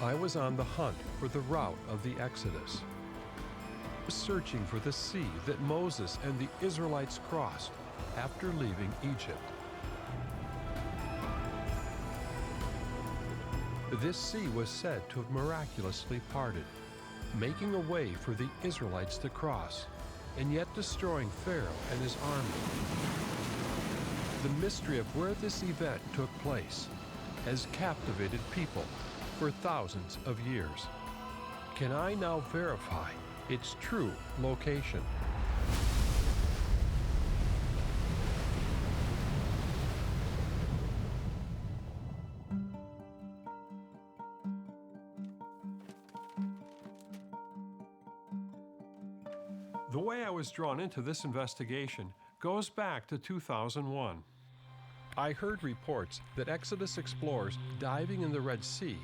I was on the hunt for the route of the Exodus, searching for the sea that Moses and the Israelites crossed after leaving Egypt. This sea was said to have miraculously parted, making a way for the Israelites to cross, and yet destroying Pharaoh and his army. The mystery of where this event took place has captivated people for thousands of years. Can I now verify its true location? The way I was drawn into this investigation goes back to 2001. I heard reports that Exodus explorers diving in the Red Sea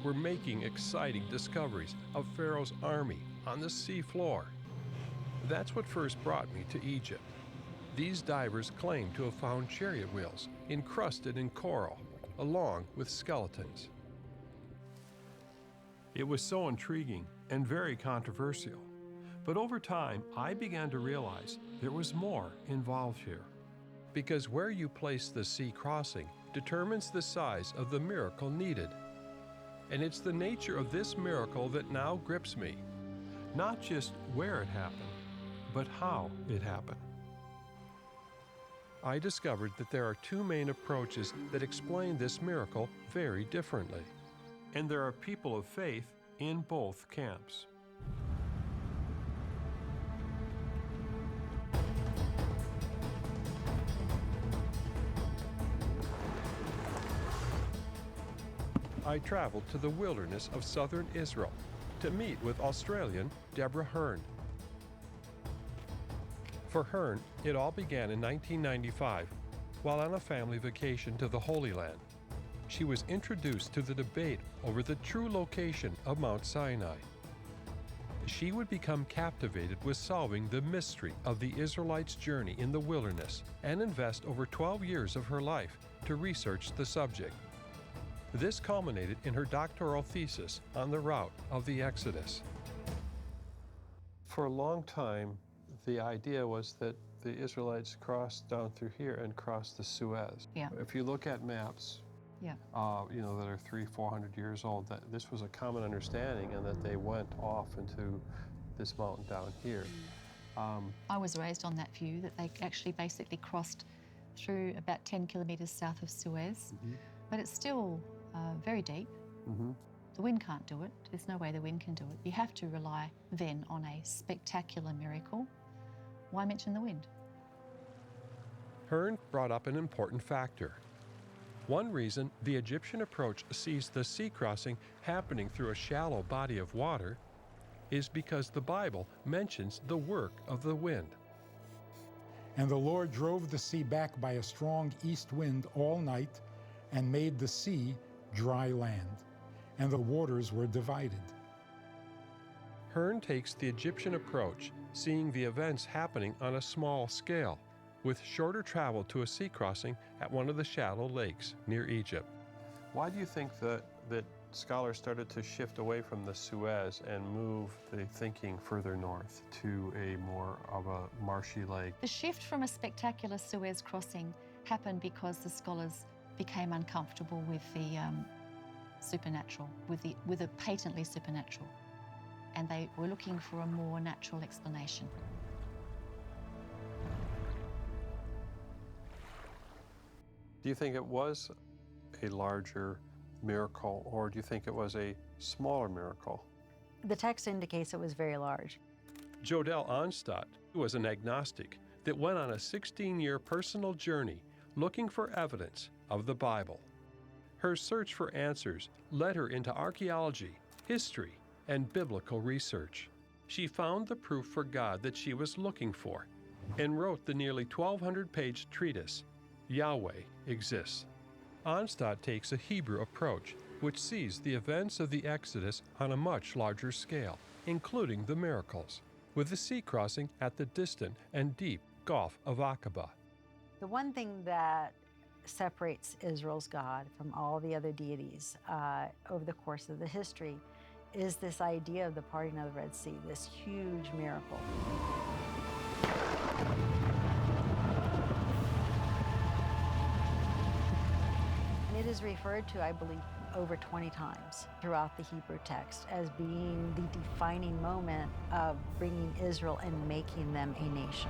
were making exciting discoveries of Pharaoh's army on the sea floor. That's what first brought me to Egypt. These divers claim to have found chariot wheels encrusted in coral, along with skeletons. It was so intriguing and very controversial. But over time, I began to realize there was more involved here. Because where you place the sea crossing determines the size of the miracle needed. And it's the nature of this miracle that now grips me. Not just where it happened, but how it happened. I discovered that there are two main approaches that explain this miracle very differently. And there are people of faith in both camps. I traveled to the wilderness of southern Israel to meet with Australian Deborah Hearn. For Hearn, it all began in 1995 while on a family vacation to the Holy Land. She was introduced to the debate over the true location of Mount Sinai. She would become captivated with solving the mystery of the Israelites' journey in the wilderness and invest over 12 years of her life to research the subject. This culminated in her doctoral thesis on the route of the Exodus. For a long time, the idea was that the Israelites crossed down through here and crossed the Suez. Yeah. If you look at maps, Yeah. that are 300-400 years old, that this was a common understanding and that they went off into this mountain down here. I was raised on that view that they actually basically crossed through about 10 kilometres south of Suez, but it's still very deep. The wind can't do it. There's no way the wind can do it. You have to rely then on a spectacular miracle. Why mention the wind? Hearn brought up an important factor. One reason the Egyptian approach sees the sea crossing happening through a shallow body of water is because the Bible mentions the work of the wind. And the Lord drove the sea back by a strong east wind all night and made the sea dry land, and the waters were divided. Hearn takes the Egyptian approach, seeing the events happening on a small scale, with shorter travel to a sea crossing at one of the shallow lakes near Egypt. Why do you think that scholars started to shift away from the Suez and move the thinking further north to a more of a marshy lake? The shift from a spectacular Suez crossing happened because the scholars became uncomfortable with the supernatural, with the patently supernatural, and they were looking for a more natural explanation. Do you think it was a larger miracle, or do you think it was a smaller miracle? The text indicates it was very large. Jodelle Onstad was an agnostic that went on a 16-year personal journey looking for evidence of the Bible. Her search for answers led her into archaeology, history, and biblical research. She found the proof for God that she was looking for and wrote the nearly 1,200-page treatise, Yahweh Exists. Onstad takes a Hebrew approach, which sees the events of the Exodus on a much larger scale, including the miracles, with the sea crossing at the distant and deep Gulf of Aqaba. The one thing that separates Israel's God from all the other deities over the course of the history is this idea of the parting of the Red Sea, this huge miracle. And it is referred to, I believe, over 20 times throughout the Hebrew text as being the defining moment of bringing Israel and making them a nation.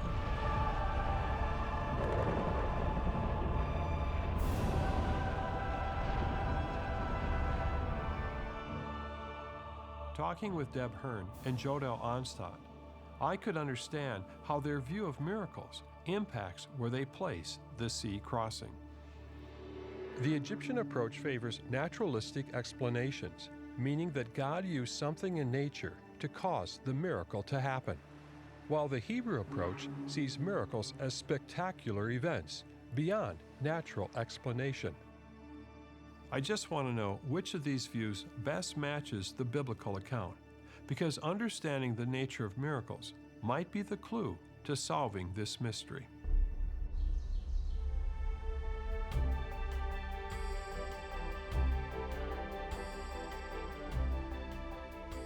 Talking with Deb Hearn and Jodelle Onstad, I could understand how their view of miracles impacts where they place the sea crossing. The Egyptian approach favors naturalistic explanations, meaning that God used something in nature to cause the miracle to happen, while the Hebrew approach sees miracles as spectacular events beyond natural explanation. I just want to know which of these views best matches the biblical account, because understanding the nature of miracles might be the clue to solving this mystery.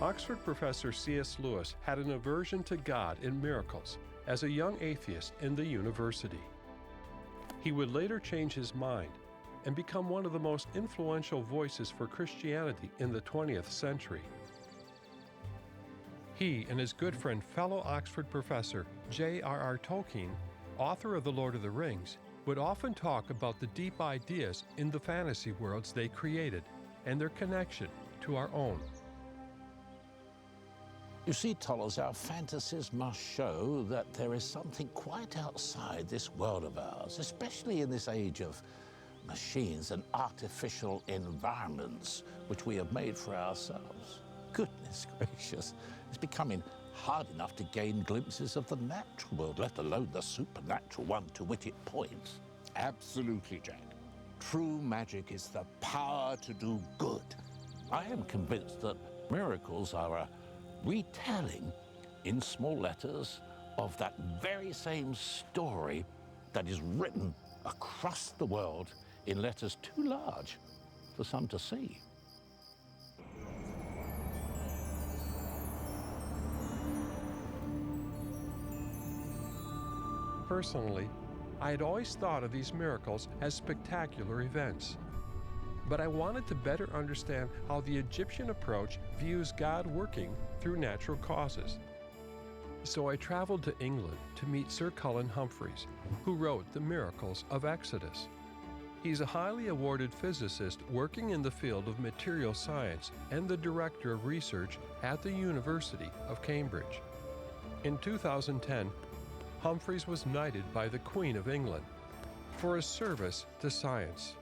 Oxford professor C.S. Lewis had an aversion to God and miracles as a young atheist in the university. He would later change his mind and become one of the most influential voices for Christianity in the 20th century. He and his good friend, fellow Oxford professor J.R.R. Tolkien, author of The Lord of the Rings, would often talk about the deep ideas in the fantasy worlds they created and their connection to our own. You see, Tollers, our fantasies must show that there is something quite outside this world of ours, especially in this age of machines and artificial environments which we have made for ourselves. Goodness gracious, it's becoming hard enough to gain glimpses of the natural world, let alone the supernatural one to which it points. Absolutely, Jack. True magic is the power to do good. I am convinced that miracles are a retelling in small letters of that very same story that is written across the world in letters too large for some to see. Personally, I had always thought of these miracles as spectacular events. But I wanted to better understand how the Egyptian approach views God working through natural causes. So I traveled to England to meet Sir Cullen Humphreys, who wrote The Miracles of Exodus. He's a highly awarded physicist working in the field of material science and the director of research at the University of Cambridge. In 2010, Humphreys was knighted by the Queen of England for his service to science.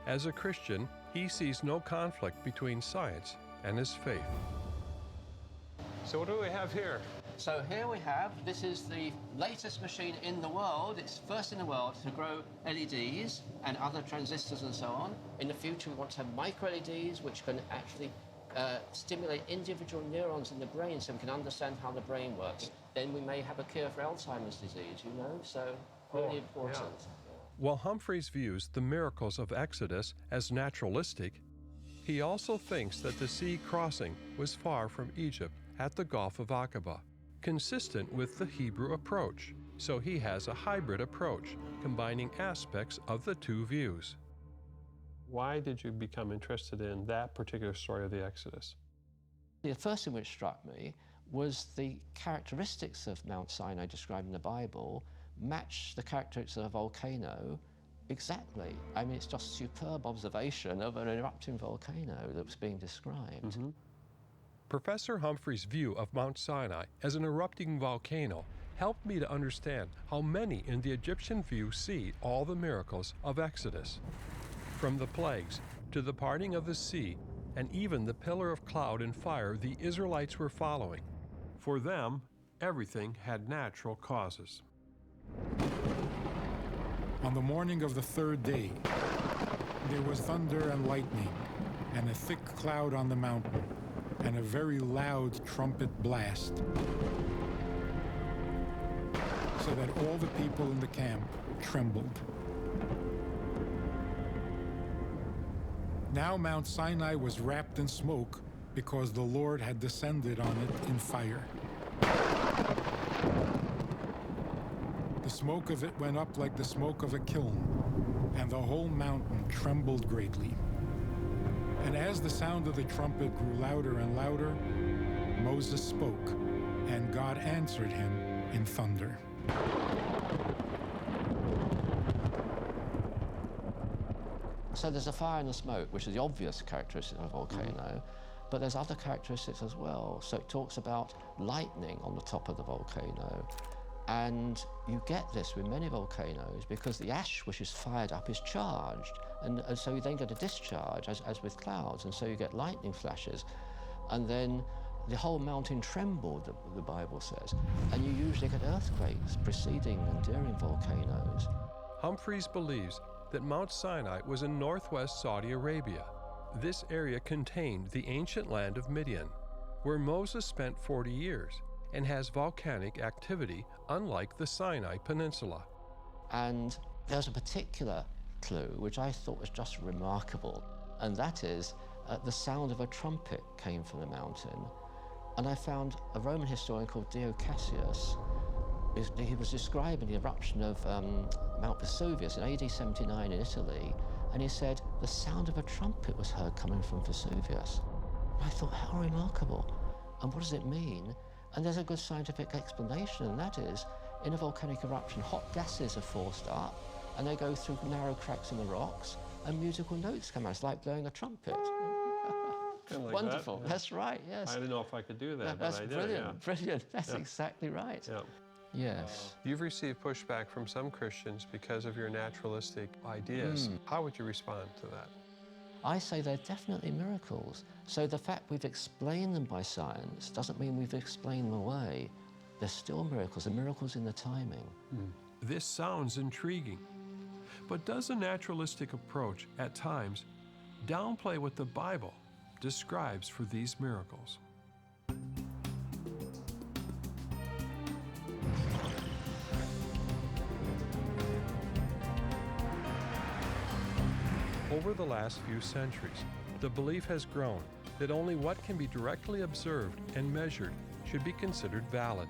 As a Christian, he sees no conflict between science and his faith. So what do we have here? So here we have, this is the latest machine in the world. It's first in the world to grow LEDs and other transistors and so on. In the future, we want to have micro LEDs, which can actually stimulate individual neurons in the brain so we can understand how the brain works. Then we may have a cure for Alzheimer's disease, you know, so really important. Yeah. While Humphreys views the miracles of Exodus as naturalistic, he also thinks that the sea crossing was far from Egypt at the Gulf of Aqaba, consistent with the Hebrew approach. So he has a hybrid approach, combining aspects of the two views. Why did you become interested in that particular story of the Exodus? The first thing which struck me was the characteristics of Mount Sinai described in the Bible match the characteristics of a volcano exactly. I mean, it's just superb observation of an erupting volcano that was being described. Mm-hmm. Professor Humphreys' view of Mount Sinai as an erupting volcano helped me to understand how many in the Egyptian view see all the miracles of Exodus. From the plagues to the parting of the sea and even the pillar of cloud and fire the Israelites were following. For them, everything had natural causes. On the morning of the third day, there was thunder and lightning, and a thick cloud on the mountain, and a very loud trumpet blast, so that all the people in the camp trembled. Now Mount Sinai was wrapped in smoke because the Lord had descended on it in fire. The smoke of it went up like the smoke of a kiln, and the whole mountain trembled greatly. And as the sound of the trumpet grew louder and louder, Moses spoke, and God answered him in thunder. So there's a fire and a smoke, which is the obvious characteristic of a volcano, but there's other characteristics as well. So it talks about lightning on the top of the volcano. And you get this with many volcanoes because the ash which is fired up is charged. And so you then get a discharge, as with clouds, and so you get lightning flashes. And then the whole mountain trembled, the Bible says. And you usually get earthquakes preceding and during volcanoes. Humphreys believes that Mount Sinai was in northwest Saudi Arabia. This area contained the ancient land of Midian, where Moses spent 40 years, and has volcanic activity unlike the Sinai Peninsula. And there's a particular clue which I thought was just remarkable, and that is the sound of a trumpet came from the mountain. And I found a Roman historian called Dio Cassius. He was describing the eruption of Mount Vesuvius in AD 79 in Italy, and he said the sound of a trumpet was heard coming from Vesuvius. And I thought, how remarkable, and what does it mean? And there's a good scientific explanation, and that is, in a volcanic eruption, hot gases are forced up, and they go through narrow cracks in the rocks, and musical notes come out. It's like blowing a trumpet. Like Wonderful. That. That's right, yes. I didn't know if I could do that, That's but I did. brilliant, Yeah. brilliant. That's exactly right. Yeah. Yes. You've received pushback from some Christians because of your naturalistic ideas. How would you respond to that? I say they're definitely miracles. So the fact we've explained them by science doesn't mean we've explained them away. They're still miracles. They're miracles in the timing. This sounds intriguing, but does a naturalistic approach at times downplay what the Bible describes for these miracles? Over the last few centuries, the belief has grown that only what can be directly observed and measured should be considered valid.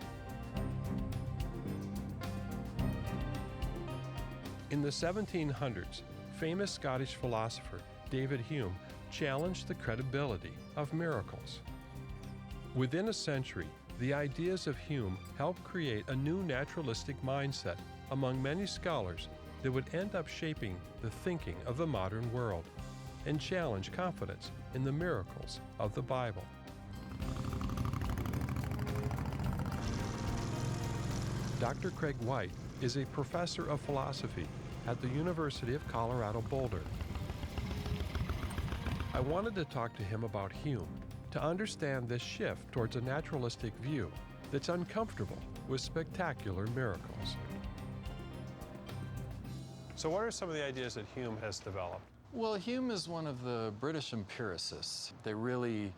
In the 1700s, famous Scottish philosopher David Hume challenged the credibility of miracles. Within a century, the ideas of Hume helped create a new naturalistic mindset among many scholars that would end up shaping the thinking of the modern world and challenge confidence in the miracles of the Bible. Dr. Craig White is a professor of philosophy at the University of Colorado Boulder. I wanted to talk to him about Hume to understand this shift towards a naturalistic view that's uncomfortable with spectacular miracles. So what are some of the ideas that Hume has developed? Well, Hume is one of the British empiricists. They really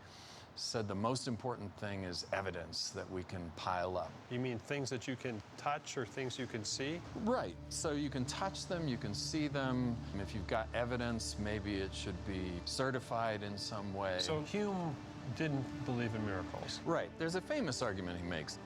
said the most important thing is evidence that we can pile up. You mean things that you can touch or things you can see? Right. So you can touch them, you can see them. If you've got evidence, maybe it should be certified in some way. So Hume didn't believe in miracles. Right. There's a famous argument he makes.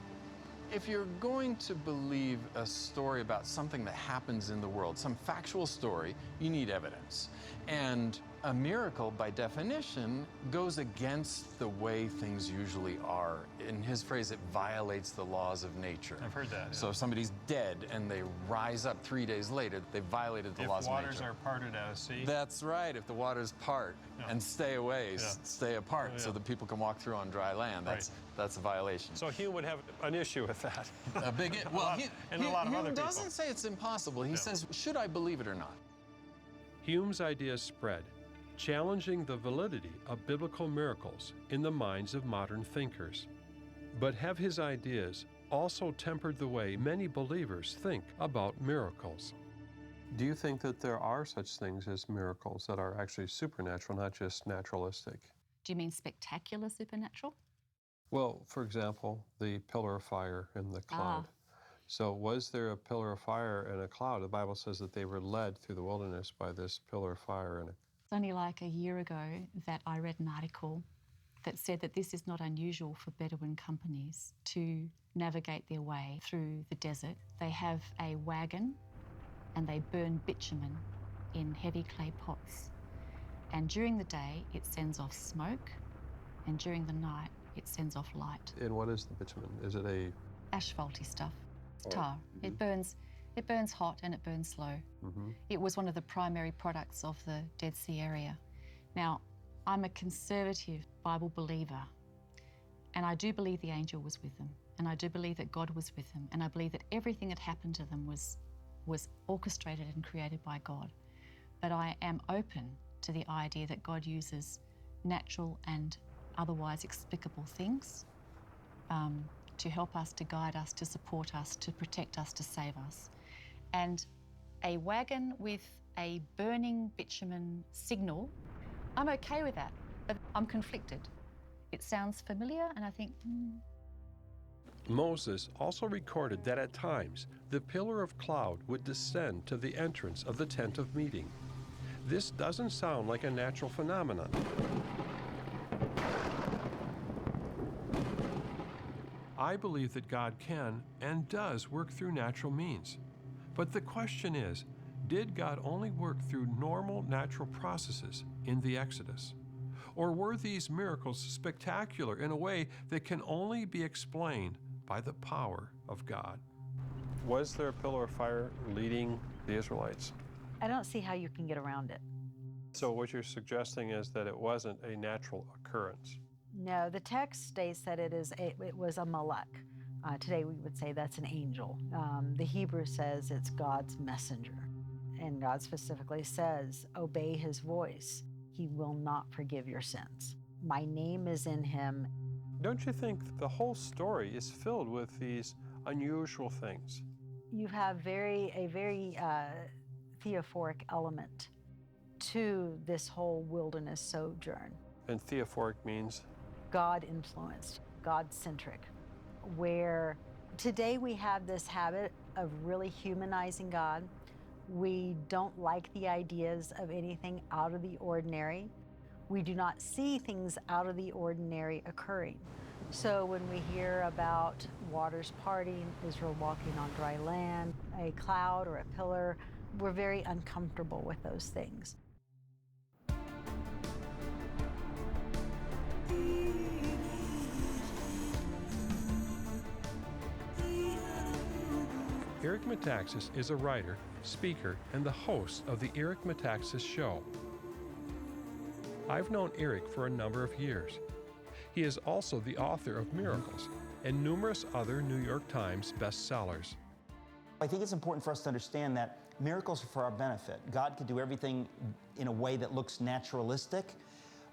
If you're going to believe a story about something that happens in the world, some factual story, you need evidence. And a miracle, by definition, goes against the way things usually are. In his phrase, it violates the laws of nature. I've heard that. So if somebody's dead and they rise up 3 days later, they violated the laws of nature. If waters are parted at a sea. That's right. If the waters part and stay away, stay apart, so that people can walk through on dry land, that's a violation. So Hume would have an issue with that. A big well, and a lot of other Hume people. doesn't say it's impossible. He says, should I believe it or not? Hume's ideas spread, challenging the validity of biblical miracles in the minds of modern thinkers. But have his ideas also tempered the way many believers think about miracles? Do you think that there are such things as miracles that are actually supernatural, not just naturalistic? Do you mean spectacular supernatural? Well, for example, the pillar of fire and the cloud. So was there a pillar of fire and a cloud? The Bible says that they were led through the wilderness by this pillar of fire and a Only like a year ago that I read an article that said that this is not unusual for Bedouin companies to navigate their way through the desert. They have a wagon and they burn bitumen in heavy clay pots. And during the day, it sends off smoke, and during the night, it sends off light. And what is the bitumen? Is it a... Asphalty stuff. It's Oh, tar. It burns hot and it burns slow. It was one of the primary products of the Dead Sea area. Now, I'm a conservative Bible believer, and I do believe the angel was with them, and I do believe that God was with them, and I believe that everything that happened to them was orchestrated and created by God. But I am open to the idea that God uses natural and otherwise explicable things to help us, to guide us, to support us, to protect us, to save us. And a wagon with a burning bitumen signal, I'm okay with that, but I'm conflicted. It sounds familiar, and I think, Moses also recorded that at times the pillar of cloud would descend to the entrance of the tent of meeting. This doesn't sound like a natural phenomenon. I believe that God can and does work through natural means. But the question is, did God only work through normal natural processes in the Exodus? Or were these miracles spectacular in a way that can only be explained by the power of God? Was there a pillar of fire leading the Israelites? I don't see how you can get around it. So what you're suggesting is that it wasn't a natural occurrence. No, the text states that it was a malak. Today we would say that's an angel. The Hebrew says it's God's messenger. And God specifically says, obey his voice. He will not forgive your sins. My name is in him. Don't you think the whole story is filled with these unusual things? You have a very theophoric element to this whole wilderness sojourn. And theophoric means? God-influenced, God-centric, where today we have this habit of really humanizing God. We don't like the ideas of anything out of the ordinary. We do not see things out of the ordinary occurring. So when we hear about waters parting, Israel walking on dry land, a cloud or a pillar, we're very uncomfortable with those things. Eric Metaxas is a writer, speaker, and the host of the Eric Metaxas Show. I've known Eric for a number of years. He is also the author of Miracles and numerous other New York Times bestsellers. I think it's important for us to understand that miracles are for our benefit. God could do everything in a way that looks naturalistic,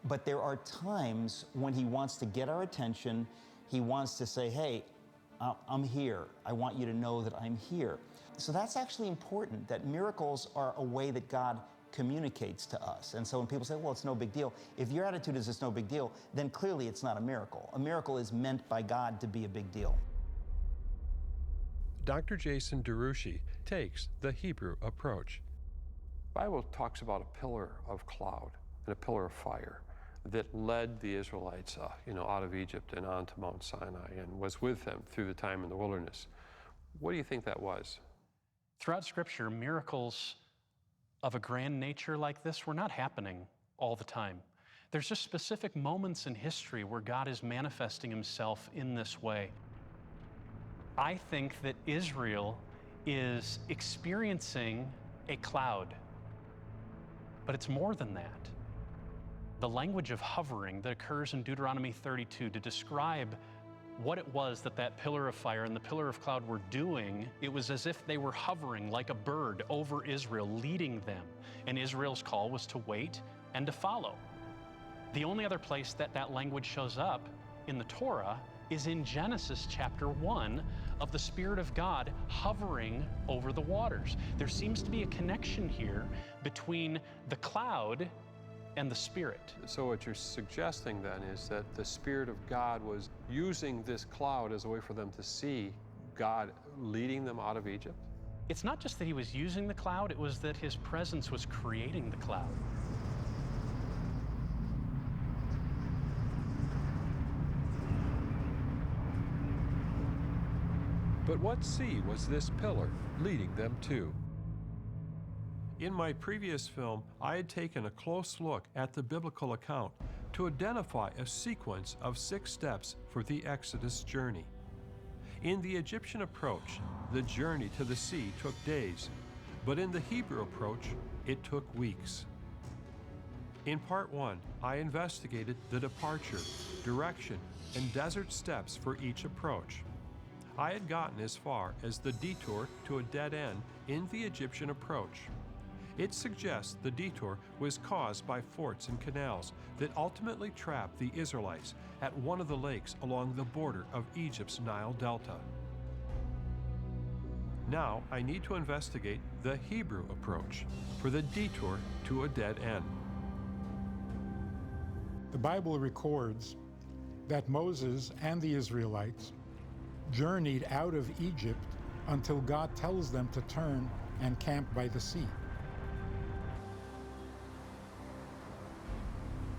but there are times when he wants to get our attention. He wants to say, hey, I'm here. I want you to know that I'm here. So that's actually important, that miracles are a way that God communicates to us. And so when people say, well, it's no big deal, if your attitude is it's no big deal, then clearly it's not a miracle. A miracle is meant by God to be a big deal. Dr. Jason DeRouchie takes the Hebrew approach. The Bible talks about a pillar of cloud and a pillar of fire that led the Israelites out of Egypt and onto Mount Sinai and was with them through the time in the wilderness. What do you think that was? Throughout Scripture, miracles of a grand nature like this were not happening all the time. There's just specific moments in history where God is manifesting himself in this way. I think that Israel is experiencing a cloud, but it's more than that. The language of hovering that occurs in Deuteronomy 32 to describe what it was that that pillar of fire and the pillar of cloud were doing, it was as if they were hovering like a bird over Israel, leading them. And Israel's call was to wait and to follow. The only other place that that language shows up in the Torah is in Genesis chapter 1 of the Spirit of God hovering over the waters. There seems to be a connection here between the cloud and the Spirit. So what you're suggesting then is that the Spirit of God was using this cloud as a way for them to see God leading them out of Egypt? It's not just that he was using the cloud, it was that his presence was creating the cloud. But what sea was this pillar leading them to? In my previous film, I had taken a close look at the biblical account to identify a sequence of 6 steps for the Exodus journey. In the Egyptian approach, the journey to the sea took days, but in the Hebrew approach, it took weeks. In part 1, I investigated the departure, direction, and desert steps for each approach. I had gotten as far as the detour to a dead end in the Egyptian approach. It suggests the detour was caused by forts and canals that ultimately trapped the Israelites at one of the lakes along the border of Egypt's Nile Delta. Now I need to investigate the Hebrew approach for the detour to a dead end. The Bible records that Moses and the Israelites journeyed out of Egypt until God tells them to turn and camp by the sea.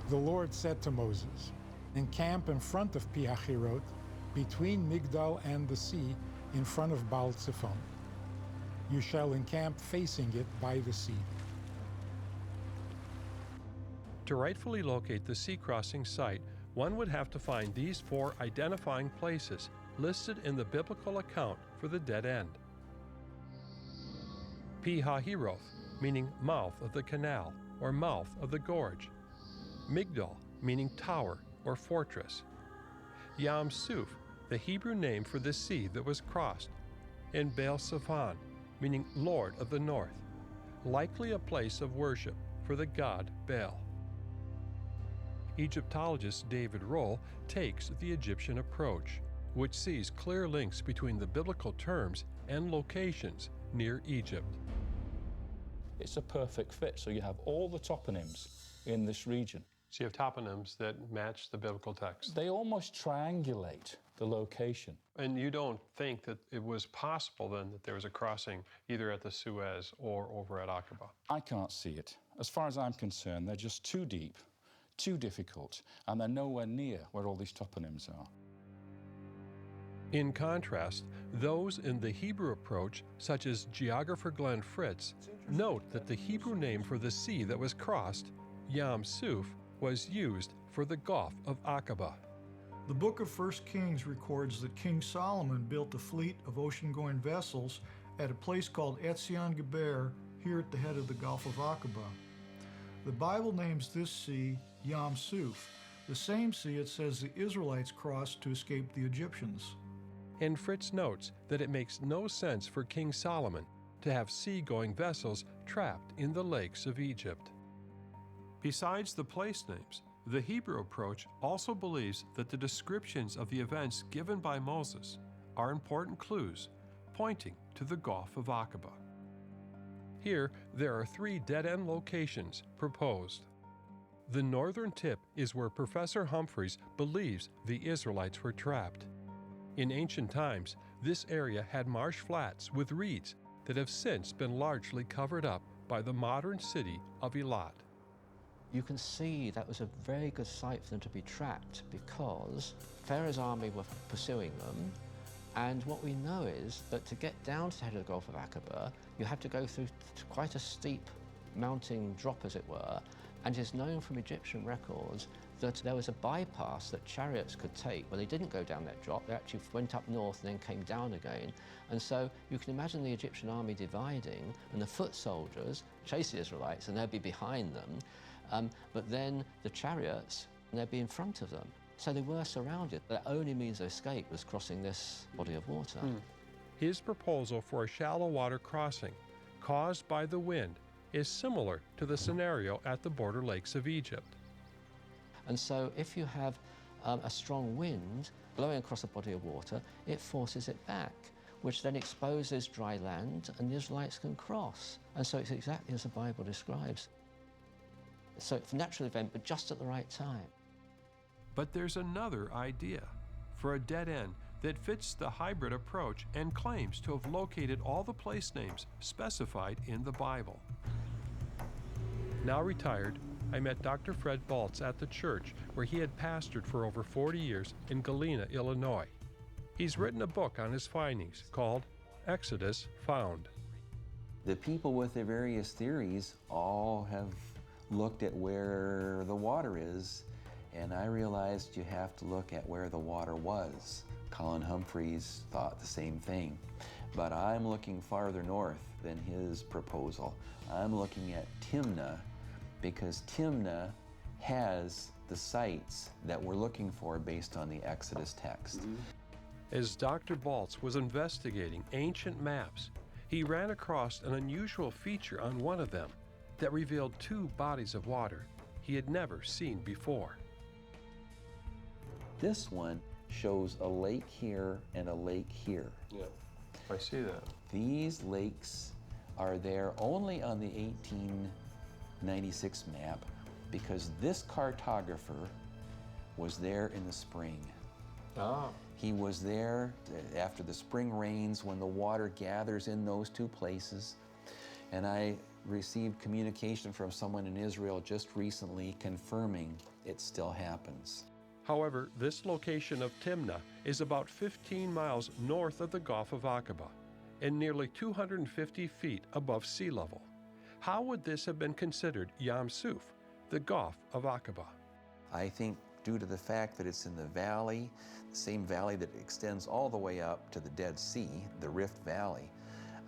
The Lord said to Moses, "Encamp in front of Pi-Hahiroth, between Migdal and the sea, in front of Baal-Zephon. You shall encamp facing it by the sea." To rightfully locate the sea crossing site, one would have to find these 4 identifying places listed in the biblical account for the dead end. Pi-Hahiroth, meaning mouth of the canal or mouth of the gorge. Migdal, meaning tower or fortress. Yam Suf, the Hebrew name for the sea that was crossed. And Baal-Zephon, meaning Lord of the North, likely a place of worship for the god Baal. Egyptologist David Roll takes the Egyptian approach, which sees clear links between the biblical terms and locations near Egypt. It's a perfect fit, so you have all the toponyms in this region. So you have toponyms that match the biblical text. They almost triangulate the location. And you don't think that it was possible then that there was a crossing either at the Suez or over at Aqaba? I can't see it. As far as I'm concerned, they're just too deep, too difficult, and they're nowhere near where all these toponyms are. In contrast, those in the Hebrew approach, such as geographer Glenn Fritz, note that the Hebrew name for the sea that was crossed, Yam Suf, was used for the Gulf of Aqaba. The book of 1 Kings records that King Solomon built a fleet of ocean-going vessels at a place called Etzion Geber, here at the head of the Gulf of Aqaba. The Bible names this sea Yam Suf, the same sea it says the Israelites crossed to escape the Egyptians. And Fritz notes that it makes no sense for King Solomon to have sea-going vessels trapped in the lakes of Egypt. Besides the place names, the Hebrew approach also believes that the descriptions of the events given by Moses are important clues pointing to the Gulf of Aqaba. Here, there are 3 dead-end locations proposed. The northern tip is where Professor Humphreys believes the Israelites were trapped. In ancient times, this area had marsh flats with reeds that have since been largely covered up by the modern city of Eilat. You can see that was a very good site for them to be trapped because Pharaoh's army were pursuing them, and what we know is that to get down to the head of the Gulf of Aqaba, you had to go through quite a steep mountain drop, as it were, and it is known from Egyptian records that there was a bypass that chariots could take where they didn't go down that drop, they actually went up north and then came down again. And so you can imagine the Egyptian army dividing and the foot soldiers chase the Israelites and they'd be behind them, but then the chariots, they'd be in front of them. So they were surrounded. Their only means of escape was crossing this body of water. His proposal for a shallow water crossing caused by the wind is similar to the scenario at the border lakes of Egypt. And so if you have a strong wind blowing across a body of water, it forces it back, which then exposes dry land and the Israelites can cross. And so it's exactly as the Bible describes. So it's a natural event, but just at the right time. But there's another idea for a dead end that fits the hybrid approach and claims to have located all the place names specified in the Bible. Now retired, I met Dr. Fred Baltz at the church where he had pastored for over 40 years in Galena, Illinois. He's written a book on his findings called Exodus Found. The people with their various theories all have looked at where the water is, and I realized you have to look at where the water was. Colin Humphreys thought the same thing, but I'm looking farther north than his proposal. I'm looking at Timnah, because Timnah has the sites that we're looking for based on the Exodus text. As Dr. Baltz was investigating ancient maps, he ran across an unusual feature on one of them that revealed two bodies of water he had never seen before. This one shows a lake here and a lake here. Yeah, I see that. These lakes are there only on the 1896 map because this cartographer was there in the spring. Ah. He was there after the spring rains when the water gathers in those two places. And I received communication from someone in Israel just recently confirming it still happens. However, this location of Timnah is about 15 miles north of the Gulf of Aqaba and nearly 250 feet above sea level. How would this have been considered Yam Suf, the Gulf of Aqaba? I think due to the fact that it's in the valley, the same valley that extends all the way up to the Dead Sea, the Rift Valley,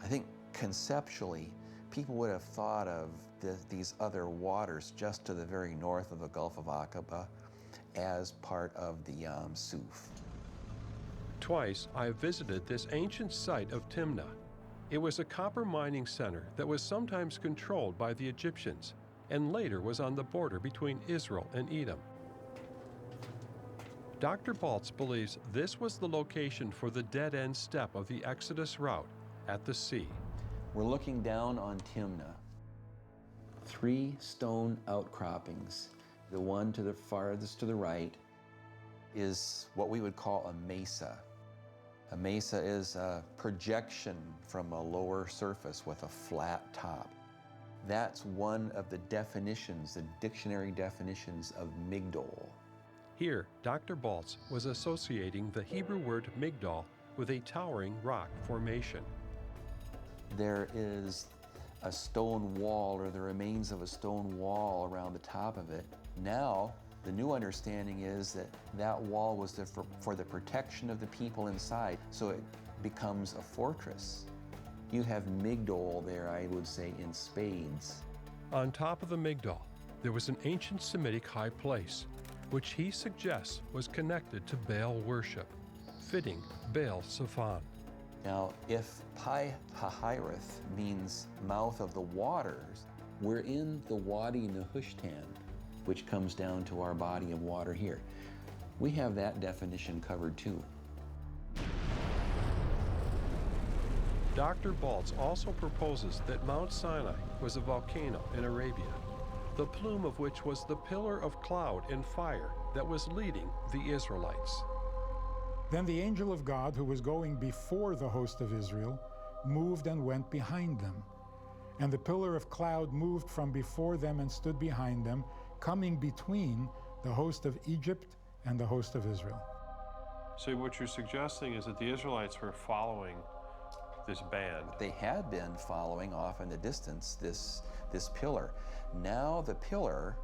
I think conceptually people would have thought of these other waters just to the very north of the Gulf of Aqaba as part of the Yam Suf. Twice I have visited this ancient site of Timnah. It was a copper mining center that was sometimes controlled by the Egyptians and later was on the border between Israel and Edom. Dr. Baltz believes this was the location for the dead-end step of the Exodus route at the sea. We're looking down on Timnah. 3 stone outcroppings. The one to the farthest to the right is what we would call a mesa. A mesa is a projection from a lower surface with a flat top. That's one of the definitions, the dictionary definitions of Migdol. Here, Dr. Baltz was associating the Hebrew word Migdol with a towering rock formation. There is a stone wall or the remains of a stone wall around the top of it. Now, the new understanding is that that wall was for the protection of the people inside, so it becomes a fortress. You have Migdol there, I would say, in spades. On top of the Migdol, there was an ancient Semitic high place, which he suggests was connected to Baal worship, fitting Baal Zephon. Now, if Pi Hahireth means mouth of the waters, we're in the Wadi Nehushtan, which comes down to our body of water here. We have that definition covered too. Dr. Baltz also proposes that Mount Sinai was a volcano in Arabia, the plume of which was the pillar of cloud and fire that was leading the Israelites. Then the angel of God, who was going before the host of Israel, moved and went behind them. And the pillar of cloud moved from before them and stood behind them, coming between the host of Egypt and the host of Israel. So what you're suggesting is that the Israelites were following this band. They had been following off in the distance this pillar. Now the pillar,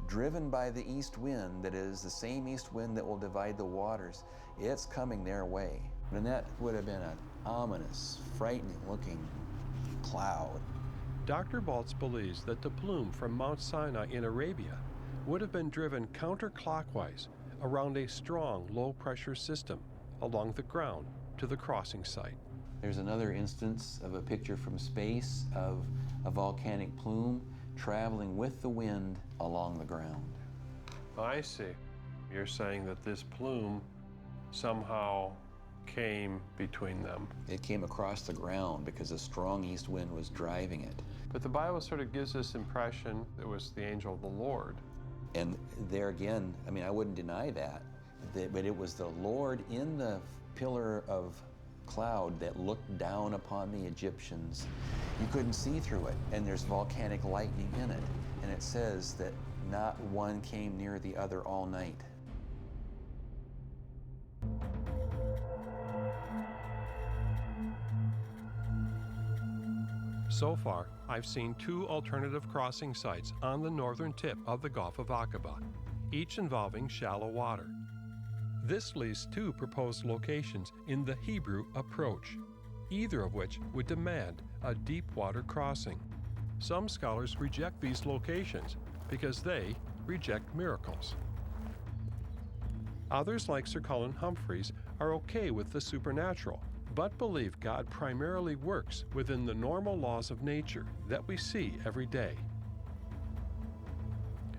driven by the east wind, that is the same east wind that will divide the waters, it's coming their way. And that would have been an ominous, frightening-looking cloud. Dr. Baltz believes that the plume from Mount Sinai in Arabia would have been driven counterclockwise around a strong low-pressure system along the ground to the crossing site. There's another instance of a picture from space of a volcanic plume traveling with the wind along the ground. I see. You're saying that this plume somehow came between them. It came across the ground because a strong east wind was driving it. But the Bible sort of gives this impression it was the angel of the Lord. And there again, I mean, I wouldn't deny that, but it was the Lord in the pillar of cloud that looked down upon the Egyptians. You couldn't see through it, and there's volcanic lightning in it. And it says that not one came near the other all night. So far, I've seen 2 alternative crossing sites on the northern tip of the Gulf of Aqaba, each involving shallow water. This leaves 2 proposed locations in the Hebrew approach, either of which would demand a deep water crossing. Some scholars reject these locations because they reject miracles. Others, like Sir Colin Humphreys, are okay with the supernatural, but believe God primarily works within the normal laws of nature that we see every day.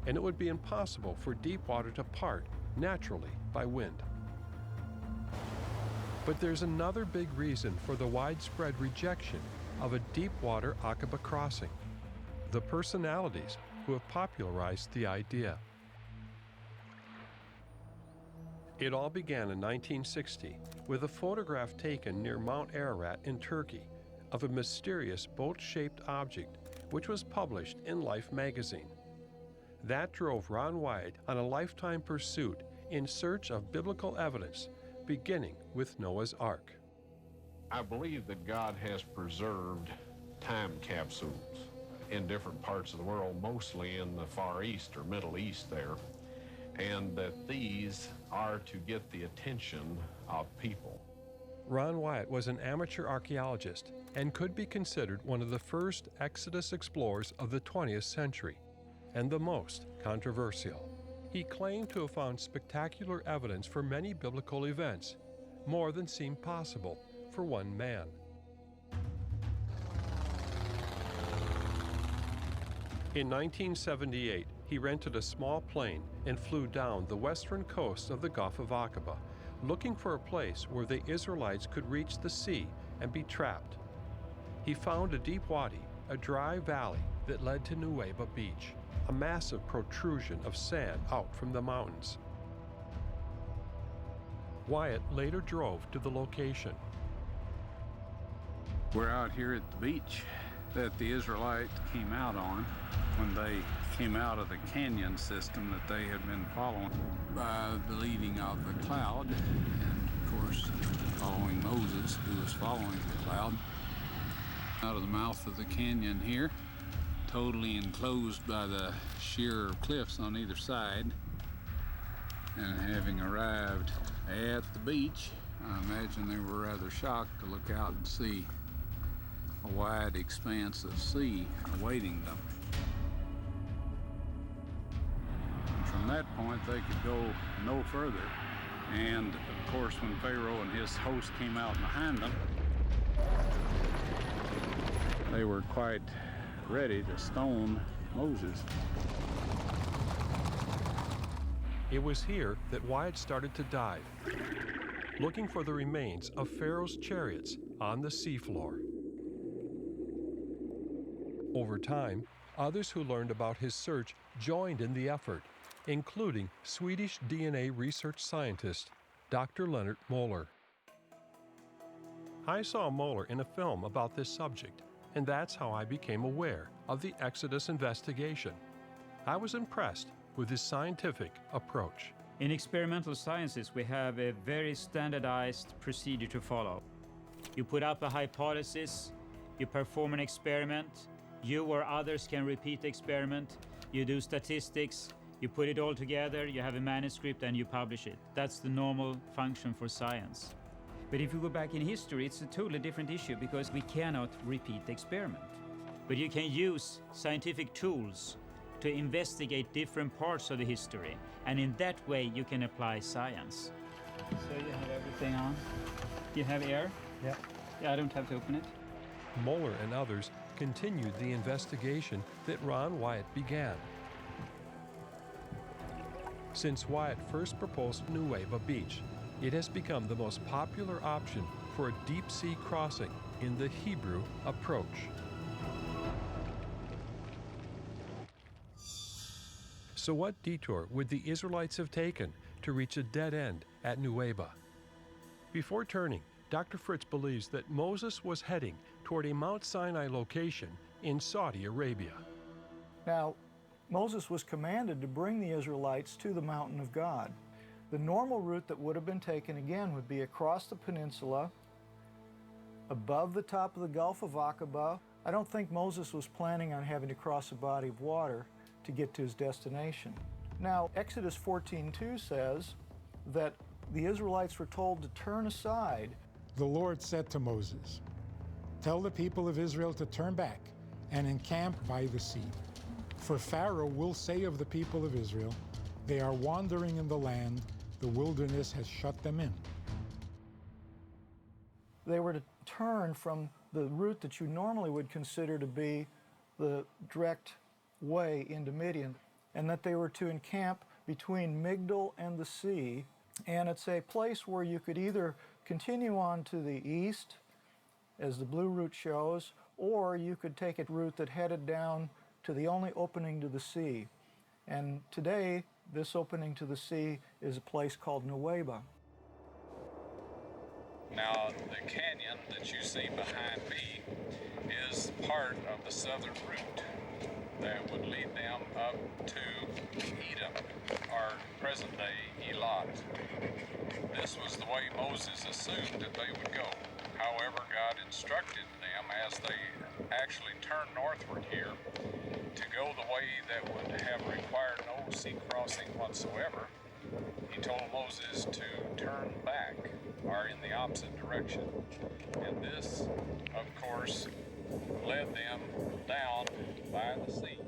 And it would be impossible for deep water to part naturally by wind. But there's another big reason for the widespread rejection of a deep water Aqaba crossing: the personalities who have popularized the idea. It all began in 1960 with a photograph taken near Mount Ararat in Turkey of a mysterious boat-shaped object which was published in Life magazine. That drove Ron Wyatt on a lifetime pursuit in search of biblical evidence, beginning with Noah's Ark. I believe that God has preserved time capsules in different parts of the world, mostly in the Far East or Middle East there, and that these are to get the attention of people. Ron Wyatt was an amateur archaeologist and could be considered one of the first Exodus explorers of the 20th century, and the most controversial. He claimed to have found spectacular evidence for many biblical events, more than seemed possible for one man. In 1978, he rented a small plane and flew down the western coast of the Gulf of Aqaba, looking for a place where the Israelites could reach the sea and be trapped. He found a deep wadi, a dry valley that led to Nuweiba Beach, a massive protrusion of sand out from the mountains. Wyatt later drove to the location. We're out here at the beach that the Israelites came out on when they came out of the canyon system that they had been following by the leading of the cloud, and of course following Moses, who was following the cloud. Out of the mouth of the canyon here, totally enclosed by the sheer cliffs on either side, and having arrived at the beach, I imagine they were rather shocked to look out and see a wide expanse of sea awaiting them. And from that point, they could go no further. And of course, when Pharaoh and his host came out behind them, they were quite ready to stone Moses. It was here that Wyatt started to dive, looking for the remains of Pharaoh's chariots on the seafloor. Over time, others who learned about his search joined in the effort, including Swedish DNA research scientist Dr. Leonard Moller. I saw Moller in a film about this subject, and that's how I became aware of the Exodus investigation. I was impressed with his scientific approach. In experimental sciences, we have a very standardized procedure to follow. You put up a hypothesis, you perform an experiment, you or others can repeat the experiment, you do statistics, you put it all together, you have a manuscript, and you publish it. That's the normal function for science. But if you go back in history, it's a totally different issue because we cannot repeat the experiment. But you can use scientific tools to investigate different parts of the history, and in that way you can apply science. So you have everything on. You have air? Yeah. Yeah, I don't have to open it. Moller and others continued the investigation that Ron Wyatt began. Since Wyatt first proposed Nuweiba Beach, it has become the most popular option for a deep-sea crossing in the Hebrew approach. So what detour would the Israelites have taken to reach a dead end at Nuweiba? Before turning, Dr. Fritz believes that Moses was heading toward a Mount Sinai location in Saudi Arabia. Now, Moses was commanded to bring the Israelites to the mountain of God. The normal route that would have been taken again would be across the peninsula, above the top of the Gulf of Aqaba, I don't think Moses was planning on having to cross a body of water to get to his destination. Now, Exodus 14:2 says that the Israelites were told to turn aside. The Lord said to Moses, "Tell the people of Israel to turn back and encamp by the sea. For Pharaoh will say of the people of Israel, they are wandering in the land, the wilderness has shut them in." They were to turn from the route that you normally would consider to be the direct way into Midian, and that they were to encamp between Migdol and the sea. And it's a place where you could either continue on to the east, as the blue route shows, or you could take a route that headed down to the only opening to the sea. And today, this opening to the sea is a place called Nuweiba. Now, the canyon that you see behind me is part of the southern route that would lead them up to Edom, or present-day Elat. This was the way Moses assumed that they would go. However, God instructed them as they actually turned northward here to go the way that would have required no sea crossing whatsoever. He told Moses to turn back, or in the opposite direction. And this, of course, led them down by the sea.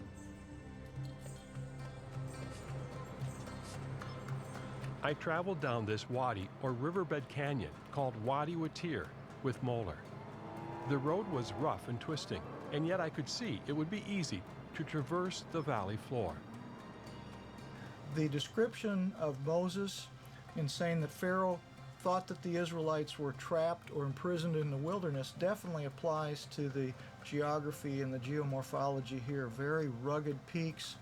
I traveled down this wadi or riverbed canyon called Wadi Watir with Moeller. The road was rough and twisting, and yet I could see it would be easy to traverse the valley floor. The description of Moses in saying that Pharaoh thought that the Israelites were trapped or imprisoned in the wilderness definitely applies to the geography and the geomorphology here. Very rugged peaks,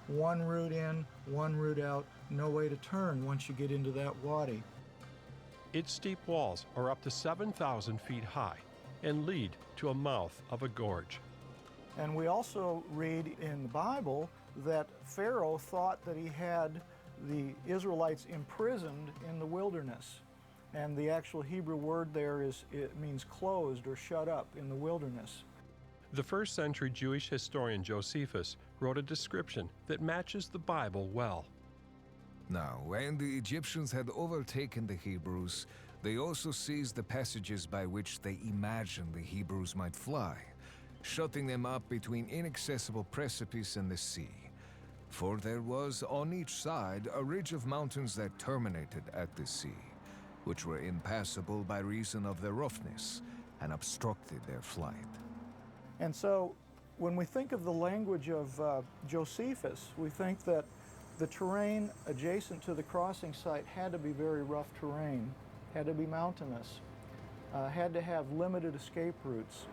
one route in, one route out, no way to turn once you get into that wadi. Its steep walls are up to 7,000 feet high and lead to a mouth of a gorge. And we also read in the Bible that Pharaoh thought that he had the Israelites imprisoned in the wilderness. And the actual Hebrew word there it means closed or shut up in the wilderness. The first century Jewish historian Josephus wrote a description that matches the Bible well. Now, when the Egyptians had overtaken the Hebrews, they also seized the passages by which they imagined the Hebrews might fly, shutting them up between inaccessible precipice and the sea. For there was on each side a ridge of mountains that terminated at the sea, which were impassable by reason of their roughness, and obstructed their flight. And so, when we think of the language of Josephus, we think that the terrain adjacent to the crossing site had to be very rough terrain, had to be mountainous, had to have limited escape routes.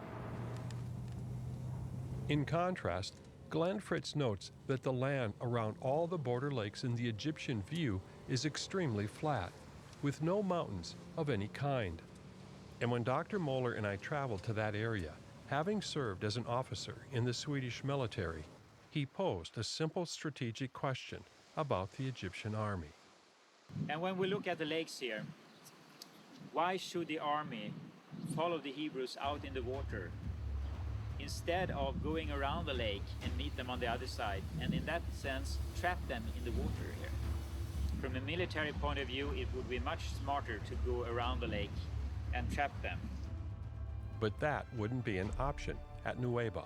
In contrast, Glenn Fritz notes that the land around all the border lakes in the Egyptian view is extremely flat, with no mountains of any kind. And when Dr. Moeller and I traveled to that area, having served as an officer in the Swedish military, he posed a simple strategic question about the Egyptian army. And when we look at the lakes here, why should the army follow the Hebrews out in the water instead of going around the lake and meet them on the other side, and in that sense trap them in the water here? From a military point of view, it would be much smarter to go around the lake and trap them. But that wouldn't be an option at Nuweiba.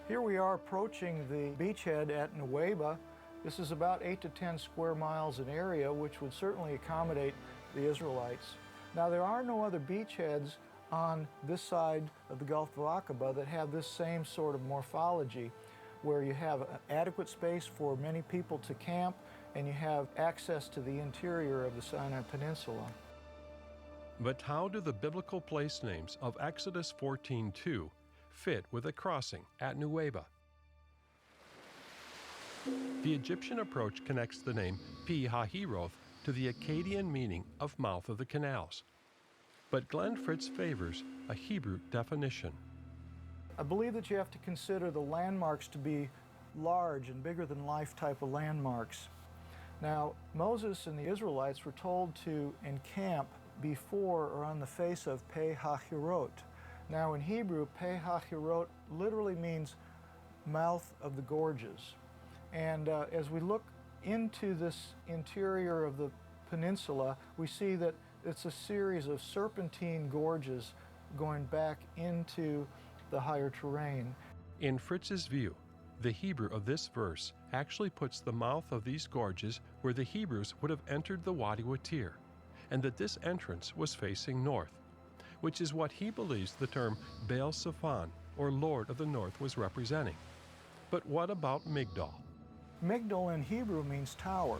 Here we are approaching the beachhead at Nuweiba. This is about 8 to 10 square miles in area, which would certainly accommodate the Israelites. Now, there are no other beachheads on this side of the Gulf of Aqaba that have this same sort of morphology, where you have adequate space for many people to camp, and you have access to the interior of the Sinai Peninsula. But how do the biblical place names of Exodus 14:2 fit with a crossing at Nuweiba? The Egyptian approach connects the name Pi Hahiroth to the Akkadian meaning of mouth of the canals. But Glenn Fritz favors a Hebrew definition. I believe that you have to consider the landmarks to be large and bigger than life type of landmarks. Now, Moses and the Israelites were told to encamp before or on the face of Pi Hahirot. Now in Hebrew, Pe HaHirot literally means mouth of the gorges. And as we look into this interior of the peninsula, we see that it's a series of serpentine gorges going back into the higher terrain. In Fritz's view, the Hebrew of this verse actually puts the mouth of these gorges where the Hebrews would have entered the Wadi Watir, and that this entrance was facing north, which is what he believes the term Baal Zephon, or Lord of the North, was representing. But what about Migdol? Migdol in Hebrew means tower,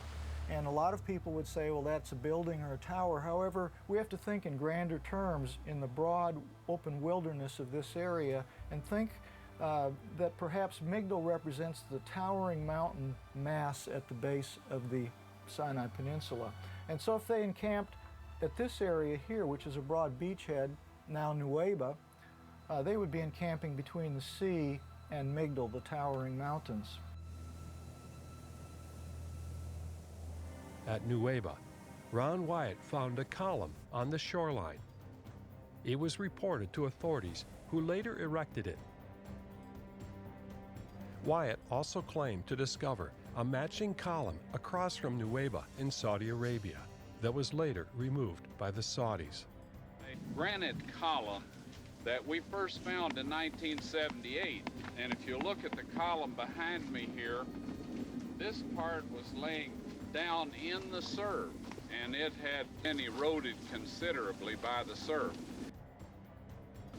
and a lot of people would say, well, that's a building or a tower. However, we have to think in grander terms in the broad open wilderness of this area, and think that perhaps Migdol represents the towering mountain mass at the base of the Sinai Peninsula. And so if they encamped at this area here, which is a broad beachhead, now Nuweiba, they would be encamping between the sea and Migdol, the towering mountains. At Nuweiba, Ron Wyatt found a column on the shoreline. It was reported to authorities, who later erected it. Wyatt also claimed to discover a matching column across from Nuweiba in Saudi Arabia that was later removed by the Saudis. A granite column that we first found in 1978, and if you look at the column behind me here, this part was laying down in the surf, and it had been eroded considerably by the surf.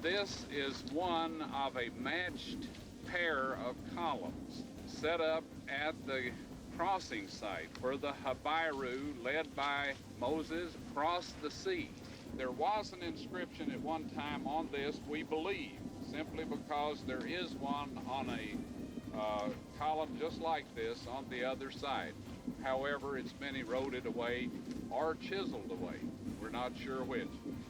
This is one of a matched pair of columns set up at the crossing site where the Habiru, led by Moses, crossed the sea. There was an inscription at one time on this, we believe, simply because there is one on a column just like this on the other side. However, it's been eroded away or chiseled away. We're not sure which.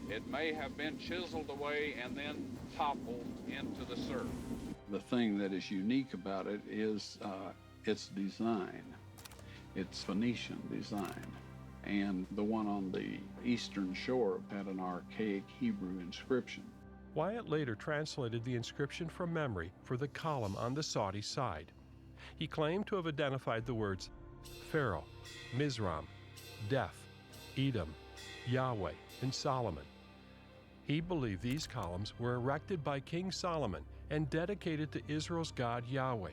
It may have been chiseled away and then toppled into the surf. The thing that is unique about it is its design. It's Phoenician design. And the one on the eastern shore had an archaic Hebrew inscription. Wyatt later translated the inscription from memory for the column on the Saudi side. He claimed to have identified the words Pharaoh, Mizram, Death, Edom, Yahweh, and Solomon. He believed these columns were erected by King Solomon and dedicated to Israel's God Yahweh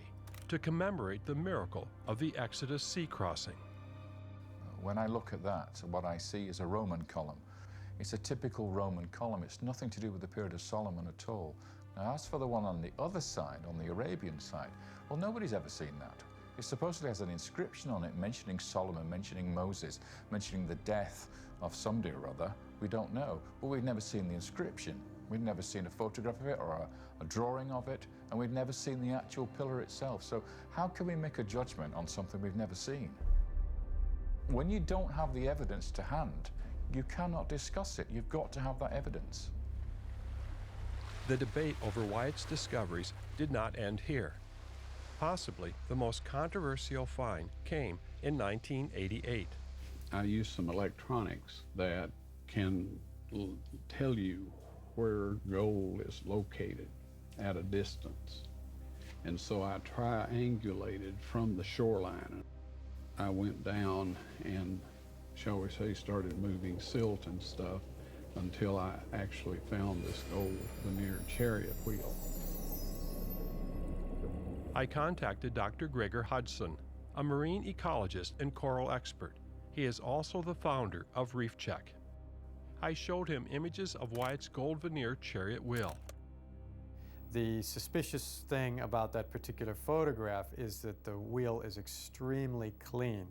to commemorate the miracle of the Exodus sea crossing. When I look at that, what I see is a Roman column. It's a typical Roman column. It's nothing to do with the period of Solomon at all. Now, as for the one on the other side, on the Arabian side, well, nobody's ever seen that. It supposedly has an inscription on it mentioning Solomon, mentioning Moses, mentioning the death of somebody or other. We don't know, but we've never seen the inscription. We've never seen a photograph of it or a drawing of it, and we've never seen the actual pillar itself. So how can we make a judgment on something we've never seen? When you don't have the evidence to hand, you cannot discuss it. You've got to have that evidence. The debate over Wyatt's discoveries did not end here. Possibly the most controversial find came in 1988. I use some electronics that can tell you where gold is located at a distance. And so I triangulated from the shoreline. I went down and, shall we say, started moving silt and stuff until I actually found this gold veneer chariot wheel. I contacted Dr. Gregor Hudson, a marine ecologist and coral expert. He is also the founder of Reef Check. I showed him images of Wyatt's gold veneer chariot wheel. The suspicious thing about that particular photograph is that the wheel is extremely clean.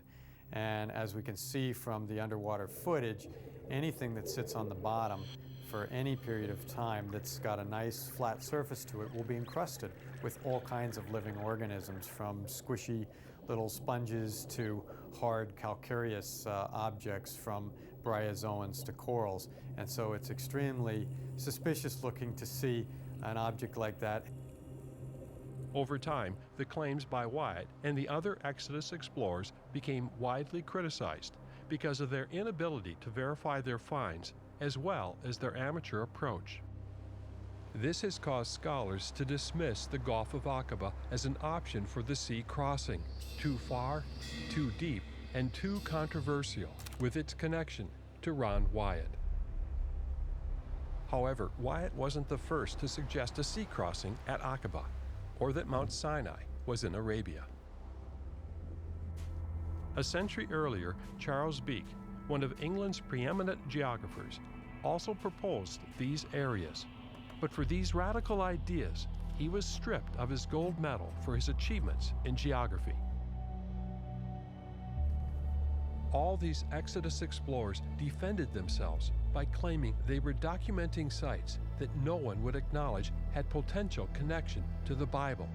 And as we can see from the underwater footage, anything that sits on the bottom for any period of time that's got a nice flat surface to it will be encrusted with all kinds of living organisms, from squishy little sponges to hard calcareous objects, from bryozoans to corals. And so it's extremely suspicious looking to see an object like that. Over time, the claims by Wyatt and the other Exodus explorers became widely criticized because of their inability to verify their finds, as well as their amateur approach. This has caused scholars to dismiss the Gulf of Aqaba as an option for the sea crossing, too far, too deep, and too controversial with its connection to Ron Wyatt. However, Wyatt wasn't the first to suggest a sea crossing at Aqaba, or that Mount Sinai was in Arabia. A century earlier, Charles Beeke, one of England's preeminent geographers, also proposed these areas. But for these radical ideas, he was stripped of his gold medal for his achievements in geography. All these Exodus explorers defended themselves by claiming they were documenting sites that no one would acknowledge had potential connection to the Bible.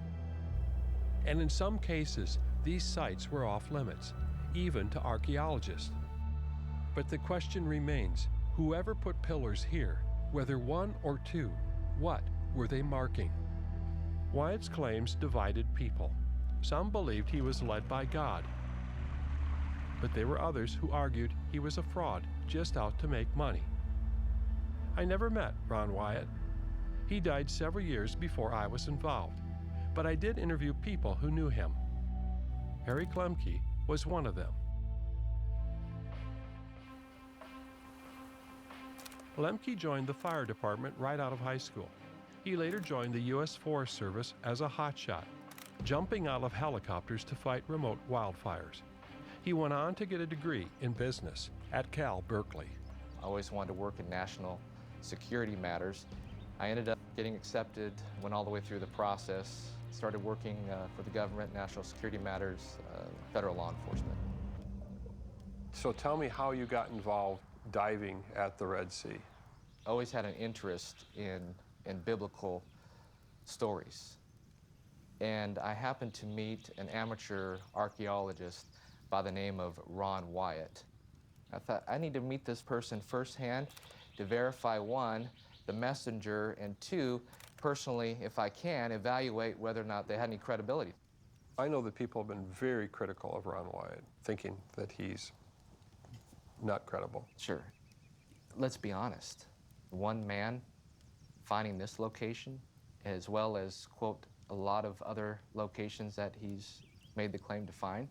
And in some cases, these sites were off limits, even to archaeologists. But the question remains, whoever put pillars here, whether one or two, what were they marking? Wyatt's claims divided people. Some believed he was led by God, but there were others who argued he was a fraud just out to make money. I never met Ron Wyatt. He died several years before I was involved, but I did interview people who knew him. Eric Lemke was one of them. Lemke joined the fire department right out of high school. He later joined the U.S. Forest Service as a hotshot, jumping out of helicopters to fight remote wildfires. He went on to get a degree in business at Cal Berkeley. I always wanted to work in national security matters. I ended up getting accepted, went all the way through the process, started working for the government, national security matters, federal law enforcement. So tell me how you got involved diving at the Red Sea. I always had an interest in biblical stories. And I happened to meet an amateur archaeologist by the name of Ron Wyatt. I thought, I need to meet this person firsthand to verify, one, the messenger, and two, personally, if I can, evaluate whether or not they had any credibility. I know that people have been very critical of Ron Wyatt, thinking that he's not credible. Sure. Let's be honest. One man finding this location, as well as, quote, a lot of other locations that he's made the claim to find.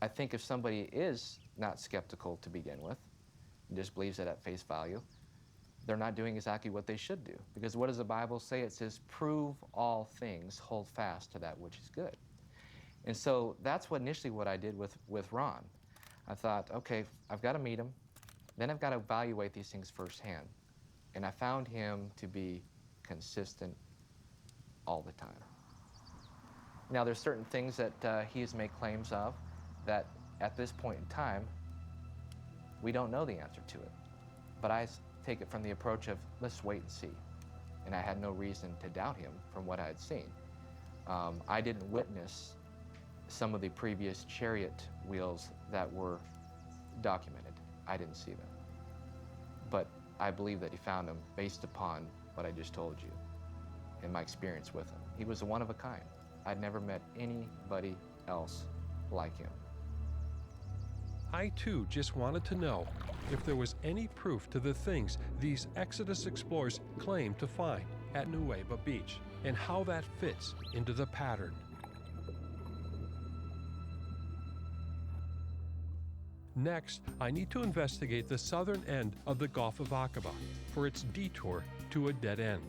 I think if somebody is not skeptical to begin with, just believes it at face value, they're not doing exactly what they should do. Because what does the Bible say? It says, prove all things, hold fast to that which is good. And so that's what I did with Ron. I thought, okay, I've got to meet him, then I've got to evaluate these things firsthand. And I found him to be consistent all the time. Now, there's certain things that he has made claims of that at this point in time, we don't know the answer to it. But I take it from the approach of, let's wait and see. And I had no reason to doubt him from what I had seen. I didn't witness some of the previous chariot wheels that were documented. I didn't see them. But I believe that he found them based upon what I just told you and my experience with him. He was one of a kind. I'd never met anybody else like him. I too just wanted to know if there was any proof to the things these Exodus explorers claimed to find at Nuweiba Beach and how that fits into the pattern. Next, I need to investigate the southern end of the Gulf of Aqaba for its detour to a dead end.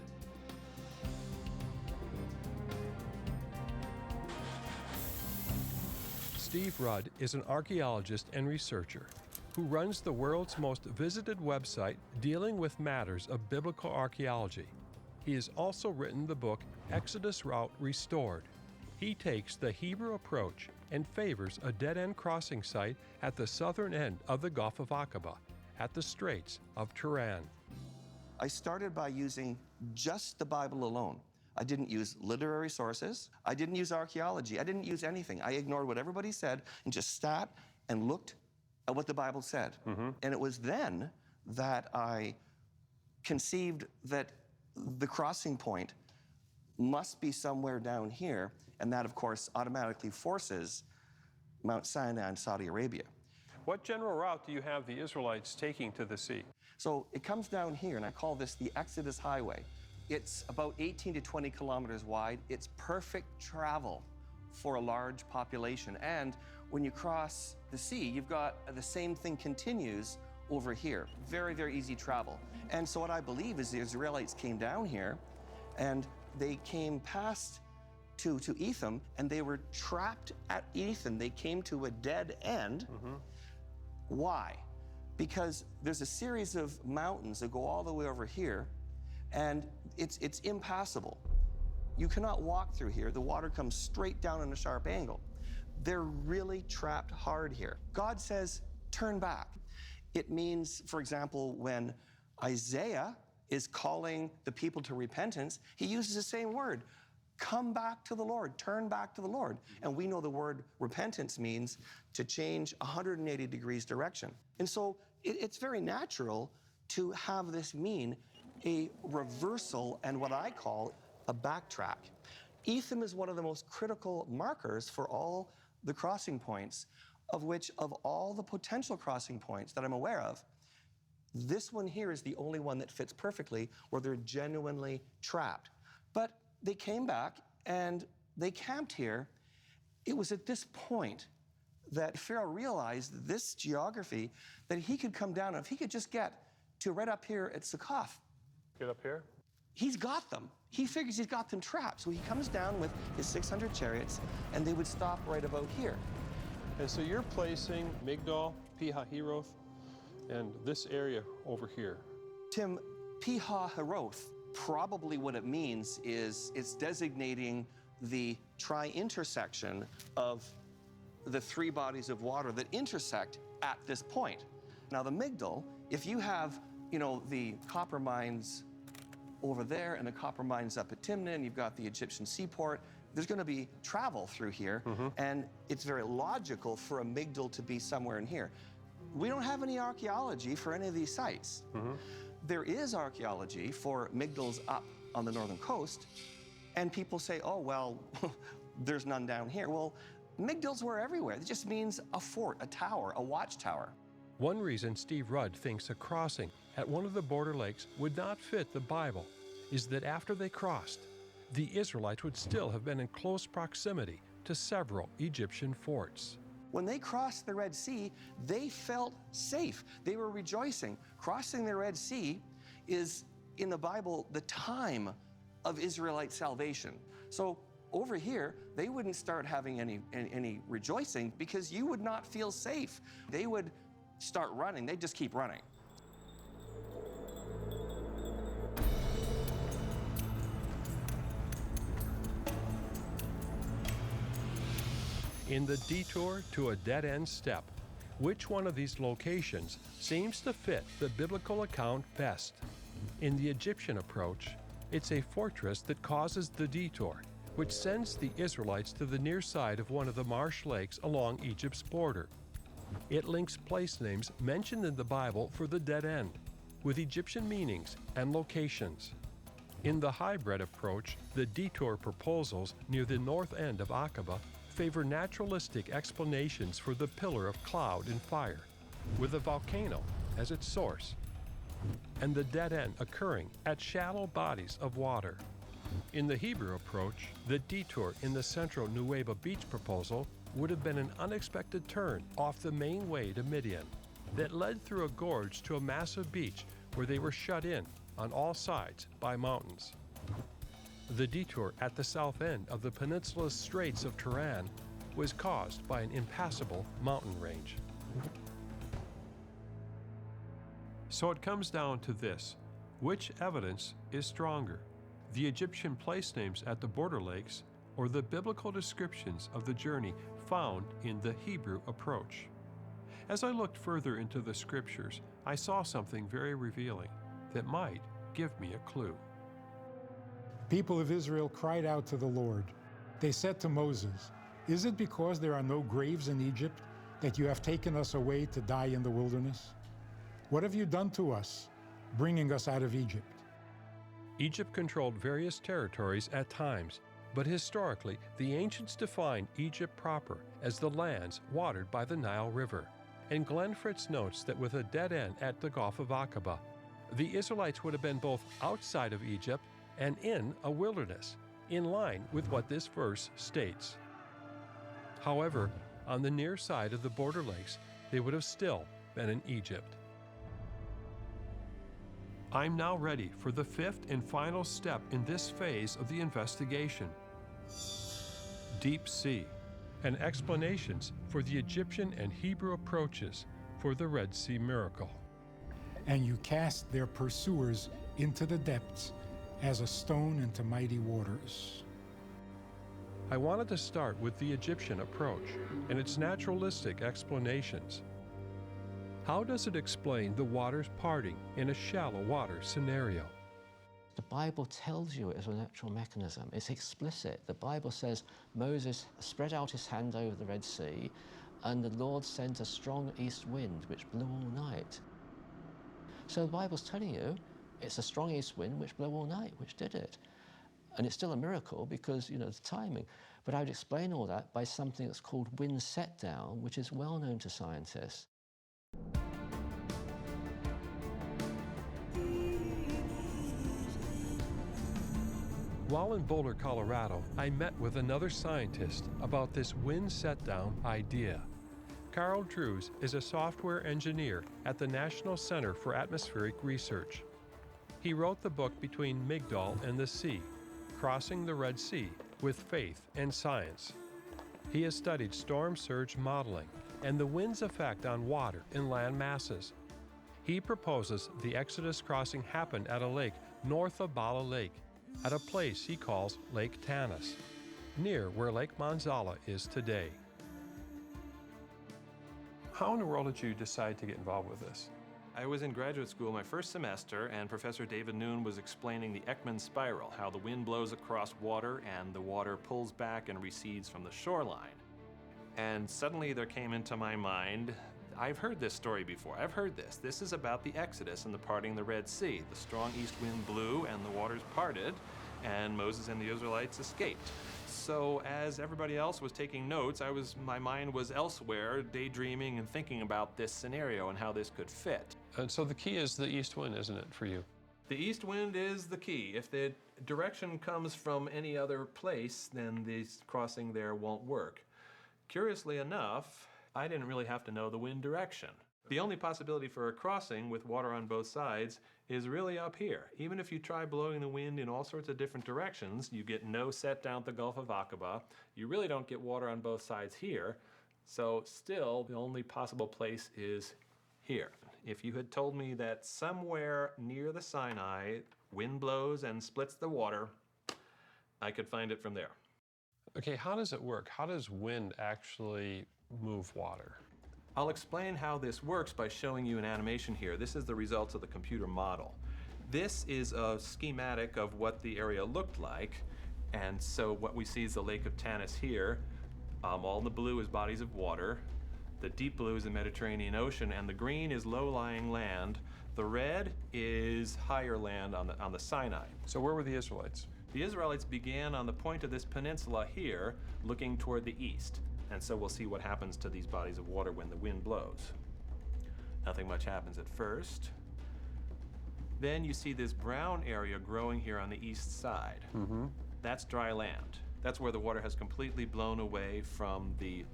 Steve Rudd is an archaeologist and researcher who runs the world's most visited website dealing with matters of biblical archaeology. He has also written the book Exodus Route Restored. He takes the Hebrew approach and favors a dead-end crossing site at the southern end of the Gulf of Aqaba, at the Straits of Tiran. I started by using just the Bible alone. I didn't use literary sources. I didn't use archaeology. I didn't use anything. I ignored what everybody said and just sat and looked at what the Bible said. And it was then that I conceived that the crossing point must be somewhere down here, and that, of course, automatically forces Mount Sinai in Saudi Arabia. What general route do you have the Israelites taking to the sea? So it comes down here, and I call this the Exodus Highway. It's about 18 to 20 kilometers wide. It's perfect travel for a large population. And when you cross the sea, you've got the same thing continues over here. Very, very easy travel. And so what I believe is the Israelites came down here and they came past to Etham, and they were trapped at Etham. They came to a dead end. Why? Because there's a series of mountains that go all the way over here, and it's impassable. You cannot walk through here. The water comes straight down in a sharp angle. They're really trapped hard here. God says, turn back. It means, for example, when Isaiah is calling the people to repentance, he uses the same word. Come back to the Lord, turn back to the Lord. And we know the word repentance means to change 180 degrees direction. And so it's very natural to have this mean a reversal and what I call a backtrack. Etham is one of the most critical markers for all the crossing points, of which of all the potential crossing points that I'm aware of, this one here is the only one that fits perfectly where they're genuinely trapped. But they came back and they camped here. It was at this point that Pharaoh realized this geography, that he could come down, if he could just get to right up here at Succoth. Get up here? He's got them. He figures he's got them trapped. So he comes down with his 600 chariots, and they would stop right about here. And so you're placing Migdol, Pi-hahiroth, and this area over here. Tim, Pi-hahiroth, probably what it means is it's designating the tri-intersection of the three bodies of water that intersect at this point. Now the Migdol, if you have, the copper mines over there and the copper mines up at Timna, you've got the Egyptian seaport, there's going to be travel through here, and it's very logical for a Migdol to be somewhere in here. We don't have any archaeology for any of these sites. There is archaeology for Migdols up on the northern coast, and people say, oh, well, there's none down here. Well, Migdols were everywhere. It just means a fort, a tower, a watchtower. One reason Steve Rudd thinks a crossing at one of the border lakes would not fit the Bible is that after they crossed, the Israelites would still have been in close proximity to several Egyptian forts. When they crossed the Red Sea, they felt safe. They were rejoicing. Crossing the Red Sea is, in the Bible, the time of Israelite salvation. So over here, they wouldn't start having any rejoicing because you would not feel safe. They would start running. They'd just keep running. In the detour to a dead-end step, which one of these locations seems to fit the biblical account best? In the Egyptian approach, it's a fortress that causes the detour, which sends the Israelites to the near side of one of the marsh lakes along Egypt's border. It links place names mentioned in the Bible for the dead end, with Egyptian meanings and locations. In the hybrid approach, the detour proposals near the north end of Aqaba favor naturalistic explanations for the pillar of cloud and fire, with a volcano as its source, and the dead end occurring at shallow bodies of water. In the Hebrew approach, the detour in the central Nuweiba beach proposal would have been an unexpected turn off the main way to Midian that led through a gorge to a massive beach where they were shut in on all sides by mountains. The detour at the south end of the peninsula's Straits of Tiran was caused by an impassable mountain range. So it comes down to this: which evidence is stronger, the Egyptian place names at the border lakes or the biblical descriptions of the journey found in the Hebrew approach? As I looked further into the scriptures, I saw something very revealing that might give me a clue. People of Israel cried out to the Lord. They said to Moses, "Is it because there are no graves in Egypt that you have taken us away to die in the wilderness? What have you done to us, bringing us out of Egypt?" Egypt controlled various territories at times, but historically, the ancients defined Egypt proper as the lands watered by the Nile River. And Glenn Fritz notes that with a dead end at the Gulf of Aqaba, the Israelites would have been both outside of Egypt and in a wilderness, in line with what this verse states. However, on the near side of the border lakes, they would have still been in Egypt. I'm now ready for the fifth and final step in this phase of the investigation. Deep Sea, and explanations for the Egyptian and Hebrew approaches for the Red Sea miracle. And you cast their pursuers into the depths as a stone into mighty waters. I wanted to start with the Egyptian approach and its naturalistic explanations. How does it explain the waters parting in a shallow water scenario? The Bible tells you it's a natural mechanism. It's explicit. The Bible says Moses spread out his hand over the Red Sea, and the Lord sent a strong east wind which blew all night. So the Bible's telling you it's a strong east wind which blew all night, which did it. And it's still a miracle because, you know, the timing. But I would explain all that by something that's called wind set down, which is well known to scientists. While in Boulder, Colorado, I met with another scientist about this wind set-down idea. Carl Drews is a software engineer at the National Center for Atmospheric Research. He wrote the book Between Migdol and the Sea, Crossing the Red Sea with Faith and Science. He has studied storm surge modeling and the wind's effect on water and land masses. He proposes the Exodus crossing happened at a lake north of Bala Lake, at a place he calls Lake Tanis, near where Lake Manzala is today. How in the world did you decide to get involved with this? I was in graduate school my first semester, and Professor David Noon was explaining the Ekman spiral, how the wind blows across water and the water pulls back and recedes from the shoreline. And suddenly there came into my mind, I've heard this story before. I've heard this. This is about the Exodus and the parting of the Red Sea. The strong east wind blew and the waters parted, and Moses and the Israelites escaped. So as everybody else was taking notes, my mind was elsewhere, daydreaming and thinking about this scenario and how this could fit. And so the key is the east wind, isn't it, for you? The east wind is the key. If the direction comes from any other place, then the crossing there won't work. Curiously enough, I didn't really have to know the wind direction. The only possibility for a crossing with water on both sides is really up here. Even if you try blowing the wind in all sorts of different directions, you get no set down at the Gulf of Aqaba. You really don't get water on both sides here. So still, the only possible place is here. If you had told me that somewhere near the Sinai, wind blows and splits the water, I could find it from there. Okay, how does it work? How does wind actually move water? I'll explain how this works by showing you an animation here. This is the results of the computer model. This is a schematic of what the area looked like. And so what we see is the Lake of Tanis here. All in the blue is bodies of water. The deep blue is the Mediterranean Ocean, and the green is low-lying land. The red is higher land on the Sinai. So where were the Israelites? The Israelites began on the point of this peninsula here, looking toward the east. And so we'll see what happens to these bodies of water when the wind blows. Nothing much happens at first. Then you see this brown area growing here on the east side. That's dry land. That's where the water has completely blown away from the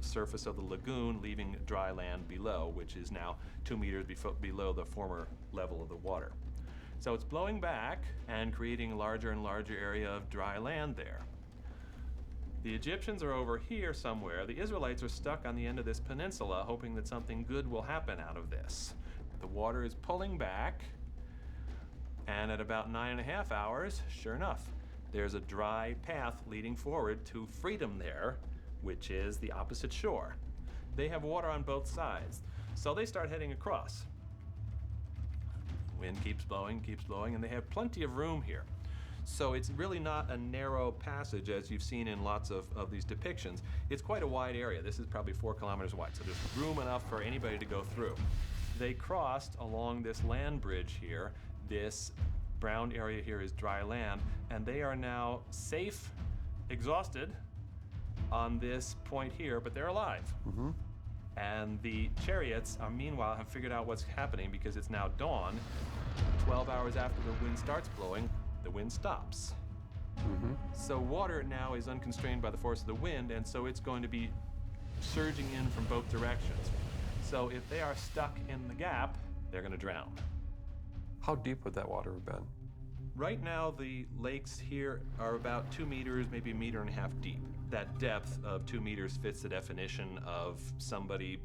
surface of the lagoon, leaving dry land below, which is now 2 meters below the former level of the water. So it's blowing back and creating a larger and larger area of dry land there. The Egyptians are over here somewhere. The Israelites are stuck on the end of this peninsula, hoping that something good will happen out of this. The water is pulling back, and at about 9.5 hours, sure enough, there's a dry path leading forward to freedom there, which is the opposite shore. They have water on both sides, so they start heading across. Wind keeps blowing, and they have plenty of room here. So it's really not a narrow passage as you've seen in lots of these depictions. It's quite a wide area. This is probably 4 kilometers wide, so there's room enough for anybody to go through. They crossed along this land bridge here. This brown area here is dry land, and they are now safe, exhausted on this point here, but they're alive. And the chariots, meanwhile, have figured out what's happening because it's now dawn. 12 hours after the wind starts blowing, the wind stops. So water now is unconstrained by the force of the wind, and so it's going to be surging in from both directions. So if they are stuck in the gap, they're going to drown. How deep would that water have been? Right now, the lakes here are about 2 meters, maybe 1.5 meters deep. That depth of 2 meters fits the definition of somebody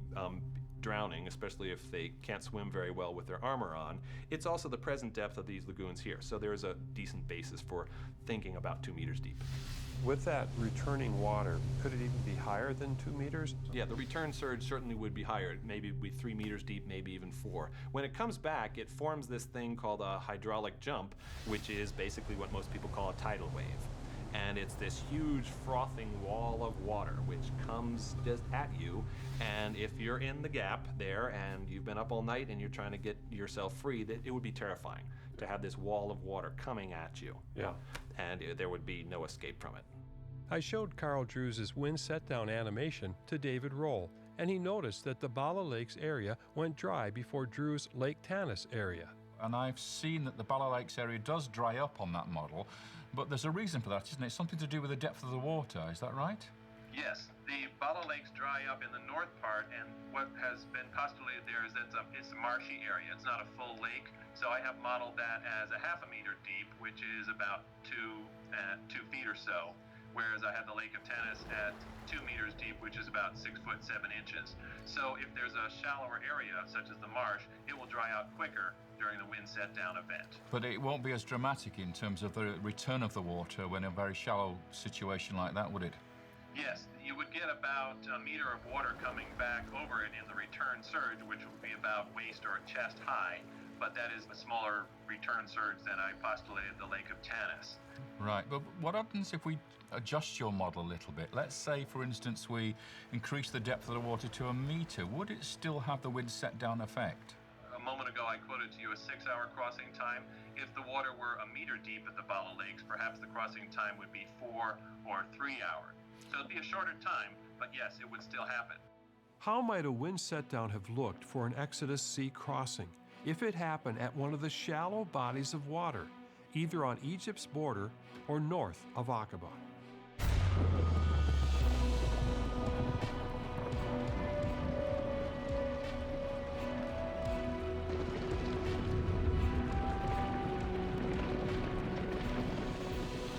drowning, especially if they can't swim very well with their armor on. It's also the present depth of these lagoons here, so there's a decent basis for thinking about 2 meters deep. With that returning water, could it even be higher than 2 meters? Yeah, the return surge certainly would be higher. Maybe it'd be 3 meters deep, maybe even 4. When it comes back, it forms this thing called a hydraulic jump, which is basically what most people call a tidal wave. And it's this huge frothing wall of water which comes just at you, and if you're in the gap there and you've been up all night and you're trying to get yourself free, it would be terrifying to have this wall of water coming at you. Yeah. And there would be no escape from it. I showed Carl Drews' wind set-down animation to David Roll, and he noticed that the Bala Lakes area went dry before Drews' Lake Tanis area. And I've seen that the Bala Lakes area does dry up on that model, but there's a reason for that, isn't it? Something to do with the depth of the water, is that right? Yes, the Bala Lakes dry up in the north part, and what has been postulated there is that it's a marshy area. It's not a full lake, so I have modeled that as a 0.5 meter deep, which is about 2 feet or so, whereas I have the Lake of Tanis at 2 meters deep, which is about 6 foot 7 inches. So if there's a shallower area, such as the marsh, it will dry out quicker during the wind set-down event. But it won't be as dramatic in terms of the return of the water when a very shallow situation like that, would it? Yes, you would get about 1 meter of water coming back over it in the return surge, which would be about waist or chest high, but that is a smaller return surge than I postulated the Lake of Tanis. Right, but what happens if we adjust your model a little bit? Let's say, for instance, we increase the depth of the water to 1 meter. Would it still have the wind set-down effect? A moment ago, I quoted to you a 6-hour crossing time. If the water were 1 meter deep at the Bala Lakes, perhaps the crossing time would be 4 or 3 hours. So it'd be a shorter time, but yes, it would still happen. How might a wind set-down have looked for an Exodus Sea crossing if it happened at one of the shallow bodies of water, either on Egypt's border or north of Aqaba?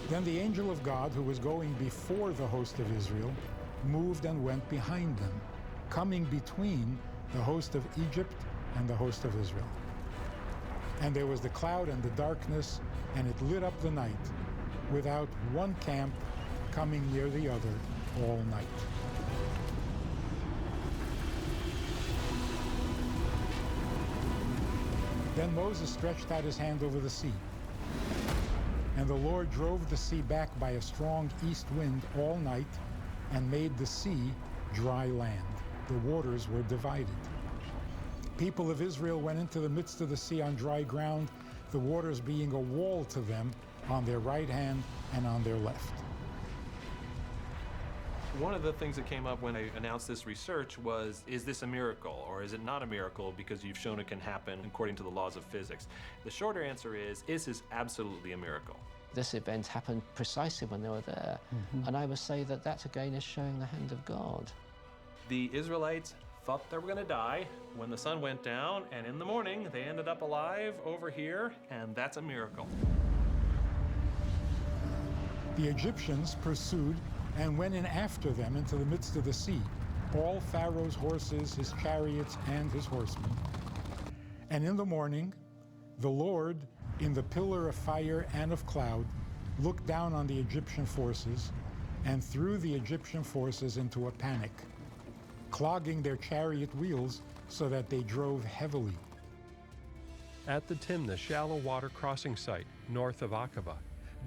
Then the angel of God, who was going before the host of Israel, moved and went behind them, coming between the host of Egypt and the host of Israel. And there was the cloud and the darkness, and it lit up the night, without one camp coming near the other all night. Then Moses stretched out his hand over the sea, and the Lord drove the sea back by a strong east wind all night and made the sea dry land. The waters were divided. People of Israel went into the midst of the sea on dry ground, the waters being a wall to them on their right hand and on their left. One of the things that came up when I announced this research was, is this a miracle or is it not a miracle because you've shown it can happen according to the laws of physics? The shorter answer is this absolutely a miracle. This event happened precisely when they were there, and I would say that that again is showing the hand of God. The Israelites thought they were going to die when the sun went down, and in the morning they ended up alive over here, and that's a miracle. The Egyptians pursued and went in after them into the midst of the sea, all Pharaoh's horses, his chariots, and his horsemen. And in the morning, the Lord, in the pillar of fire and of cloud, looked down on the Egyptian forces and threw the Egyptian forces into a panic, clogging their chariot wheels so that they drove heavily. At the Timnah shallow water crossing site north of Aqaba,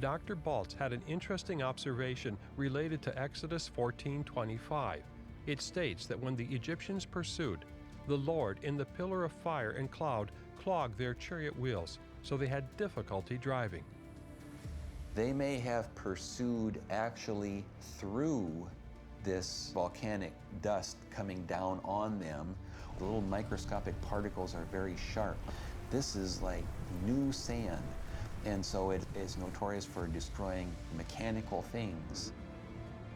Dr. Baltz had an interesting observation related to Exodus 14:25. It states that when the Egyptians pursued, the Lord in the pillar of fire and cloud clogged their chariot wheels, so they had difficulty driving. They may have pursued actually through this volcanic dust coming down on them. The little microscopic particles are very sharp. This is like new sand. and so it is notorious for destroying mechanical things.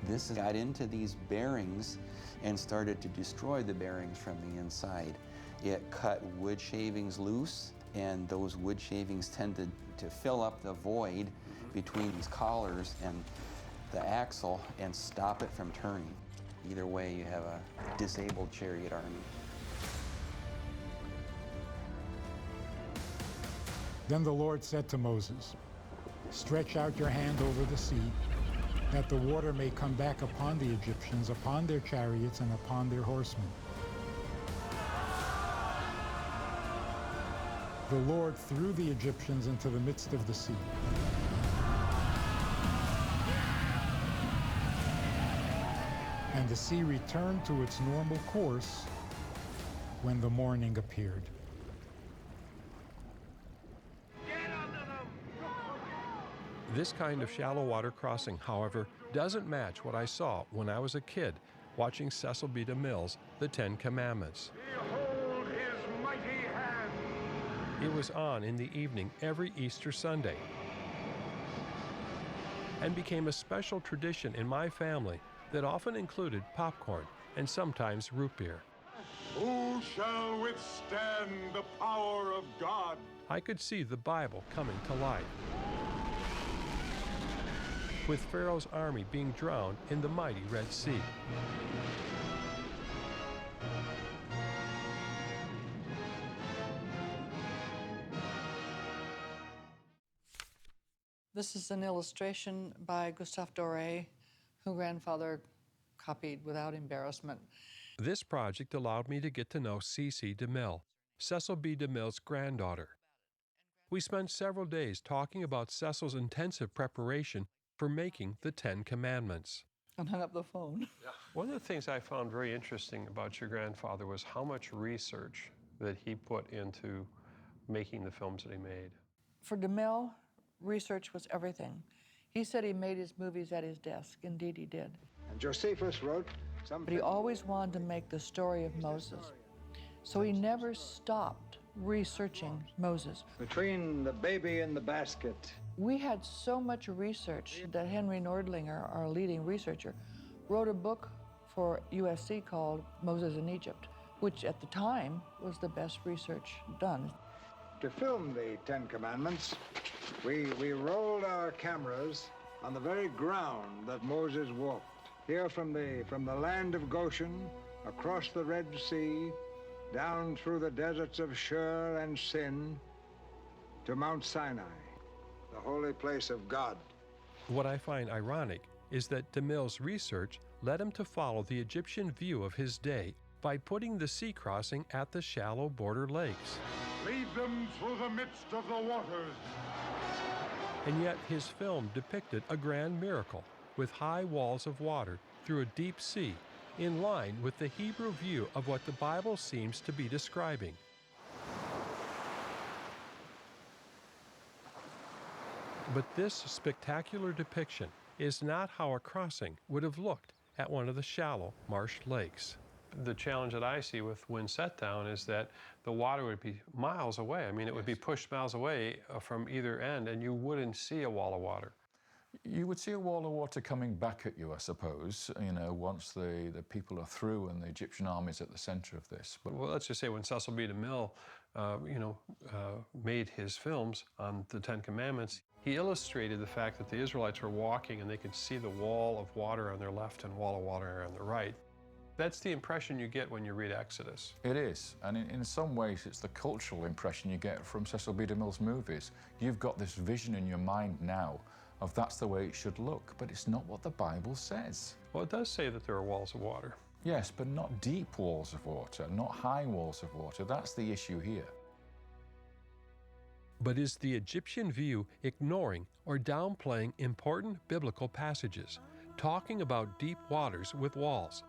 This got into these bearings and started to destroy the bearings from the inside. It cut wood shavings loose, and those wood shavings tended to fill up the void between these collars and the axle and stop it from turning. Either way, you have a disabled chariot army. Then the Lord said to Moses, "Stretch out your hand over the sea, that the water may come back upon the Egyptians, upon their chariots, and upon their horsemen." The Lord threw the Egyptians into the midst of the sea. And the sea returned to its normal course when the morning appeared. This kind of shallow water crossing, however, doesn't match what I saw when I was a kid watching Cecil B. DeMille's The Ten Commandments. Behold his mighty hand! It was on in the evening every Easter Sunday and became a special tradition in my family that often included popcorn and sometimes root beer. Who shall withstand the power of God? I could see the Bible coming to life, with Pharaoh's army being drowned in the mighty Red Sea. This is an illustration by Gustave Doré, who grandfather copied without embarrassment. This project allowed me to get to know C.C. DeMille, Cecil B. DeMille's granddaughter. We spent several days talking about Cecil's intensive preparation for making the Ten Commandments. And hung up the phone. One of the things I found very interesting about your grandfather was how much research that he put into making the films that he made. For DeMille, research was everything. He said he made his movies at his desk. Indeed, he did. And Josephus wrote But he always wanted to make the story of Moses. So he never stopped researching Moses. Between the baby and the basket. We had so much research that Henry Nordlinger, our leading researcher, wrote a book for USC called Moses in Egypt, which at the time was the best research done. To film the Ten Commandments, we rolled our cameras on the very ground that Moses walked. Here from the land of Goshen, across the Red Sea, down through the deserts of Shur and Sin, to Mount Sinai, the holy place of God. What I find ironic is that DeMille's research led him to follow the Egyptian view of his day by putting the sea crossing at the shallow border lakes. Lead them through the midst of the waters. And yet his film depicted a grand miracle with high walls of water through a deep sea, in line with the Hebrew view of what the Bible seems to be describing. But this spectacular depiction is not how a crossing would have looked at one of the shallow marsh lakes. The challenge that I see with wind set down is that the water would be miles away. I mean, it would be pushed miles away from either end, and you wouldn't see a wall of water. You would see a wall of water coming back at you, I suppose, once the people are through and the Egyptian army is at the center of this. But well, let's just say when Cecil B. DeMille, made his films on the Ten Commandments, he illustrated the fact that the Israelites were walking and they could see the wall of water on their left and wall of water on their right. That's the impression you get when you read Exodus. It is, and in some ways it's the cultural impression you get from Cecil B. DeMille's movies. You've got this vision in your mind now of that's the way it should look, but it's not what the Bible says. Well, it does say that there are walls of water. Yes, but not deep walls of water, not high walls of water. That's the issue here. But is the Egyptian view ignoring or downplaying important biblical passages, talking about deep waters with walls?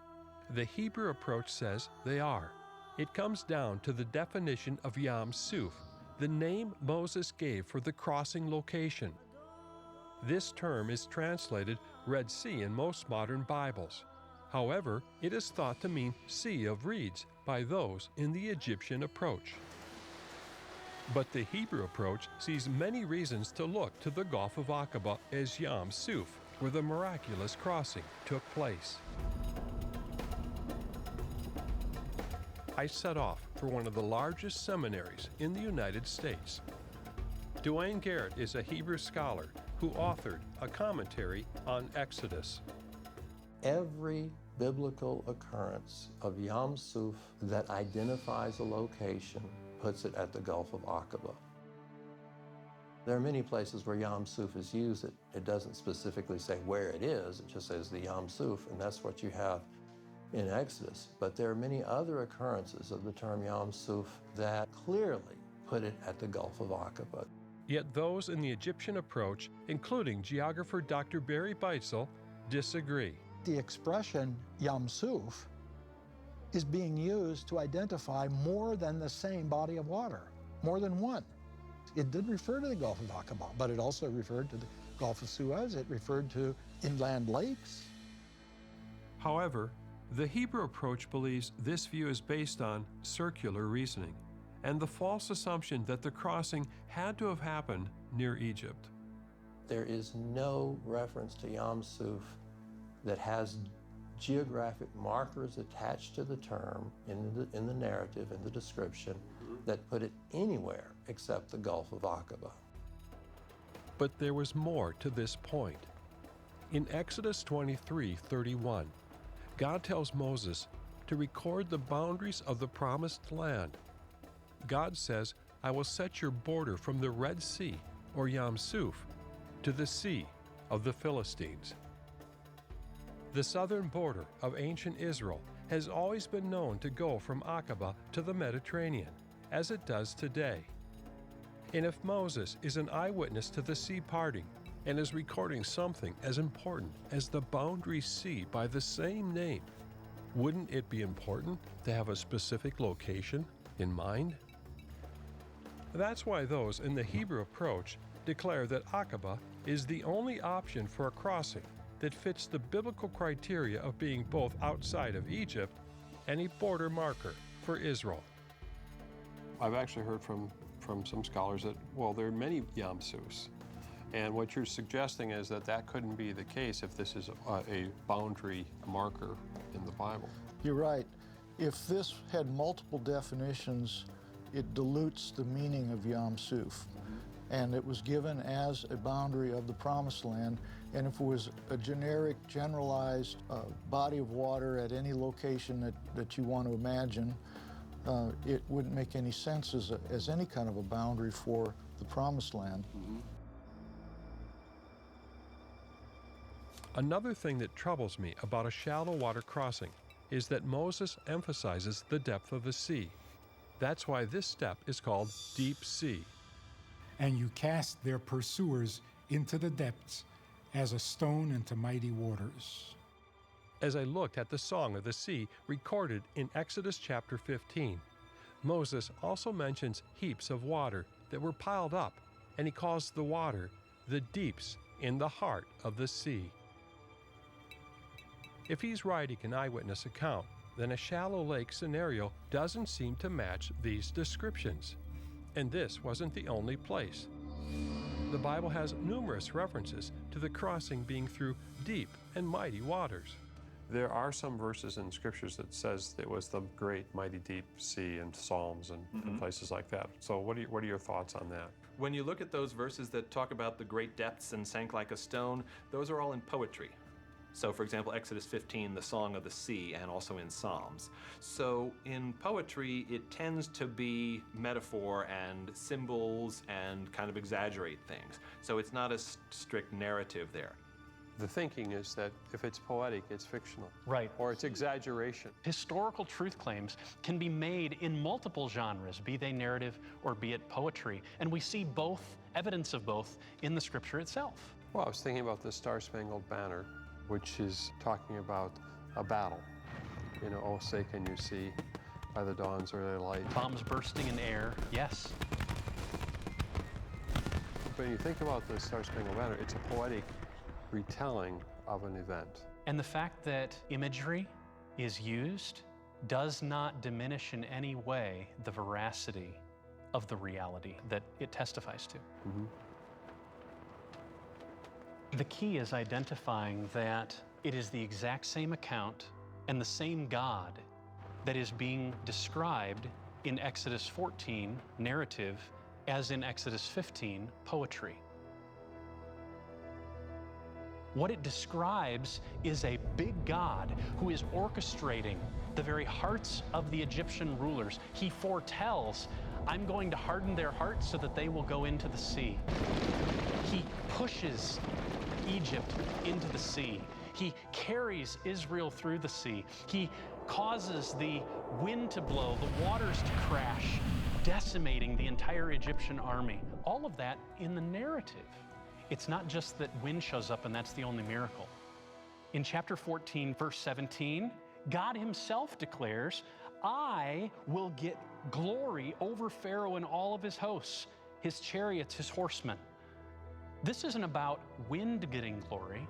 The Hebrew approach says they are. It comes down to the definition of Yam Suf, the name Moses gave for the crossing location. This term is translated Red Sea in most modern Bibles. However, it is thought to mean Sea of Reeds by those in the Egyptian approach. But the Hebrew approach sees many reasons to look to the Gulf of Aqaba as Yam Suf, where the miraculous crossing took place. I set off for one of the largest seminaries in the United States. Duane Garrett is a Hebrew scholar who authored a commentary on Exodus. Every biblical occurrence of Yam Suf that identifies a location puts it at the Gulf of Aqaba. There are many places where Yam Suf is used. It doesn't specifically say where it is, it just says the Yam Suf, and that's what you have in Exodus. But there are many other occurrences of the term Yam Suf that clearly put it at the Gulf of Aqaba. Yet those in the Egyptian approach, including geographer Dr. Barry Beitzel, disagree. The expression Yam Suf is being used to identify more than the same body of water, more than one. It did refer to the Gulf of Aqaba, but it also referred to the Gulf of Suez. It referred to inland lakes. However, the Hebrew approach believes this view is based on circular reasoning and the false assumption that the crossing had to have happened near Egypt. There is no reference to Yam Suf that has geographic markers attached to the term in the narrative, in the description, that put it anywhere except the Gulf of Aqaba. But there was more to this point. In Exodus 23:31, God tells Moses to record the boundaries of the promised land. God says, "I will set your border from the Red Sea, or Yam Suf, to the Sea of the Philistines." The southern border of ancient Israel has always been known to go from Aqaba to the Mediterranean, as it does today. And if Moses is an eyewitness to the sea parting and is recording something as important as the boundary sea by the same name, wouldn't it be important to have a specific location in mind? That's why those in the Hebrew approach declare that Aqaba is the only option for a crossing that fits the biblical criteria of being both outside of Egypt and a border marker for Israel. I've actually heard from some scholars that, well, there are many Yam Sufs. And what you're suggesting is that that couldn't be the case if this is a boundary marker in the Bible. You're right. If this had multiple definitions, it dilutes the meaning of Yam Suf. And it was given as a boundary of the Promised Land. And if it was a generic, generalized body of water at any location that you want to imagine, it wouldn't make any sense as any kind of a boundary for the Promised Land. Another thing that troubles me about a shallow water crossing is that Moses emphasizes the depth of the sea. That's why this step is called deep sea. And you cast their pursuers into the depths as a stone into mighty waters. As I looked at the Song of the Sea recorded in Exodus chapter 15, Moses also mentions heaps of water that were piled up, and he calls the water the deeps in the heart of the sea. If he's writing an eyewitness account, then a shallow lake scenario doesn't seem to match these descriptions. And this wasn't the only place. The Bible has numerous references to the crossing being through deep and mighty waters. There are some verses in scriptures that says it was the great mighty deep sea in Psalms and places like that. So what are your thoughts on that? When you look at those verses that talk about the great depths and sank like a stone, those are all in poetry. So for example, Exodus 15, the Song of the Sea, and also in Psalms. So in poetry, it tends to be metaphor and symbols and kind of exaggerate things. So it's not a strict narrative there. The thinking is that if it's poetic, it's fictional. Right. Or it's exaggeration. Historical truth claims can be made in multiple genres, be they narrative or be it poetry. And we see both, evidence of both, in the scripture itself. Well, I was thinking about the Star-Spangled Banner, which is talking about a battle. You know, oh, say can you see by the dawn's early light. Bombs bursting in air, yes. But when you think about the Star-Spangled Banner, it's a poetic retelling of an event. And the fact that imagery is used does not diminish in any way the veracity of the reality that it testifies to. The key is identifying that it is the exact same account and the same God that is being described in Exodus 14, narrative, as in Exodus 15, poetry. What it describes is a big God who is orchestrating the very hearts of the Egyptian rulers. He foretells, I'm going to harden their hearts so that they will go into the sea. He pushes Egypt into the sea. He carries Israel through the sea. He causes the wind to blow, the waters to crash, decimating the entire Egyptian army. All of that in the narrative. It's not just that wind shows up and that's the only miracle. In chapter 14, verse 17, God himself declares, I will get glory over Pharaoh and all of his hosts, his chariots, his horsemen. This isn't about wind getting glory.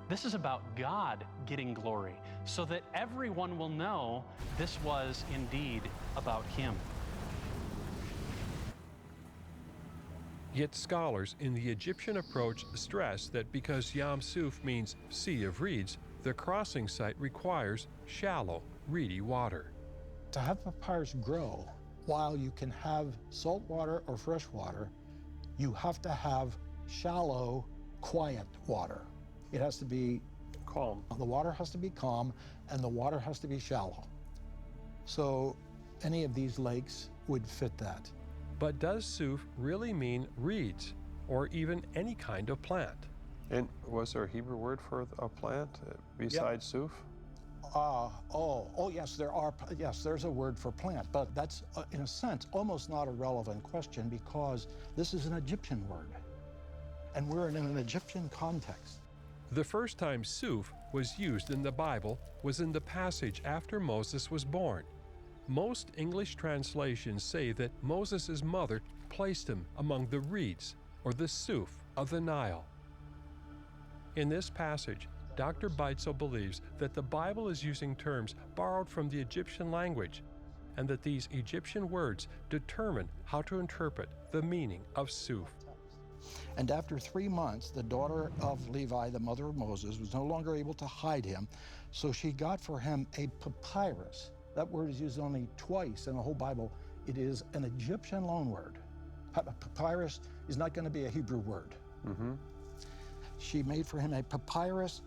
This is about God getting glory, so that everyone will know this was indeed about him. Yet scholars in the Egyptian approach stress that because Yam Suf means Sea of Reeds, the crossing site requires shallow, reedy water. To have papyrus grow while you can have salt water or fresh water, you have to have shallow, quiet water. It has to be calm. The water has to be calm and the water has to be shallow. So any of these lakes would fit that. But does Suf really mean reeds, or even any kind of plant? And was there a Hebrew word for a plant besides Suf? Yes, there's a word for plant, but that's, in a sense, almost not a relevant question because this is an Egyptian word, and we're in an Egyptian context. The first time Suf was used in the Bible was in the passage after Moses was born. Most English translations say that Moses' mother placed him among the reeds, or the Suf of the Nile. In this passage, Dr. Beitzel believes that the Bible is using terms borrowed from the Egyptian language, and that these Egyptian words determine how to interpret the meaning of Suf. And after 3 months, the daughter of Levi, the mother of Moses, was no longer able to hide him, so she got for him a papyrus. That word is used only twice in the whole Bible. It is an Egyptian loanword. Papyrus is not going to be a Hebrew word. She made for him a papyrus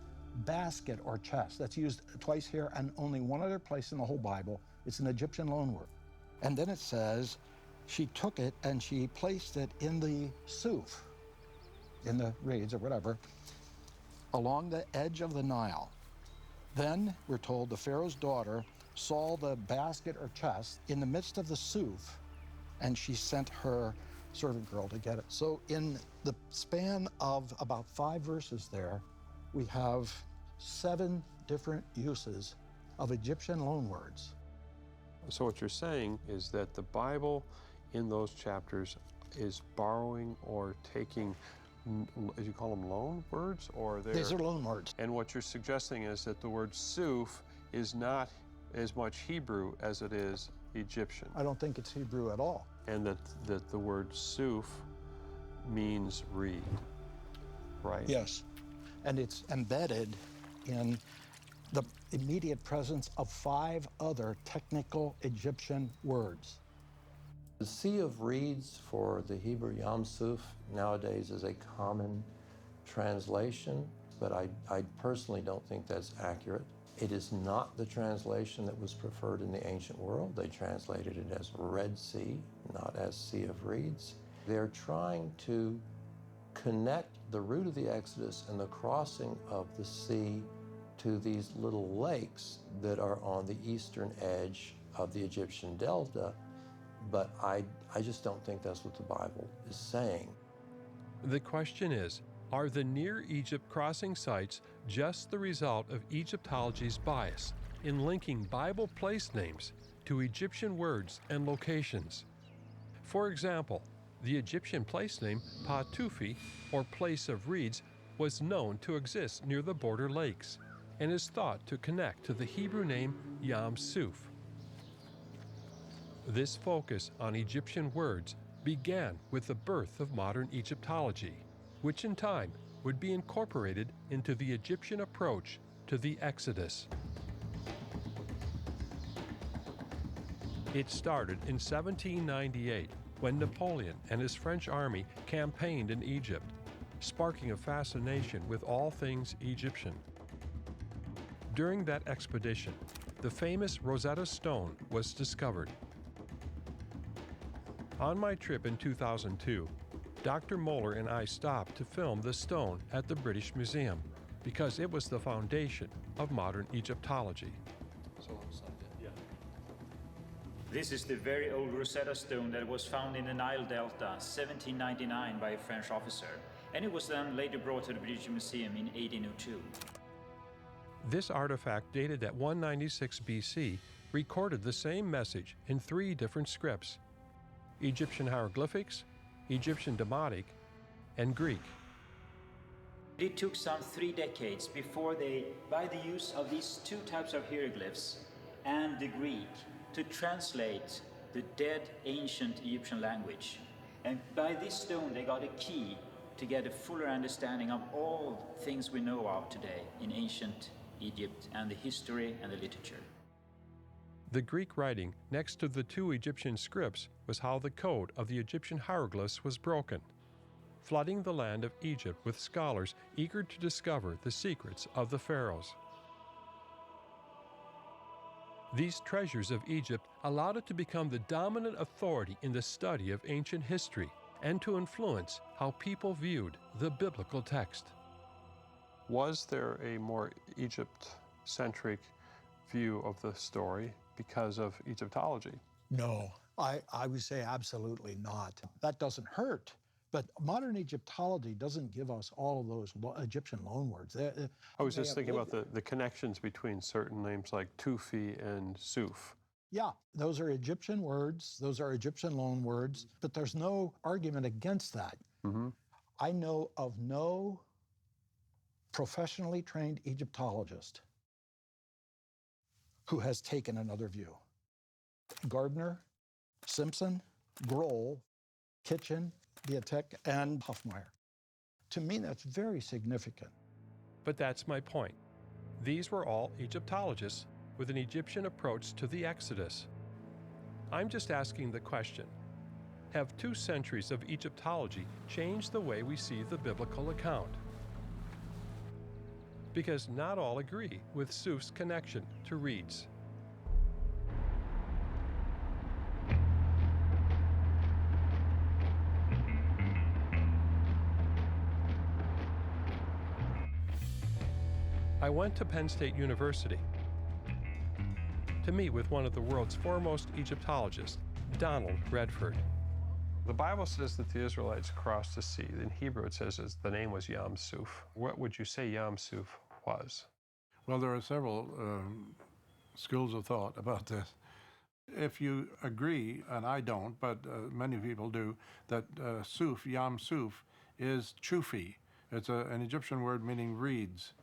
basket or chest. That's used twice here and only one other place in the whole Bible. It's an Egyptian loanword. And then it says, she took it and she placed it in the Suf, in the reeds or whatever, along the edge of the Nile. Then, we're told, the Pharaoh's daughter saw the basket or chest in the midst of the Suf, and she sent her servant girl to get it. So in the span of about 5 verses there, we have 7 different uses of Egyptian loanwords. So what you're saying is that the Bible in those chapters is borrowing or taking, as you call them, loan words? Or These are loan words. And what you're suggesting is that the word Suf is not as much Hebrew as it is Egyptian. I don't think it's Hebrew at all. And that the word Suf means reed, right? Yes, and it's embedded in the immediate presence of 5 other technical Egyptian words. The Sea of Reeds for the Hebrew Yam Suf nowadays is a common translation, but I personally don't think that's accurate. It is not the translation that was preferred in the ancient world. They translated it as Red Sea, not as Sea of Reeds. They're trying to connect the route of the Exodus and the crossing of the sea to these little lakes that are on the eastern edge of the Egyptian delta, but I just don't think that's what the Bible is saying. The question is, are the Near Egypt crossing sites just the result of Egyptology's bias in linking Bible place names to Egyptian words and locations? For example, the Egyptian place name Patufi, or Place of Reeds, was known to exist near the border lakes and is thought to connect to the Hebrew name Yam Suf. This focus on Egyptian words began with the birth of modern Egyptology, which in time would be incorporated into the Egyptian approach to the Exodus. It started in 1798 when Napoleon and his French army campaigned in Egypt, sparking a fascination with all things Egyptian. During that expedition, the famous Rosetta Stone was discovered. On my trip in 2002, Dr. Moeller and I stopped to film the stone at the British Museum because it was the foundation of modern Egyptology. This is the very old Rosetta Stone that was found in the Nile Delta, 1799, by a French officer, and it was then later brought to the British Museum in 1802. This artifact, dated at 196 BC, recorded the same message in 3 different scripts: Egyptian hieroglyphics, Egyptian Demotic, and Greek. It took some 3 decades before they, by the use of these 2 types of hieroglyphs and the Greek, to translate the dead ancient Egyptian language. And by this stone they got a key to get a fuller understanding of all things we know of today in ancient Egypt and the history and the literature. The Greek writing next to the 2 Egyptian scripts was how the code of the Egyptian hieroglyphs was broken, flooding the land of Egypt with scholars eager to discover the secrets of the pharaohs. These treasures of Egypt allowed it to become the dominant authority in the study of ancient history and to influence how people viewed the biblical text. Was there a more Egypt-centric view of the story because of Egyptology? No, I would say absolutely not. That doesn't hurt. But modern Egyptology doesn't give us all of those Egyptian loanwords. I was just thinking about the connections between certain names like Tufi and Suf. Yeah, those are Egyptian words, those are Egyptian loanwords, but there's no argument against that. Mm-hmm. I know of no professionally trained Egyptologist who has taken another view. Gardner, Simpson, Grohl, Kitchen, Biatek, and Huffmeyer. To me, that's very significant. But that's my point. These were all Egyptologists with an Egyptian approach to the Exodus. I'm just asking the question, have 2 centuries of Egyptology changed the way we see the biblical account? Because not all agree with Suf's connection to reeds. I went to Penn State University to meet with one of the world's foremost Egyptologists, Donald Redford. The Bible says that the Israelites crossed the sea. In Hebrew, it says the name was Yam Suf. What would you say Yam Suf was? Well, there are several schools of thought about this. If you agree, and I don't, but many people do, that Suf, Yam Suf, is Chufi. It's an Egyptian word meaning reeds.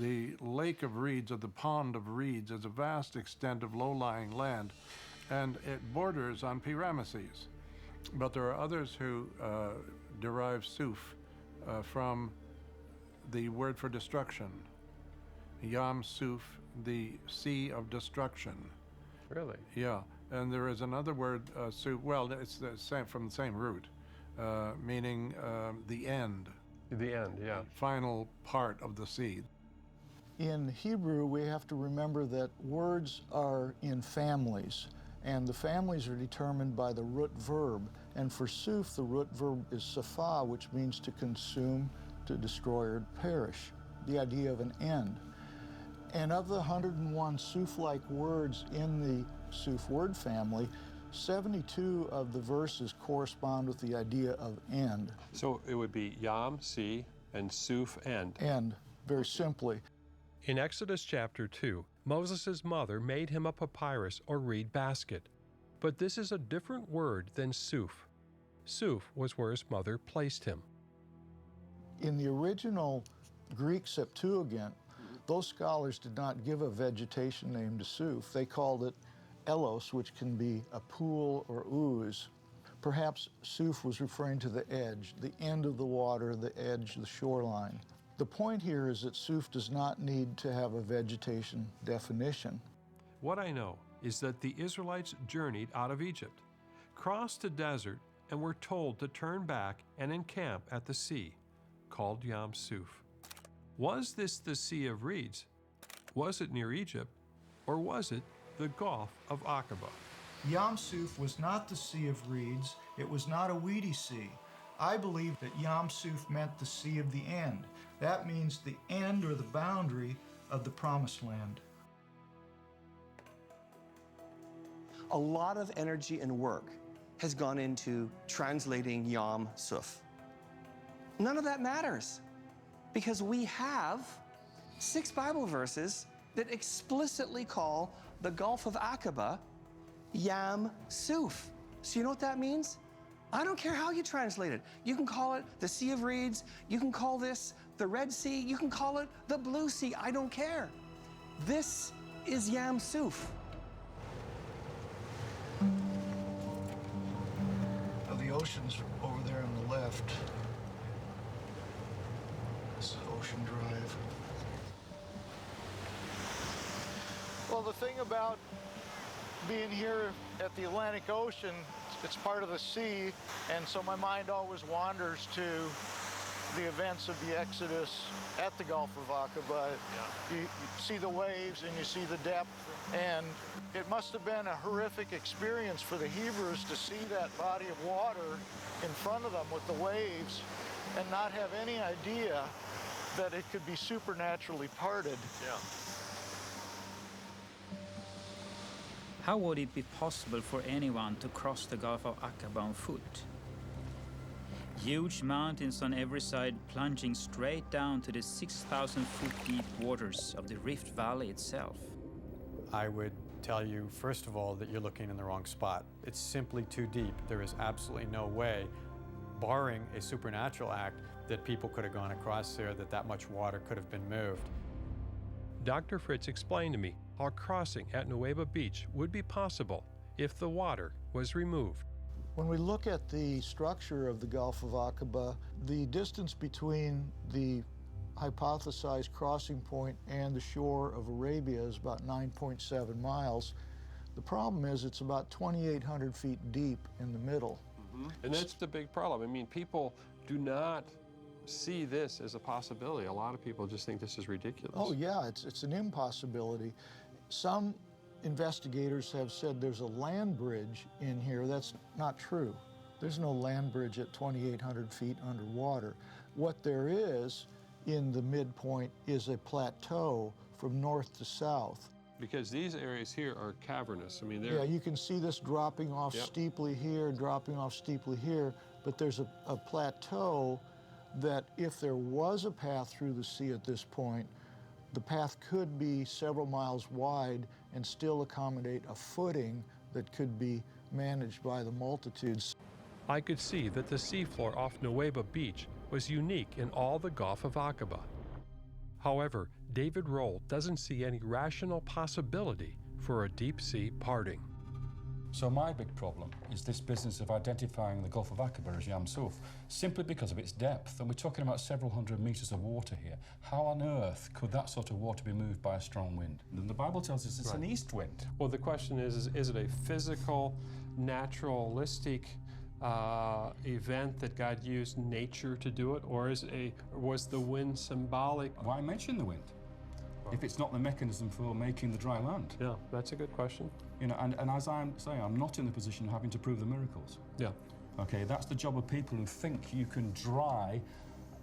The lake of reeds, or the pond of reeds, is a vast extent of low-lying land, and it borders on Pi-Ramesses. But there are others who derive Suf from the word for destruction. Yam Suf, the sea of destruction. Really? Yeah, and there is another word, Suf, well, it's the same, from the same root, meaning the end. The end, yeah. Final part of the sea. In Hebrew, we have to remember that words are in families, and the families are determined by the root verb. And for Suf, the root verb is safa, which means to consume, to destroy, or to perish, the idea of an end. And of the 101 Suf-like words in the Suf word family, 72 of the verses correspond with the idea of end. So it would be Yam, sea, and Suf, end. End, very simply. In Exodus chapter 2, Moses' mother made him a papyrus or reed basket. But this is a different word than Suf. Suf was where his mother placed him. In the original Greek Septuagint, those scholars did not give a vegetation name to Suf. They called it Elos, which can be a pool or ooze. Perhaps Suf was referring to the edge, the end of the water, the edge, the shoreline. The point here is that Suf does not need to have a vegetation definition. What I know is that the Israelites journeyed out of Egypt, crossed a desert, and were told to turn back and encamp at the sea, called Yam Suf. Was this the Sea of Reeds? Was it near Egypt? Or was it the Gulf of Aqaba? Yam Suf was not the Sea of Reeds. It was not a weedy sea. I believe that Yam Suf meant the Sea of the End. That means the end or the boundary of the Promised Land. A lot of energy and work has gone into translating Yam Suf. None of that matters because we have 6 Bible verses that explicitly call the Gulf of Aqaba Yam Suf. So you know what that means? I don't care how you translate it. You can call it the Sea of Reeds, you can call this the Red Sea, you can call it the Blue Sea, I don't care. This is Yam Suf. Now the ocean's over there on the left. This is Ocean Drive. Well, the thing about being here at the Atlantic Ocean, it's part of the sea, and so my mind always wanders to the events of the Exodus at the Gulf of Aqaba. You see the waves and you see the depth, and it must have been a horrific experience for the Hebrews to see that body of water in front of them with the waves and not have any idea that it could be supernaturally parted. How would it be possible for anyone to cross the Gulf of Aqaba on foot? Huge mountains on every side plunging straight down to the 6,000 foot deep waters of the Rift Valley itself. I would tell you, first of all, that you're looking in the wrong spot. It's simply too deep. There is absolutely no way, barring a supernatural act, that people could have gone across there, that much water could have been moved. Dr. Fritz explained to me how crossing at Nuweiba Beach would be possible if the water was removed. When we look at the structure of the Gulf of Aqaba, the distance between the hypothesized crossing point and the shore of Arabia is about 9.7 miles. The problem is it's about 2,800 feet deep in the middle. And that's the big problem. I mean, people do not see this as a possibility. A lot of people just think this is ridiculous. Oh yeah, it's an impossibility. Some investigators have said there's a land bridge in here. That's not true. There's no land bridge at 2,800 feet underwater. What there is in the midpoint is a plateau from north to south. Because these areas here are cavernous. I mean, they're... Yeah, you can see this dropping off steeply here, dropping off steeply here, but there's a plateau that if there was a path through the sea at this point, the path could be several miles wide and still accommodate a footing that could be managed by the multitudes. I could see that the seafloor off Nuweiba Beach was unique in all the Gulf of Aqaba. However, David Rohl doesn't see any rational possibility for a deep sea parting. So my big problem is this business of identifying the Gulf of Aqaba as Yam Suf, simply because of its depth. And we're talking about several hundred meters of water here. How on earth could that sort of water be moved by a strong wind? And the Bible tells us it's an east wind. Well, the question is it a physical, naturalistic event that God used nature to do it, or was the wind symbolic? Why mention the wind if it's not the mechanism for making the dry land? Yeah, that's a good question. You know, and as I'm saying, I'm not in the position of having to prove the miracles. Yeah. Okay, that's the job of people who think you can dry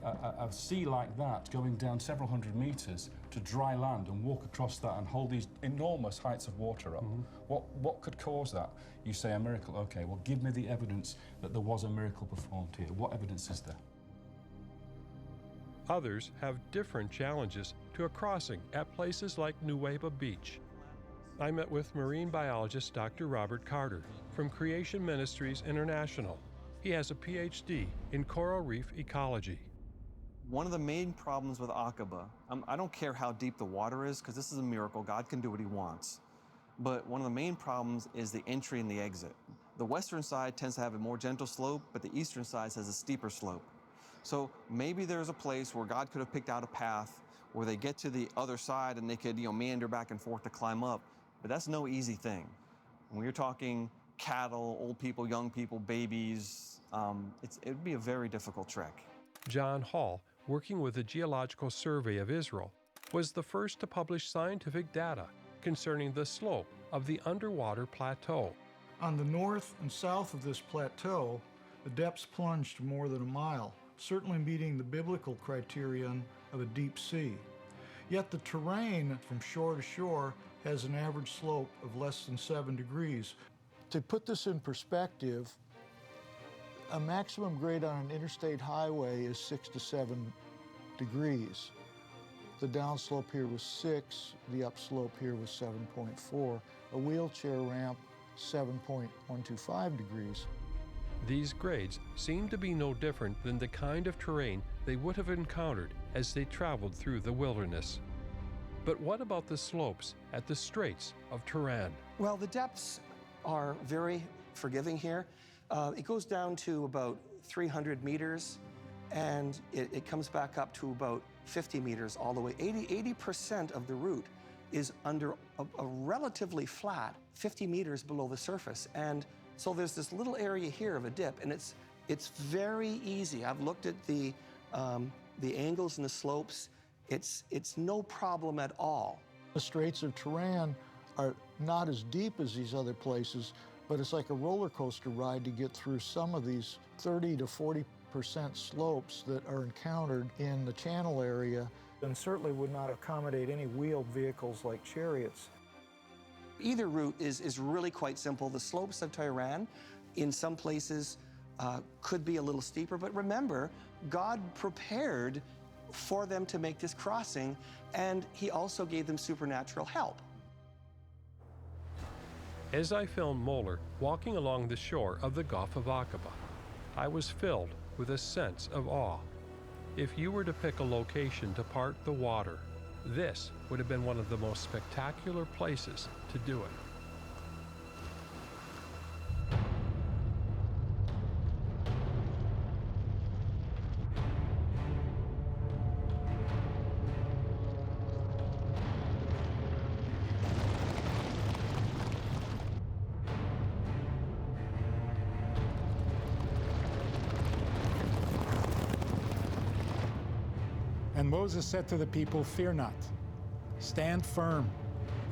a sea like that going down several hundred meters to dry land and walk across that and hold these enormous heights of water up. What could cause that? You say a miracle. Okay, well, give me the evidence that there was a miracle performed here. What evidence is there? Others have different challenges to a crossing at places like Nuweiba Beach. I met with marine biologist Dr. Robert Carter from Creation Ministries International. He has a PhD in coral reef ecology. One of the main problems with Aqaba, I don't care how deep the water is, because this is a miracle. God can do what he wants. but one of the main problems is the entry and the exit. The western side tends to have a more gentle slope, but the eastern side has a steeper slope. So maybe there's a place where God could have picked out a path where they get to the other side and they could, meander back and forth to climb up. But that's no easy thing. When you're talking cattle, old people, young people, babies, it'd be a very difficult trek. John Hall, working with the Geological Survey of Israel, was the first to publish scientific data concerning the slope of the underwater plateau. On the north and south of this plateau, the depths plunged to more than a mile, certainly meeting the biblical criterion of a deep sea. Yet the terrain from shore to shore has an average slope of less than 7 degrees. To put this in perspective, a maximum grade on an interstate highway is 6 to 7 degrees. The downslope here was 6, the upslope here was 7.4. A wheelchair ramp, 7.125 degrees. These grades seem to be no different than the kind of terrain they would have encountered as they traveled through the wilderness. But what about the slopes at the Straits of Tiran? Well, the depths are very forgiving here. It goes down to about 300 meters, and it comes back up to about 50 meters all the way. 80% of the route is under a relatively flat 50 meters below the surface. And so there's this little area here of a dip, and it's very easy. I've looked at the angles and the slopes. It's no problem at all. The Straits of Tiran are not as deep as these other places, but it's like a roller coaster ride to get through some of these 30 to 40% slopes that are encountered in the channel area. And certainly would not accommodate any wheeled vehicles like chariots. Either route is really quite simple. The slopes of Tiran, in some places, could be a little steeper, but remember, God prepared for them to make this crossing, and He also gave them supernatural help. As I filmed Moeller walking along the shore of the Gulf of Aqaba, I was filled with a sense of awe. If you were to pick a location to part the water, this would have been one of the most spectacular places to do it. And Moses said to the people, "Fear not, stand firm,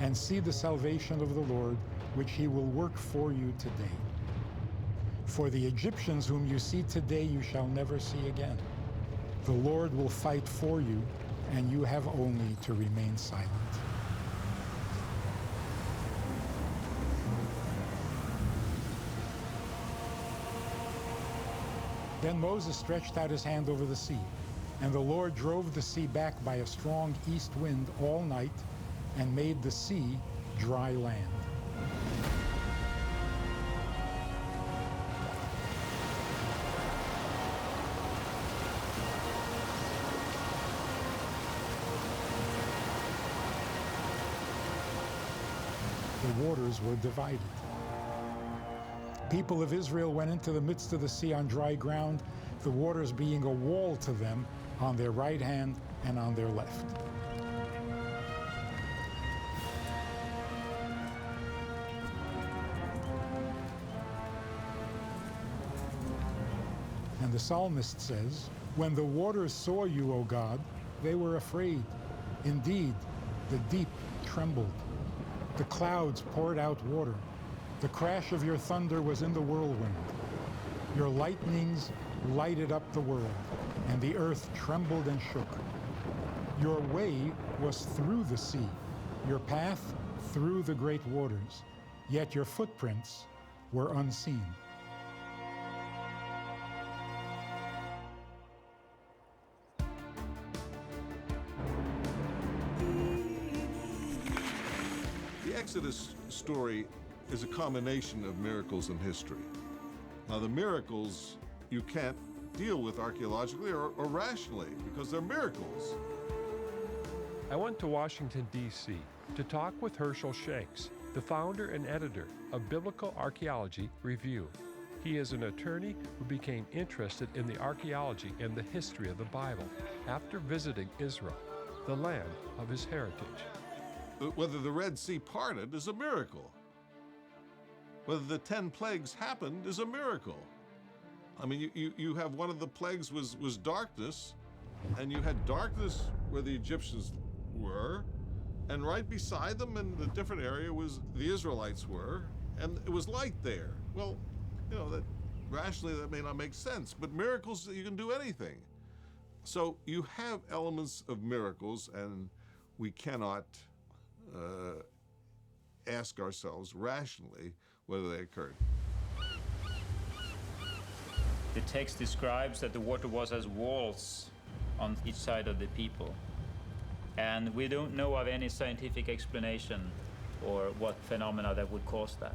and see the salvation of the Lord, which He will work for you today. For the Egyptians whom you see today you shall never see again. The Lord will fight for you, and you have only to remain silent." Then Moses stretched out his hand over the sea, and the Lord drove the sea back by a strong east wind all night and made the sea dry land. The waters were divided. People of Israel went into the midst of the sea on dry ground, the waters being a wall to them on their right hand and on their left. And the psalmist says, "When the waters saw you, O God, they were afraid. Indeed, the deep trembled. The clouds poured out water. The crash of your thunder was in the whirlwind. Your lightnings lighted up the world, and the earth trembled and shook. Your way was through the sea, your path through the great waters, yet your footprints were unseen." The Exodus story is a combination of miracles and history. Now, the miracles you can't deal with archaeologically or rationally because they're miracles. I went to Washington, D.C. to talk with Herschel Shanks, the founder and editor of Biblical Archaeology Review. He is an attorney who became interested in the archaeology and the history of the Bible after visiting Israel, the land of his heritage. Whether the Red Sea parted is a miracle. Whether the 10 plagues happened is a miracle. I mean, you have one of the plagues was darkness, and you had darkness where the Egyptians were, and right beside them in a different area was the Israelites were, and it was light there. Well, you know, that rationally that may not make sense, but miracles, you can do anything. So you have elements of miracles, and we cannot ask ourselves rationally whether they occurred. The text describes that the water was as walls on each side of the people. And we don't know of any scientific explanation or what phenomena that would cause that.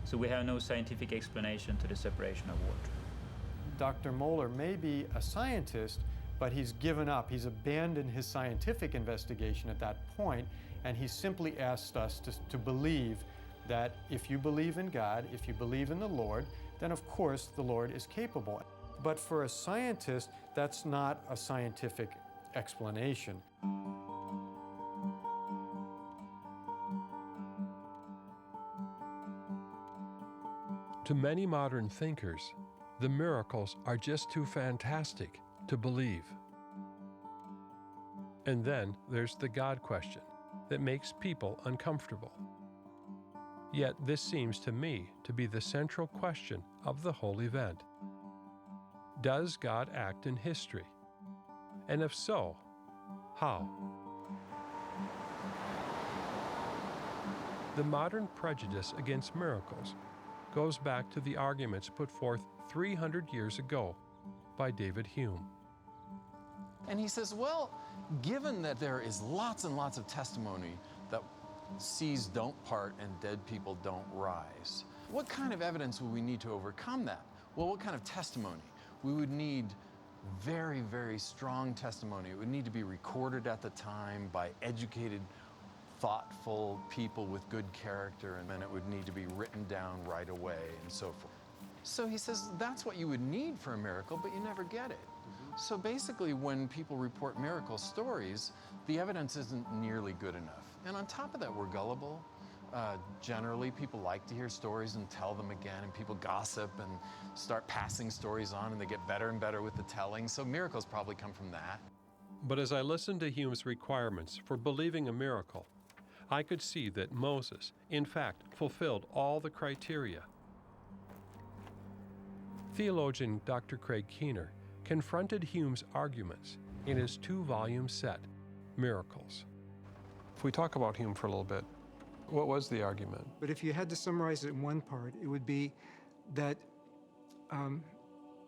So we have no scientific explanation to the separation of water. Dr. Moeller may be a scientist, but he's given up. He's abandoned his scientific investigation at that point, and he simply asked us to believe that if you believe in God, if you believe in the Lord, then of course the Lord is capable. But for a scientist, that's not a scientific explanation. To many modern thinkers, the miracles are just too fantastic to believe. And then there's the God question that makes people uncomfortable. Yet this seems to me to be the central question of the whole event. Does God act in history? And if so, how? The modern prejudice against miracles goes back to the arguments put forth 300 years ago by David Hume. And he says, well, given that there is lots and lots of testimony that seas don't part and dead people don't rise, what kind of evidence would we need to overcome that? Well, what kind of testimony? We would need very, very strong testimony. It would need to be recorded at the time by educated, thoughtful people with good character, and then it would need to be written down right away and so forth. So he says that's what you would need for a miracle, but you never get it. So basically, when people report miracle stories, the evidence isn't nearly good enough. And on top of that, we're gullible. Generally, people like to hear stories and tell them again, and people gossip and start passing stories on, and they get better and better with the telling. So miracles probably come from that. But as I listened to Hume's requirements for believing a miracle, I could see that Moses, in fact, fulfilled all the criteria. Theologian Dr. Craig Keener confronted Hume's arguments in his 2-volume set, Miracles. If we talk about Hume for a little bit, what was the argument? But if you had to summarize it in one part, it would be that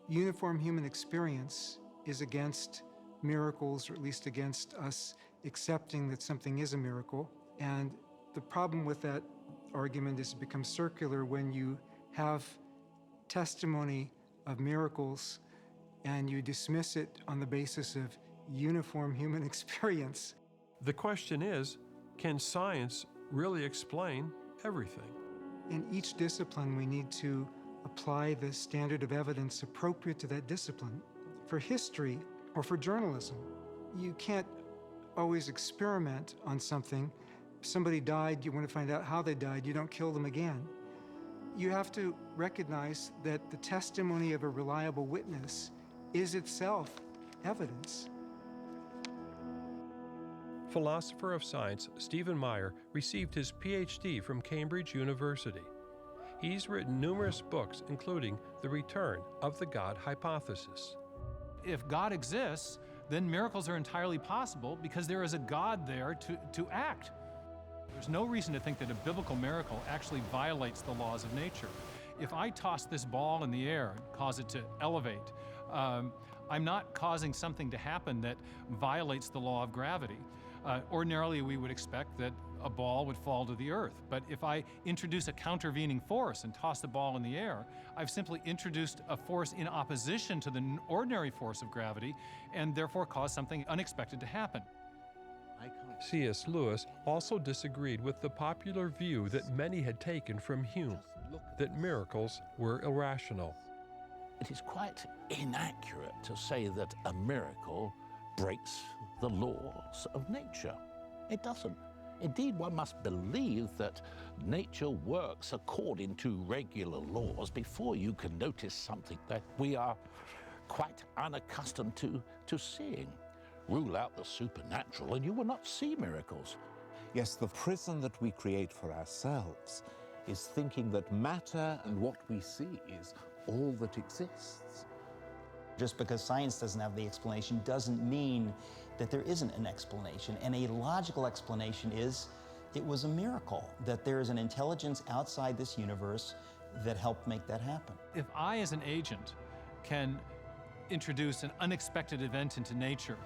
uniform human experience is against miracles, or at least against us accepting that something is a miracle. And the problem with that argument is it becomes circular when you have testimony of miracles and you dismiss it on the basis of uniform human experience. The question is, can science really explain everything? In each discipline, we need to apply the standard of evidence appropriate to that discipline. For history or for journalism, you can't always experiment on something. If somebody died, you want to find out how they died, you don't kill them again. You have to recognize that the testimony of a reliable witness is itself evidence. Philosopher of science Stephen Meyer received his PhD from Cambridge University. He's written numerous books, including The Return of the God Hypothesis. If God exists, then miracles are entirely possible because there is a God there to act. There's no reason to think that a biblical miracle actually violates the laws of nature. If I toss this ball in the air and cause it to elevate, I'm not causing something to happen that violates the law of gravity. Ordinarily, we would expect that a ball would fall to the earth. But if I introduce a countervening force and toss the ball in the air, I've simply introduced a force in opposition to the ordinary force of gravity and therefore caused something unexpected to happen. C.S. Lewis also disagreed with the popular view that many had taken from Hume, that miracles were irrational. It is quite inaccurate to say that a miracle breaks the laws of nature. It doesn't. Indeed, one must believe that nature works according to regular laws before you can notice something that we are quite unaccustomed to seeing. Rule out the supernatural and you will not see miracles. Yes, the prison that we create for ourselves is thinking that matter and what we see is all that exists. Just because science doesn't have the explanation doesn't mean that there isn't an explanation. And a logical explanation is it was a miracle, that there is an intelligence outside this universe that helped make that happen. If I, as an agent, can introduce an unexpected event into nature,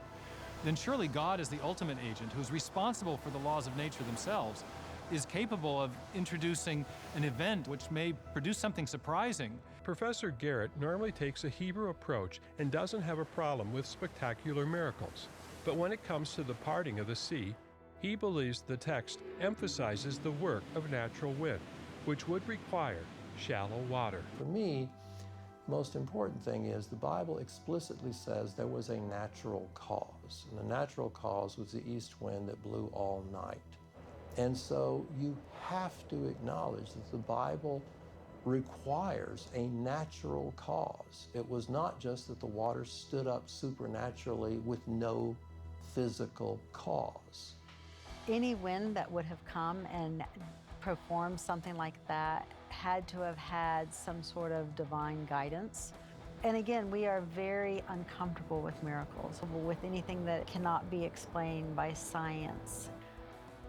then surely God, as the ultimate agent, who's responsible for the laws of nature themselves, is capable of introducing an event which may produce something surprising. Professor Garrett normally takes a Hebrew approach and doesn't have a problem with spectacular miracles. But when it comes to the parting of the sea, he believes the text emphasizes the work of natural wind, which would require shallow water. For me, the most important thing is the Bible explicitly says there was a natural cause. And the natural cause was the east wind that blew all night. And so you have to acknowledge that the Bible requires a natural cause. It was not just that the water stood up supernaturally with no physical cause. Any wind that would have come and performed something like that had to have had some sort of divine guidance. And again, we are very uncomfortable with miracles, with anything that cannot be explained by science.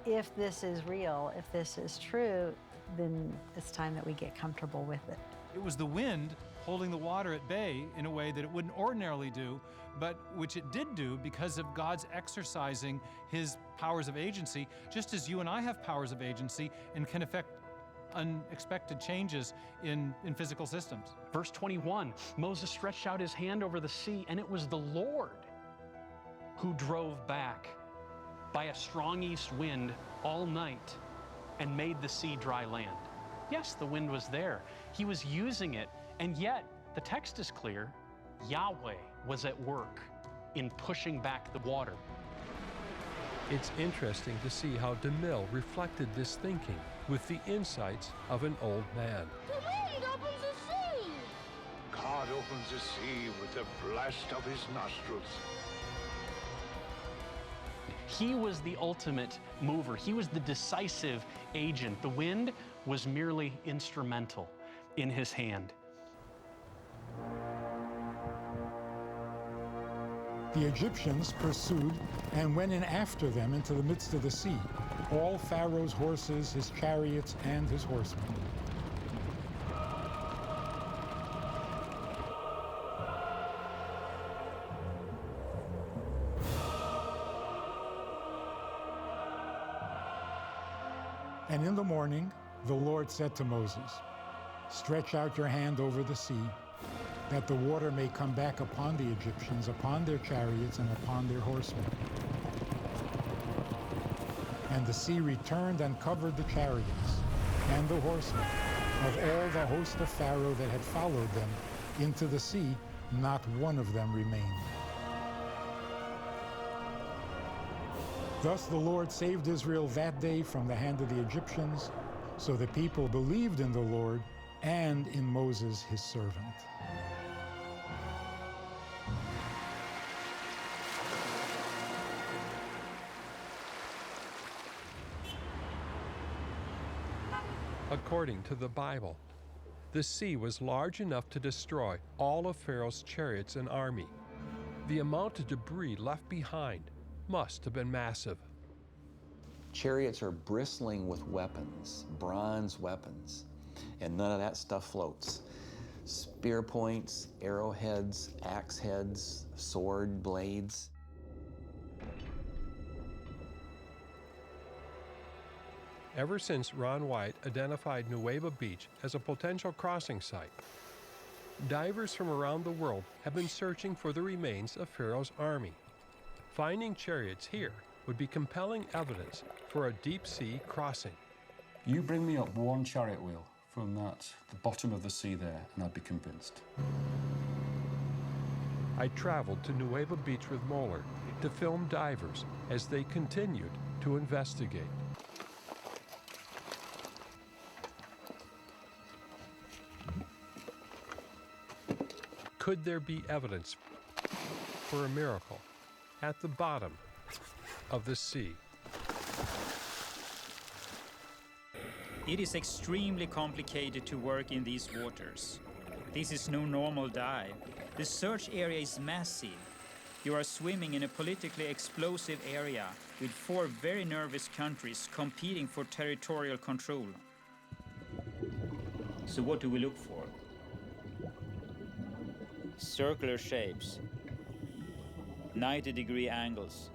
If this is real, if this is true, then it's time that we get comfortable with it. It was the wind holding the water at bay in a way that it wouldn't ordinarily do, but which it did do because of God's exercising his powers of agency, just as you and I have powers of agency and can affect unexpected changes in physical systems. Verse 21, Moses stretched out his hand over the sea, and it was the Lord who drove back by a strong east wind all night and made the sea dry land. Yes, the wind was there. He was using it, and yet the text is clear. Yahweh was at work in pushing back the water. It's interesting to see how DeMille reflected this thinking with the insights of an old man. The wind opens the sea! God opens the sea with the blast of his nostrils. He was the ultimate mover. He was the decisive agent. The wind was merely instrumental in his hand. The Egyptians pursued and went in after them into the midst of the sea, all Pharaoh's horses, his chariots, and his horsemen. And in the morning, the Lord said to Moses, "Stretch out your hand over the sea, that the water may come back upon the Egyptians, upon their chariots, and upon their horsemen." And the sea returned and covered the chariots and the horsemen of all the host of Pharaoh that had followed them into the sea. Not one of them remained. Thus the Lord saved Israel that day from the hand of the Egyptians. So the people believed in the Lord and in Moses, his servant. According to the Bible, the sea was large enough to destroy all of Pharaoh's chariots and army. The amount of debris left behind must have been massive. Chariots are bristling with weapons, bronze weapons, and none of that stuff floats. Spear points, arrowheads, axe heads, sword blades. Ever since Ron White identified Nuweiba Beach as a potential crossing site, divers from around the world have been searching for the remains of Pharaoh's army. Finding chariots here would be compelling evidence for a deep-sea crossing. You bring me up one chariot wheel from the bottom of the sea there, and I'd be convinced. I traveled to Nueva Beach with Moeller to film divers as they continued to investigate. Could there be evidence for a miracle at the bottom of the sea? It is extremely complicated to work in these waters. This is no normal dive. The search area is massive. You are swimming in a politically explosive area with 4 very nervous countries competing for territorial control. So what do we look for? Circular shapes, 90-degree angles,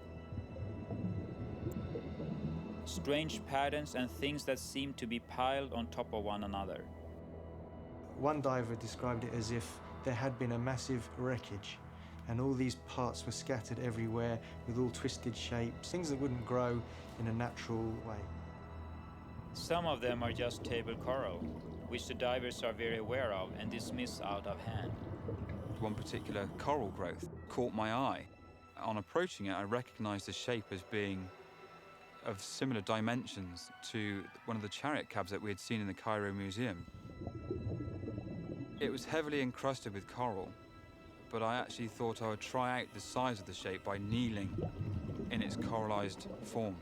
strange patterns and things that seem to be piled on top of one another. One diver described it as if there had been a massive wreckage and all these parts were scattered everywhere with all twisted shapes, things that wouldn't grow in a natural way. Some of them are just table coral, which the divers are very aware of and dismiss out of hand. One particular coral growth caught my eye. On approaching it, I recognized the shape as being of similar dimensions to one of the chariot cabs that we had seen in the Cairo Museum. It was heavily encrusted with coral, but I actually thought I would try out the size of the shape by kneeling in its coralized form.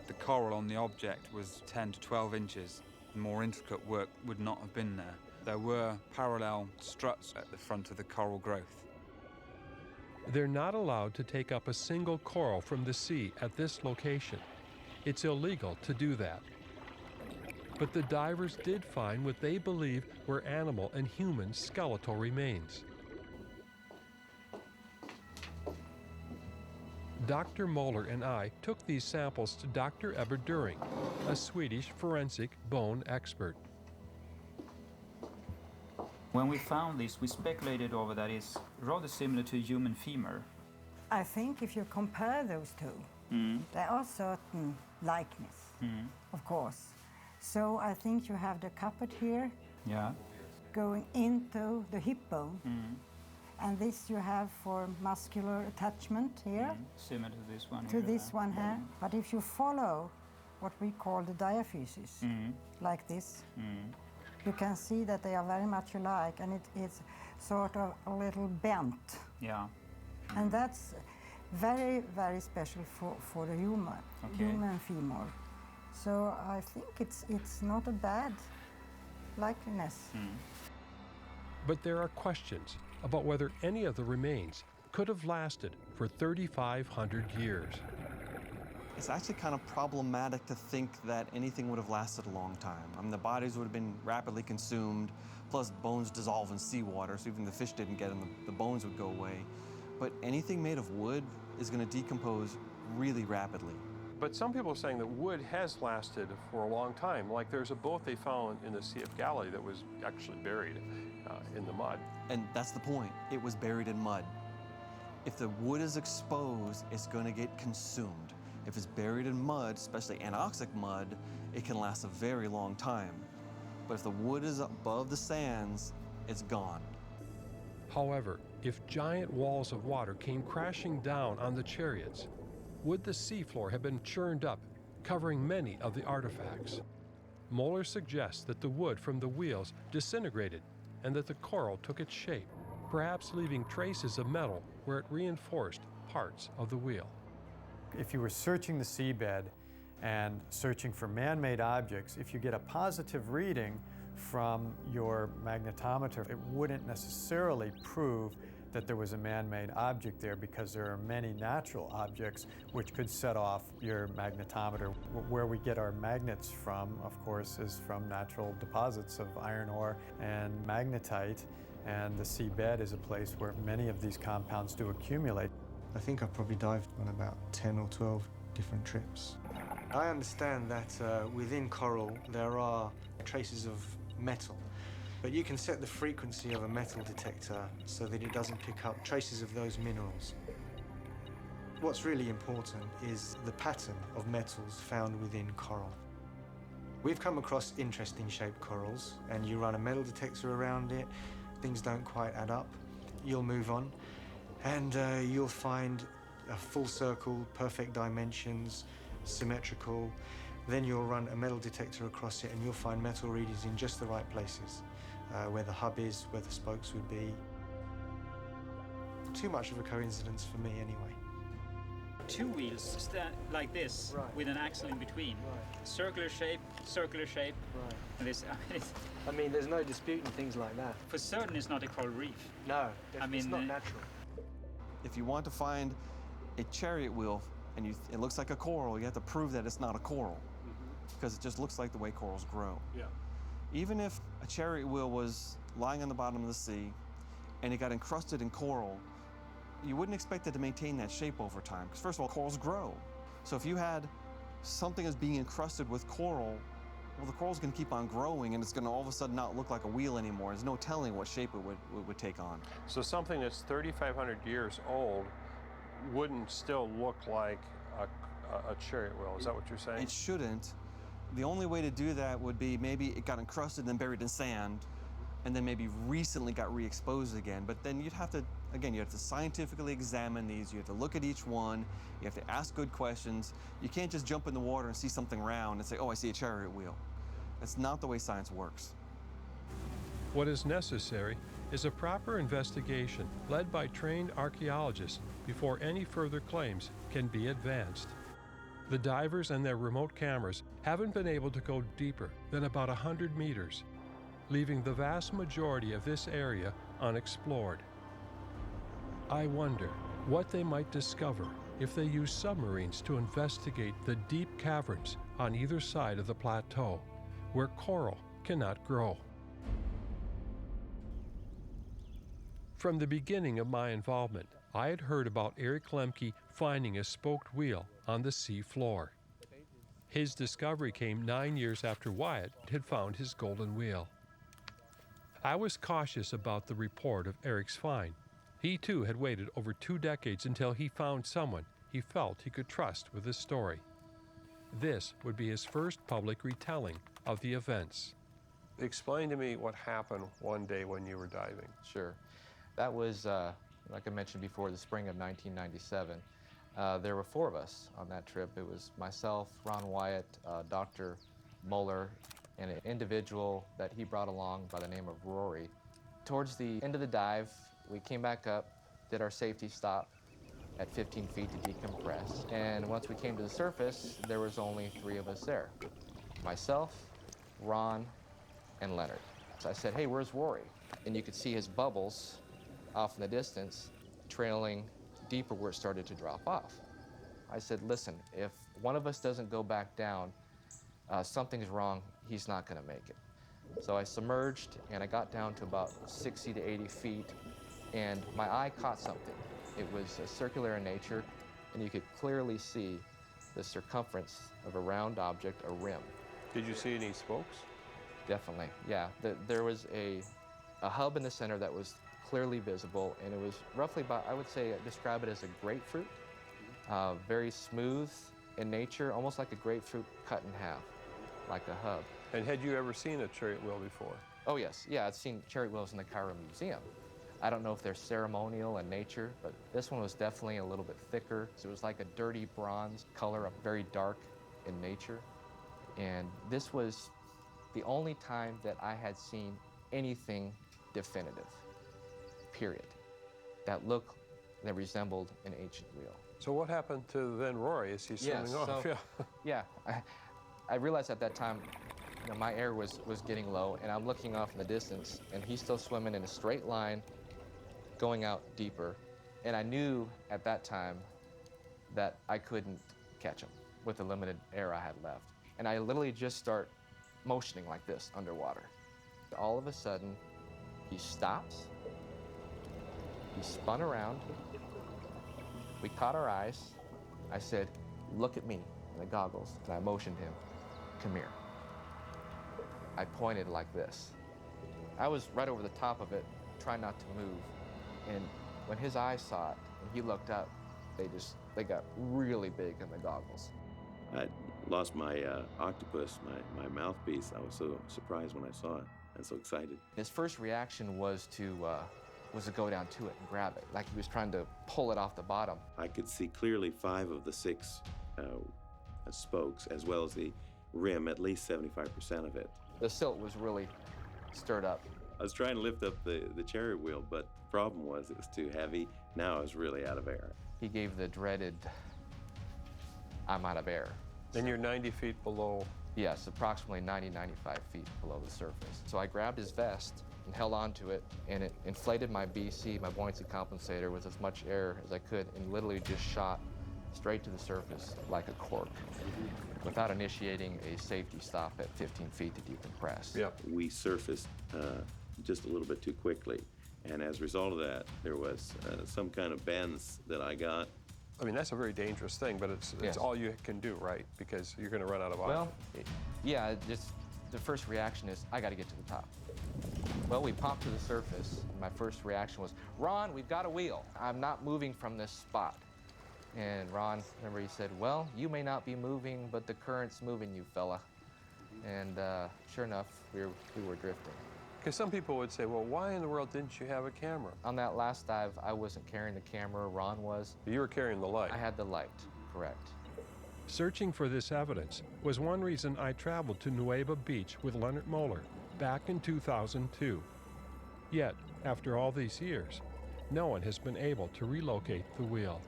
The coral on the object was 10 to 12 inches. More intricate work would not have been there. There were parallel struts at the front of the coral growth. They're not allowed to take up a single coral from the sea at this location. It's illegal to do that. But the divers did find what they believe were animal and human skeletal remains. Dr. Moeller and I took these samples to Dr. Ebba During, a Swedish forensic bone expert. When we found this, we speculated over that it's rather similar to a human femur. I think if you compare those two, there are certain likeness, of course. So I think you have the caput here going into the hip bone. And this you have for muscular attachment here. Similar to this one to here. this one here. But if you follow what we call the diaphysis, like this, you can see that they are very much alike, and it's sort of a little bent. Yeah. And that's very, very special for the human femur. So I think it's not a bad likeness. But there are questions about whether any of the remains could have lasted for 3,500 years. It's actually kind of problematic to think that anything would have lasted a long time. I mean, the bodies would have been rapidly consumed, plus bones dissolve in seawater, so even the fish didn't get them, the bones would go away. But anything made of wood is going to decompose really rapidly. But some people are saying that wood has lasted for a long time. Like there's a boat they found in the Sea of Galilee that was actually buried in the mud. And that's the point. It was buried in mud. If the wood is exposed, it's going to get consumed. If it's buried in mud, especially anoxic mud, it can last a very long time. But if the wood is above the sands, it's gone. However, if giant walls of water came crashing down on the chariots, would the seafloor have been churned up, covering many of the artifacts? Moeller suggests that the wood from the wheels disintegrated and that the coral took its shape, perhaps leaving traces of metal where it reinforced parts of the wheel. If you were searching the seabed and searching for man-made objects, if you get a positive reading from your magnetometer, it wouldn't necessarily prove that there was a man-made object there, because there are many natural objects which could set off your magnetometer. Where we get our magnets from, of course, is from natural deposits of iron ore and magnetite, and the seabed is a place where many of these compounds do accumulate. I think I've probably dived on about 10 or 12 different trips. I understand that within coral there are traces of metal, But you can set the frequency of a metal detector so that it doesn't pick up traces of those minerals. What's really important is the pattern of metals found within coral. We've come across interesting shaped corals, and you run a metal detector around it, things don't quite add up, you'll move on, and you'll find a full circle, perfect dimensions, symmetrical. Then you'll run a metal detector across it and you'll find metal readings in just the right places, where the hub is, where the spokes would be. Too much of a coincidence for me anyway. Two wheels stand like this, with an axle in between. Circular shape, and this. I mean, there's no disputing things like that. For certain, it's not a coral reef. No, I mean, it's not natural. If you want to find a chariot wheel and it looks like a coral, you have to prove that it's not a coral, because it just looks like the way corals grow. Yeah. Even if a chariot wheel was lying on the bottom of the sea and it got encrusted in coral, you wouldn't expect it to maintain that shape over time, because first of all, corals grow. So if you had something that's being encrusted with coral, well, the coral's gonna keep on growing and it's gonna all of a sudden not look like a wheel anymore. There's no telling what shape it would take on. So something that's 3,500 years old wouldn't still look like a chariot wheel. Is that what you're saying? It shouldn't. The only way to do that would be maybe it got encrusted and buried in sand, and then maybe recently got re-exposed again. But then you'd have to, again, you have to scientifically examine these. You have to look at each one. You have to ask good questions. You can't just jump in the water and see something round and say, oh, I see a chariot wheel. That's not the way science works. What is necessary is a proper investigation led by trained archaeologists before any further claims can be advanced. The divers and their remote cameras haven't been able to go deeper than about 100 meters, leaving the vast majority of this area unexplored. I wonder what they might discover if they use submarines to investigate the deep caverns on either side of the plateau, where coral cannot grow. From the beginning of my involvement, I had heard about Eric Lemke finding a spoked wheel on the sea floor. His discovery came 9 years after Wyatt had found his golden wheel. I was cautious about the report of Eric's find. He too had waited over 2 decades until he found someone he felt he could trust with his story. This would be his first public retelling of the events. Explain to me what happened one day when you were diving. Sure. That was, like I mentioned before, the spring of 1997. There were 4 of us on that trip. It was myself, Ron Wyatt, Dr. Muller, and an individual that he brought along by the name of Rory. Towards the end of the dive, we came back up, did our safety stop at 15 feet to decompress. And once we came to the surface, there was only 3 of us there. Myself, Ron, and Leonard. So I said, hey, where's Rory? And you could see his bubbles off in the distance, trailing deeper where it started to drop off. I said, listen, if one of us doesn't go back down, something's wrong, he's not gonna make it. So I submerged and I got down to about 60 to 80 feet, and my eye caught something. It was circular in nature, and you could clearly see the circumference of a round object, a rim. Did you see any spokes? Definitely, yeah. There was a hub in the center that was clearly visible, and it was roughly about, I would say, describe it as a grapefruit. Very smooth in nature, almost like a grapefruit cut in half, like a hub. And had you ever seen a chariot wheel before? Oh yes, yeah, I'd seen chariot wheels in the Cairo Museum. I don't know if they're ceremonial in nature, but this one was definitely a little bit thicker. So it was like a dirty bronze color, very dark in nature. And this was the only time that I had seen anything definitive, period, that looked, that resembled an ancient wheel. So what happened to then Rory? Is he swimming off? Yeah, I realized at that time, you know, my air was getting low, and I'm looking off in the distance, and he's still swimming in a straight line, going out deeper. And I knew at that time that I couldn't catch him with the limited air I had left. And I literally just start motioning like this underwater. All of a sudden, he stops, he spun around, we caught our eyes. I said, look at me, in the goggles, and I motioned him, come here. I pointed like this. I was right over the top of it, trying not to move. And when his eyes saw it, and he looked up, they got really big in the goggles. I lost my octopus, my mouthpiece. I was so surprised when I saw it and so excited. His first reaction was to go down to it and grab it, like he was trying to pull it off the bottom. I could see clearly 5 of the 6 spokes, as well as the rim, at least 75% of it. The silt was really stirred up. I was trying to lift up the chariot wheel, but the problem was it was too heavy. Now I was really out of air. He gave the dreaded, I'm out of air. Then you're 90 feet below. Yes, approximately 95 feet below the surface. So I grabbed his vest and held onto it, and it inflated my BC, my buoyancy compensator, with as much air as I could, and literally just shot straight to the surface like a cork without initiating a safety stop at 15 feet to decompress. Yep. We surfaced just a little bit too quickly, and as a result of that, there was some kind of bends that I got. I mean, that's a very dangerous thing, but it's Yes. all you can do, right? Because you're going to run out of oil. Well, yeah, just the first reaction is, I got to get to the top. Well, we popped to the surface, and my first reaction was, Ron, we've got a wheel. I'm not moving from this spot. And Ron, remember, he said, well, you may not be moving, but the current's moving you, fella. And sure enough, we were drifting. Because some people would say, well, why in the world didn't you have a camera? On that last dive, I wasn't carrying the camera, Ron was. You were carrying the light. I had the light, correct. Searching for this evidence was one reason I traveled to Nueva Beach with Leonard Moeller back in 2002. Yet, after all these years, no one has been able to relocate the wheel.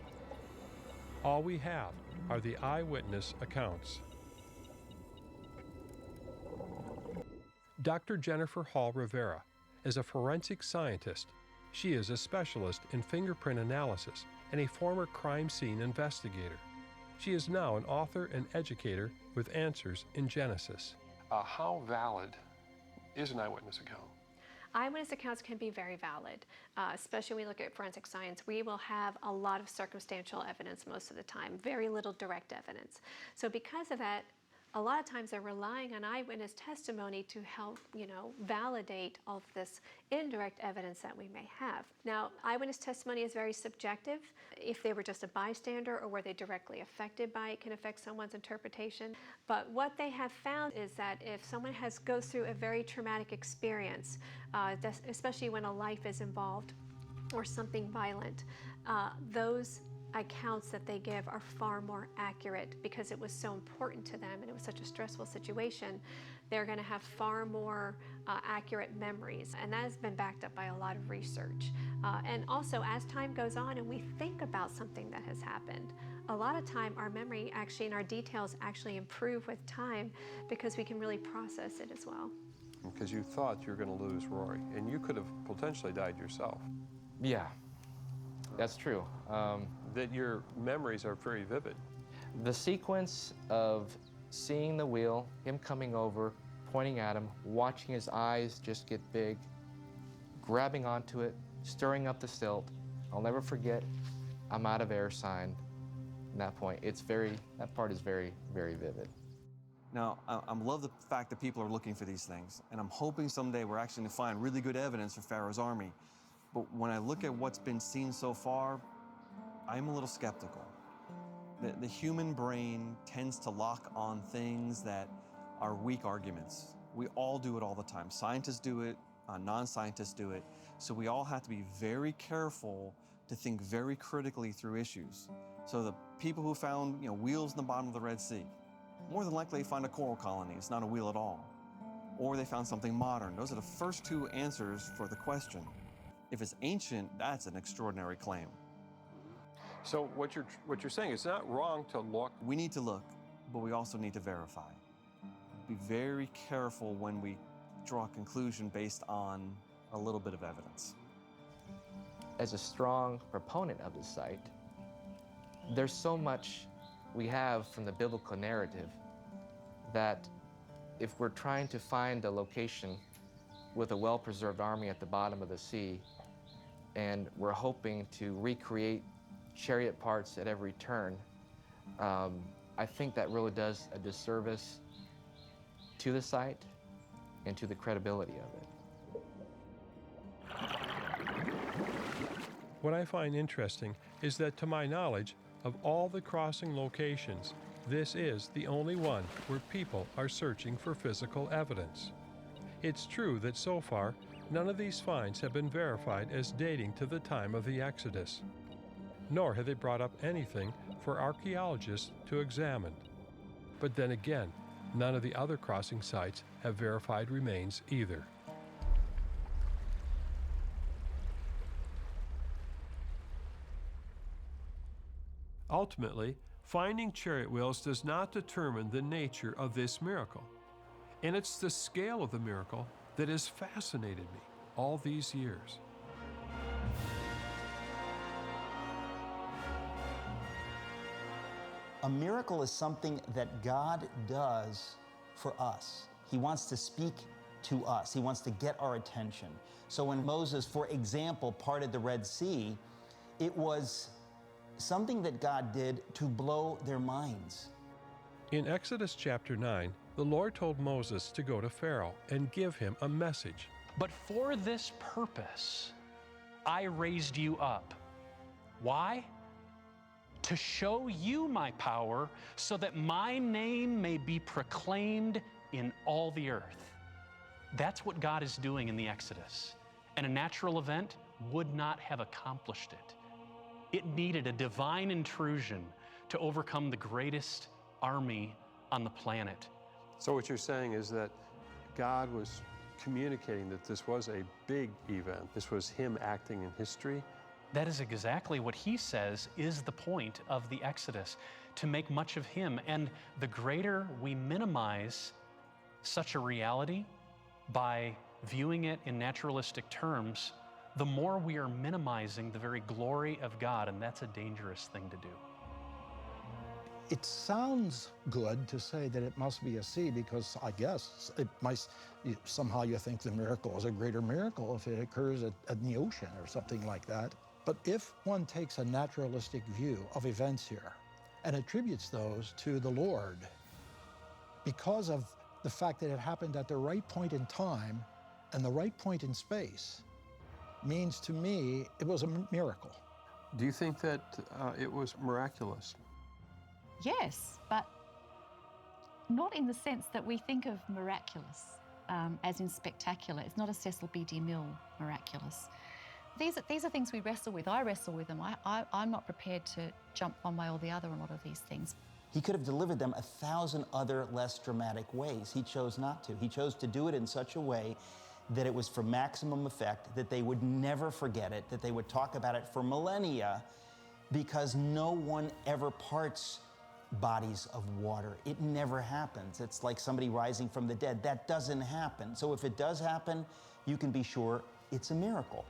All we have are the eyewitness accounts. Dr. Jennifer Hall Rivera is a forensic scientist. She is a specialist in fingerprint analysis and a former crime scene investigator. She is now an author and educator with Answers in Genesis. How valid is an eyewitness account? Eyewitness accounts can be very valid, especially when we look at forensic science. We will have a lot of circumstantial evidence most of the time, very little direct evidence. So because of that, a lot of times they're relying on eyewitness testimony to help, validate all of this indirect evidence that we may have. Now, eyewitness testimony is very subjective. If they were just a bystander or were they directly affected by it, can affect someone's interpretation. But what they have found is that if someone goes through a very traumatic experience, especially when a life is involved or something violent, those accounts that they give are far more accurate because it was so important to them and it was such a stressful situation. They're going to have far more accurate memories, and that has been backed up by a lot of research. And also, as time goes on and we think about something that has happened, a lot of time our memory actually and our details actually improve with time because we can really process it as well. Because you thought you were going to lose Rory, and you could have potentially died yourself. Yeah, that's true. That your memories are very vivid. The sequence of seeing the wheel, him coming over, pointing at him, watching his eyes just get big, grabbing onto it, stirring up the silt. I'll never forget, I'm out of air sign. At that point, that part is very, very vivid. Now, I love the fact that people are looking for these things, and I'm hoping someday we're actually going to find really good evidence for Pharaoh's army. But when I look at what's been seen so far, I'm a little skeptical. The human brain tends to lock on things that are weak arguments. We all do it all the time. Scientists do it, non-scientists do it. So we all have to be very careful to think very critically through issues. So the people who found wheels in the bottom of the Red Sea, more than likely they find a coral colony. It's not a wheel at all. Or they found something modern. Those are the first 2 answers for the question. If it's ancient, that's an extraordinary claim. So what you're saying, it's not wrong to look. We need to look, but we also need to verify. Be very careful when we draw a conclusion based on a little bit of evidence. As a strong proponent of the site, there's so much we have from the biblical narrative that if we're trying to find a location with a well-preserved army at the bottom of the sea, and we're hoping to recreate chariot parts at every turn, I think that really does a disservice to the site and to the credibility of it. What I find interesting is that, to my knowledge, of all the crossing locations, this is the only one where people are searching for physical evidence. It's true that so far, none of these finds have been verified as dating to the time of the Exodus, nor have they brought up anything for archaeologists to examine. But then again, none of the other crossing sites have verified remains either. Ultimately, finding chariot wheels does not determine the nature of this miracle. And it's the scale of the miracle that has fascinated me all these years. A miracle is something that God does for us. He wants to speak to us. He wants to get our attention. So when Moses, for example, parted the Red Sea, it was something that God did to blow their minds. In Exodus chapter 9, the Lord told Moses to go to Pharaoh and give him a message. But for this purpose, I raised you up. Why? To show you my power, so that my name may be proclaimed in all the earth. That's what God is doing in the Exodus. And a natural event would not have accomplished it. It needed a divine intrusion to overcome the greatest army on the planet. So what you're saying is that God was communicating that this was a big event. This was him acting in history. That is exactly what he says is the point of the Exodus, to make much of him. And the greater we minimize such a reality by viewing it in naturalistic terms, the more we are minimizing the very glory of God, and that's a dangerous thing to do. It sounds good to say that it must be a sea, because I guess it might, somehow you think the miracle is a greater miracle if it occurs in the ocean or something like that. But if one takes a naturalistic view of events here and attributes those to the Lord because of the fact that it happened at the right point in time and the right point in space, means to me it was a miracle. Do you think that it was miraculous? Yes, but not in the sense that we think of miraculous, as in spectacular. It's not a Cecil B. DeMille miraculous. These are things we wrestle with. I wrestle with them. I'm not prepared to jump one way or the other on a lot of these things. He could have delivered them 1,000 other less dramatic ways. He chose not to. He chose to do it in such a way that it was for maximum effect, that they would never forget it, that they would talk about it for millennia, because no one ever parts bodies of water. It never happens. It's like somebody rising from the dead. That doesn't happen. So if it does happen, you can be sure it's a miracle.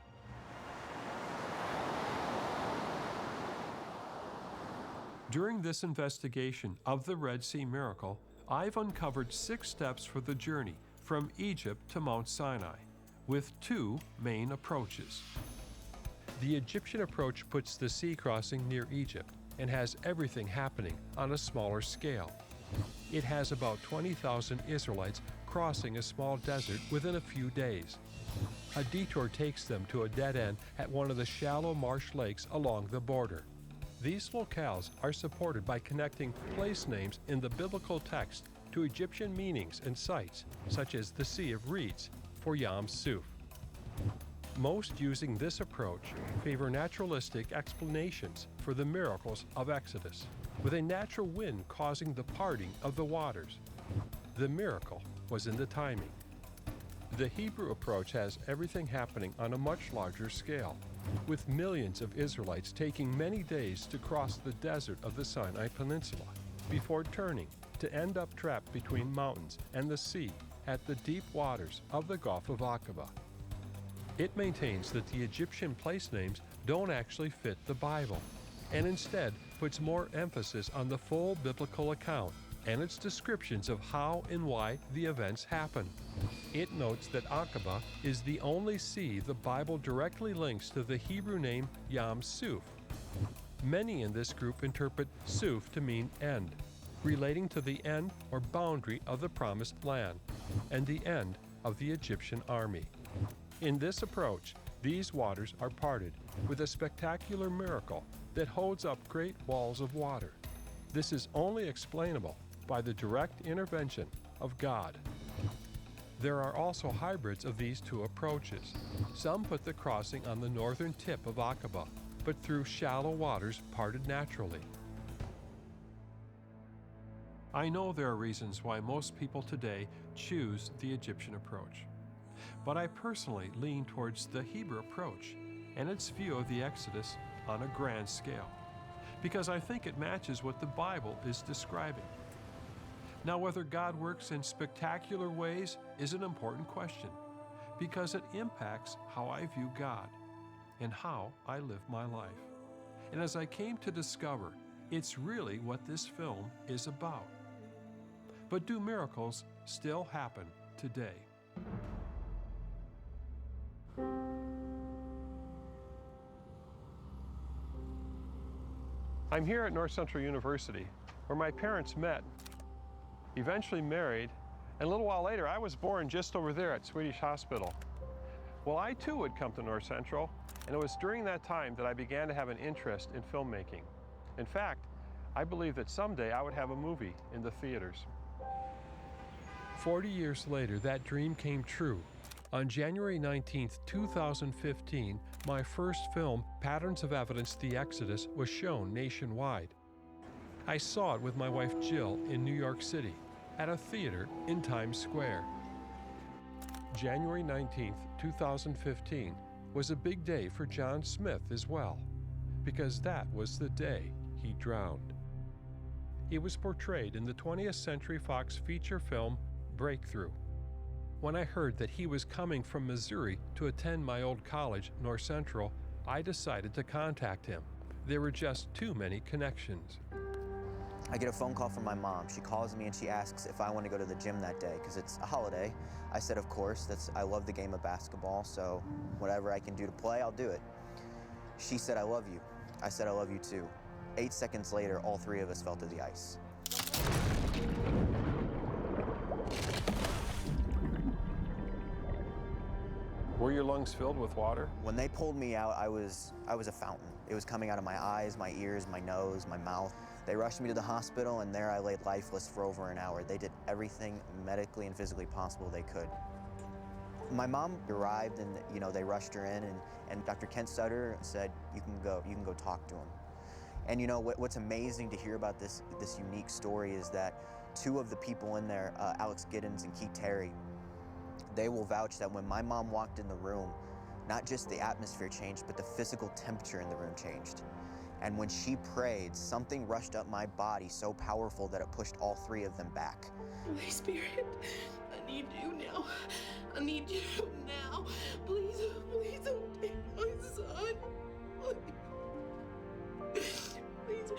During this investigation of the Red Sea miracle, I've uncovered 6 steps for the journey from Egypt to Mount Sinai, with 2 main approaches. The Egyptian approach puts the sea crossing near Egypt and has everything happening on a smaller scale. It has about 20,000 Israelites crossing a small desert within a few days. A detour takes them to a dead end at one of the shallow marsh lakes along the border. These locales are supported by connecting place names in the biblical text to Egyptian meanings and sites, such as the Sea of Reeds for Yam Suf. Most using this approach favor naturalistic explanations for the miracles of Exodus, with a natural wind causing the parting of the waters. The miracle was in the timing. The Hebrew approach has everything happening on a much larger scale, with millions of Israelites taking many days to cross the desert of the Sinai Peninsula before turning to end up trapped between mountains and the sea at the deep waters of the Gulf of Aqaba. It maintains that the Egyptian place names don't actually fit the Bible, and instead puts more emphasis on the full biblical account and its descriptions of how and why the events happen. It notes that Aqaba is the only sea the Bible directly links to the Hebrew name Yam Suf. Many in this group interpret Suf to mean end, relating to the end or boundary of the Promised Land and the end of the Egyptian army. In this approach, These waters are parted with a spectacular miracle that holds up great walls of water. This is only explainable by the direct intervention of God. There are also hybrids of these two approaches. Some put the crossing on the northern tip of Aqaba, but through shallow waters parted naturally. I know there are reasons why most people today choose the Egyptian approach, but I personally lean towards the Hebrew approach and its view of the Exodus on a grand scale, because I think it matches what the Bible is describing. Now, whether God works in spectacular ways is an important question, because it impacts how I view God and how I live my life. And as I came to discover, it's really what this film is about. But do miracles still happen today? I'm here at North Central University, where my parents met, eventually married, and a little while later I was born just over there at Swedish Hospital. Well, I too would come to North Central, and it was during that time that I began to have an interest in filmmaking. In fact, I believe that someday I would have a movie in the theaters. 40 years later, that dream came true. On January 19, 2015, my first film, Patterns of Evidence: The Exodus, was shown nationwide. I saw it with my wife Jill in New York City, at a theater in Times Square. January 19, 2015, was a big day for John Smith as well, because that was the day he drowned. He was portrayed in the 20th Century Fox feature film Breakthrough. When I heard that he was coming from Missouri to attend my old college, North Central, I decided to contact him. There were just too many connections. I get a phone call from my mom. She calls me and she asks if I want to go to the gym that day because it's a holiday. I said, of course. I love the game of basketball, so whatever I can do to play, I'll do it. She said, I love you. I said, I love you too. 8 seconds later, all three of us fell to the ice. Were your lungs filled with water? When they pulled me out, I was a fountain. It was coming out of my eyes, my ears, my nose, my mouth. They rushed me to the hospital, and there I laid lifeless for over an hour. They did everything medically and physically possible they could. My mom arrived, and they rushed her in, and Dr. Kent Sutter said, you can go talk to him. And what's amazing to hear about this unique story is that two of the people in there, Alex Giddens and Keith Terry, they will vouch that when my mom walked in the room, not just the atmosphere changed, but the physical temperature in the room changed. And when she prayed, something rushed up my body so powerful that it pushed all three of them back. Holy Spirit, I need you now. I need you now. Please, please don't take my son. Please,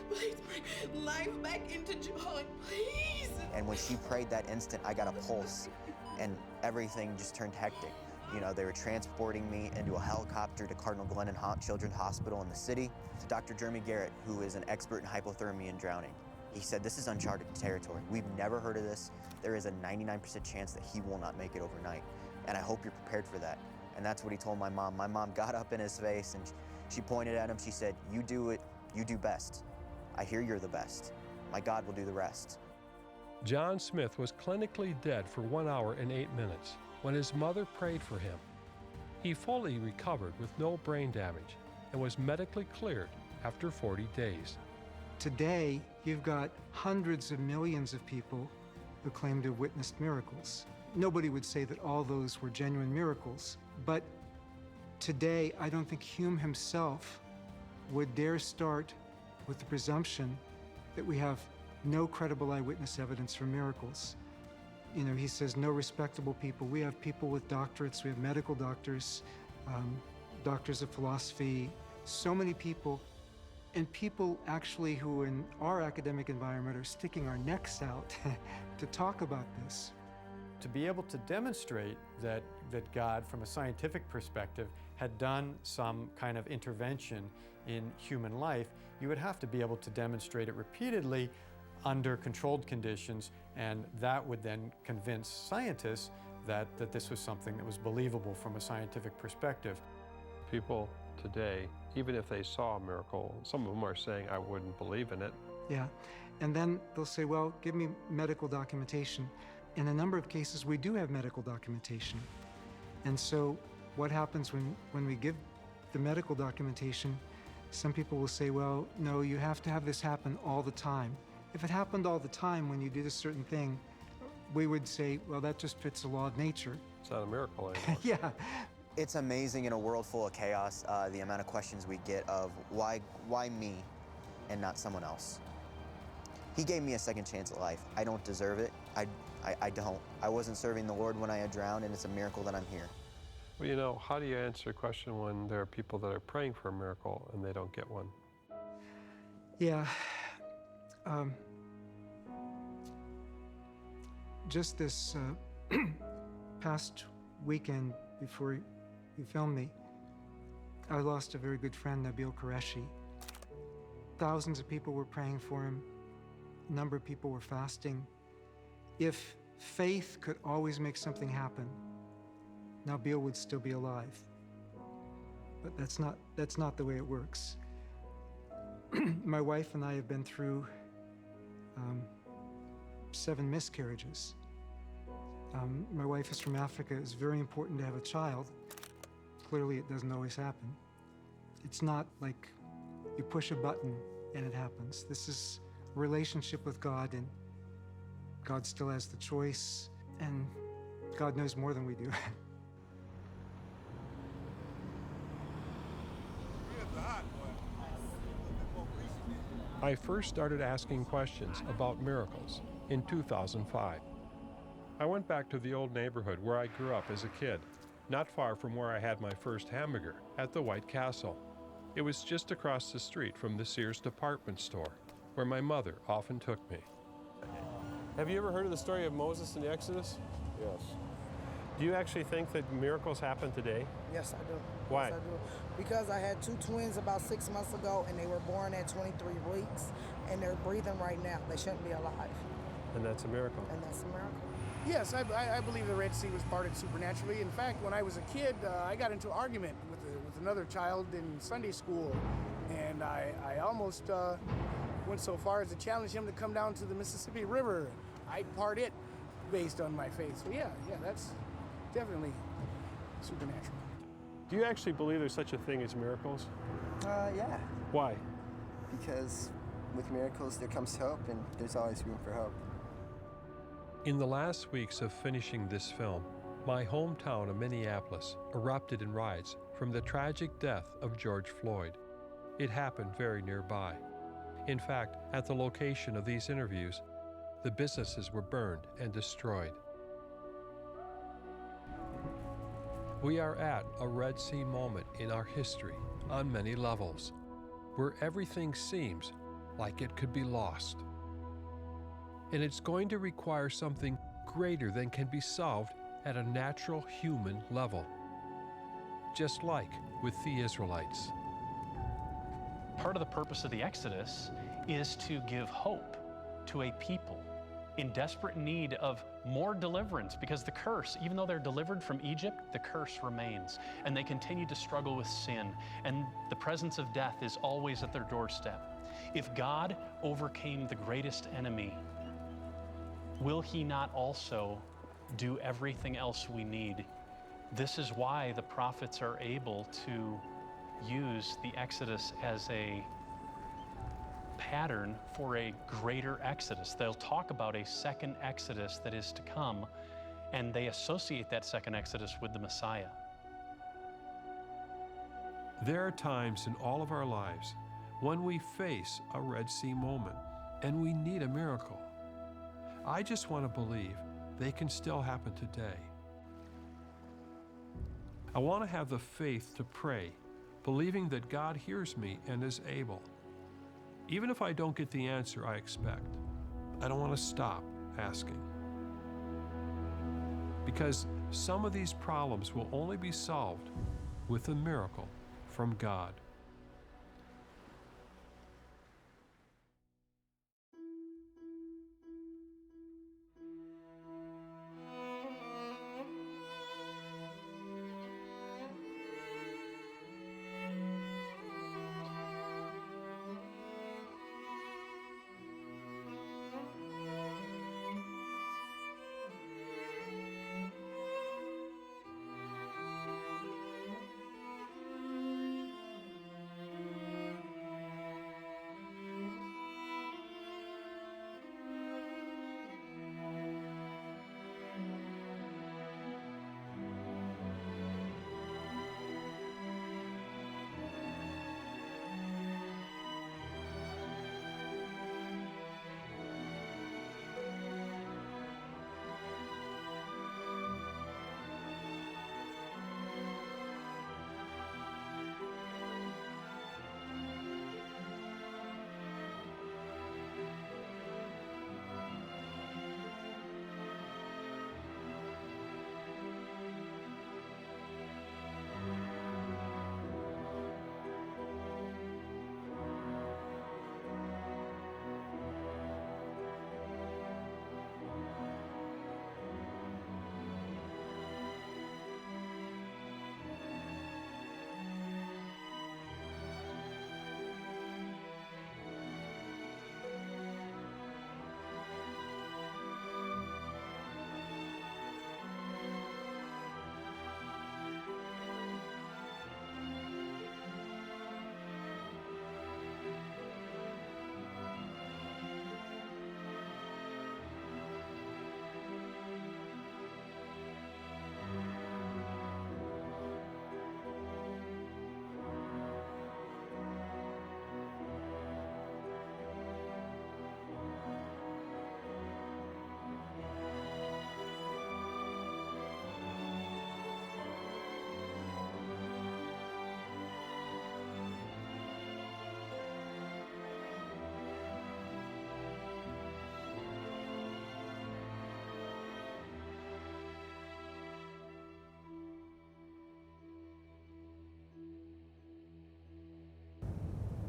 please bring life back into John, please. And when she prayed that instant, I got a pulse, and everything just turned hectic. They were transporting me into a helicopter to Cardinal Glennon Children's Hospital in the city, to Dr. Jeremy Garrett, who is an expert in hypothermia and drowning. He said, this is uncharted territory. We've never heard of this. There is a 99% chance that he will not make it overnight. And I hope you're prepared for that. And that's what he told my mom. My mom got up in his face and she pointed at him. She said, you do it, you do best. I hear you're the best. My God will do the rest. John Smith was clinically dead for 1 hour and 8 minutes when his mother prayed for him. He fully recovered with no brain damage and was medically cleared after 40 days. Today, you've got hundreds of millions of people who claim to have witnessed miracles. Nobody would say that all those were genuine miracles, but today, I don't think Hume himself would dare start with the presumption that we have no credible eyewitness evidence for miracles. He says no respectable people. We have people with doctorates, we have medical doctors, doctors of philosophy, so many people, and people actually who in our academic environment are sticking our necks out to talk about this. To be able to demonstrate that God, from a scientific perspective, had done some kind of intervention in human life, you would have to be able to demonstrate it repeatedly under controlled conditions, and that would then convince scientists that this was something that was believable from a scientific perspective. People today, even if they saw a miracle, some of them are saying, I wouldn't believe in it. Yeah, and then they'll say, well, give me medical documentation. In a number of cases, we do have medical documentation. And so what happens when we give the medical documentation, some people will say, well, no, you have to have this happen all the time. If it happened all the time when you did a certain thing, we would say, well, that just fits the law of nature. It's not a miracle anymore. Yeah. It's amazing in a world full of chaos, the amount of questions we get of why me and not someone else? He gave me a second chance at life. I don't deserve it. I don't. I wasn't serving the Lord when I had drowned, and it's a miracle that I'm here. Well, you know, how do you answer a question when there are people that are praying for a miracle and they don't get one? Yeah. Just this past weekend before you filmed me, I lost a very good friend, Nabil Qureshi. Thousands of people were praying for him. A number of people were fasting. If faith could always make something happen, Nabil would still be alive. But that's not the way it works. My wife and I have been through 7 miscarriages. My wife is from Africa. It's very important to have a child. Clearly, it doesn't always happen. It's not like you push a button and it happens. This is a relationship with God, and God still has the choice, and God knows more than we do. I first started asking questions about miracles in 2005. I went back to the old neighborhood where I grew up as a kid, not far from where I had my first hamburger, at the White Castle. It was just across the street from the Sears department store, where my mother often took me. Have you ever heard of the story of Moses and the Exodus? Yes. Do you actually think that miracles happen today? Yes, I do. Why? Yes, I do. Because I had 2 twins about 6 months ago, and they were born at 23 weeks, and they're breathing right now. They shouldn't be alive. And that's a miracle. And that's a miracle. Yes, I believe the Red Sea was parted supernaturally. In fact, when I was a kid, I got into an argument with another child in Sunday school, and I almost went so far as to challenge him to come down to the Mississippi River. I'd part it based on my faith. So yeah, that's definitely supernatural. Do you actually believe there's such a thing as miracles? Yeah. Why? Because with miracles there comes hope, and there's always room for hope. In the last weeks of finishing this film, my hometown of Minneapolis erupted in riots from the tragic death of George Floyd. It happened very nearby. In fact, at the location of these interviews, the businesses were burned and destroyed. We are at a Red Sea moment in our history on many levels, where everything seems like it could be lost. And it's going to require something greater than can be solved at a natural human level, just like with the Israelites. Part of the purpose of the Exodus is to give hope to a people in desperate need of more deliverance, because the curse, even though they're delivered from Egypt, the curse remains, and they continue to struggle with sin, and the presence of death is always at their doorstep. If God overcame the greatest enemy, will He not also do everything else we need? This is why the prophets are able to use the Exodus as a pattern for a greater Exodus. They'll talk about a second Exodus that is to come, and they associate that second Exodus with the Messiah. There are times in all of our lives when we face a Red Sea moment and we need a miracle. I just want to believe they can still happen today. I want to have the faith to pray, believing that God hears me and is able. Even if I don't get the answer I expect, I don't want to stop asking. Because some of these problems will only be solved with a miracle from God.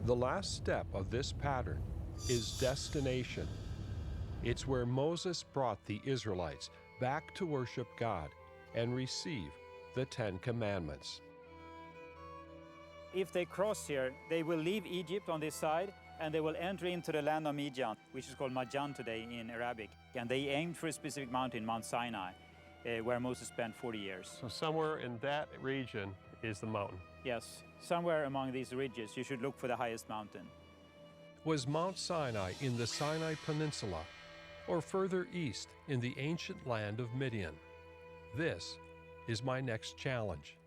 The last step of this pattern is destination. It's where Moses brought the Israelites back to worship God and receive the Ten Commandments. If they cross here, they will leave Egypt on this side and they will enter into the land of Midian, which is called Madyan today in Arabic. And they aimed for a specific mountain, Mount Sinai, where Moses spent 40 years. So somewhere in that region is the mountain. Yes, somewhere among these ridges, you should look for the highest mountain. Was Mount Sinai in the Sinai Peninsula or further east in the ancient land of Midian? This is my next challenge.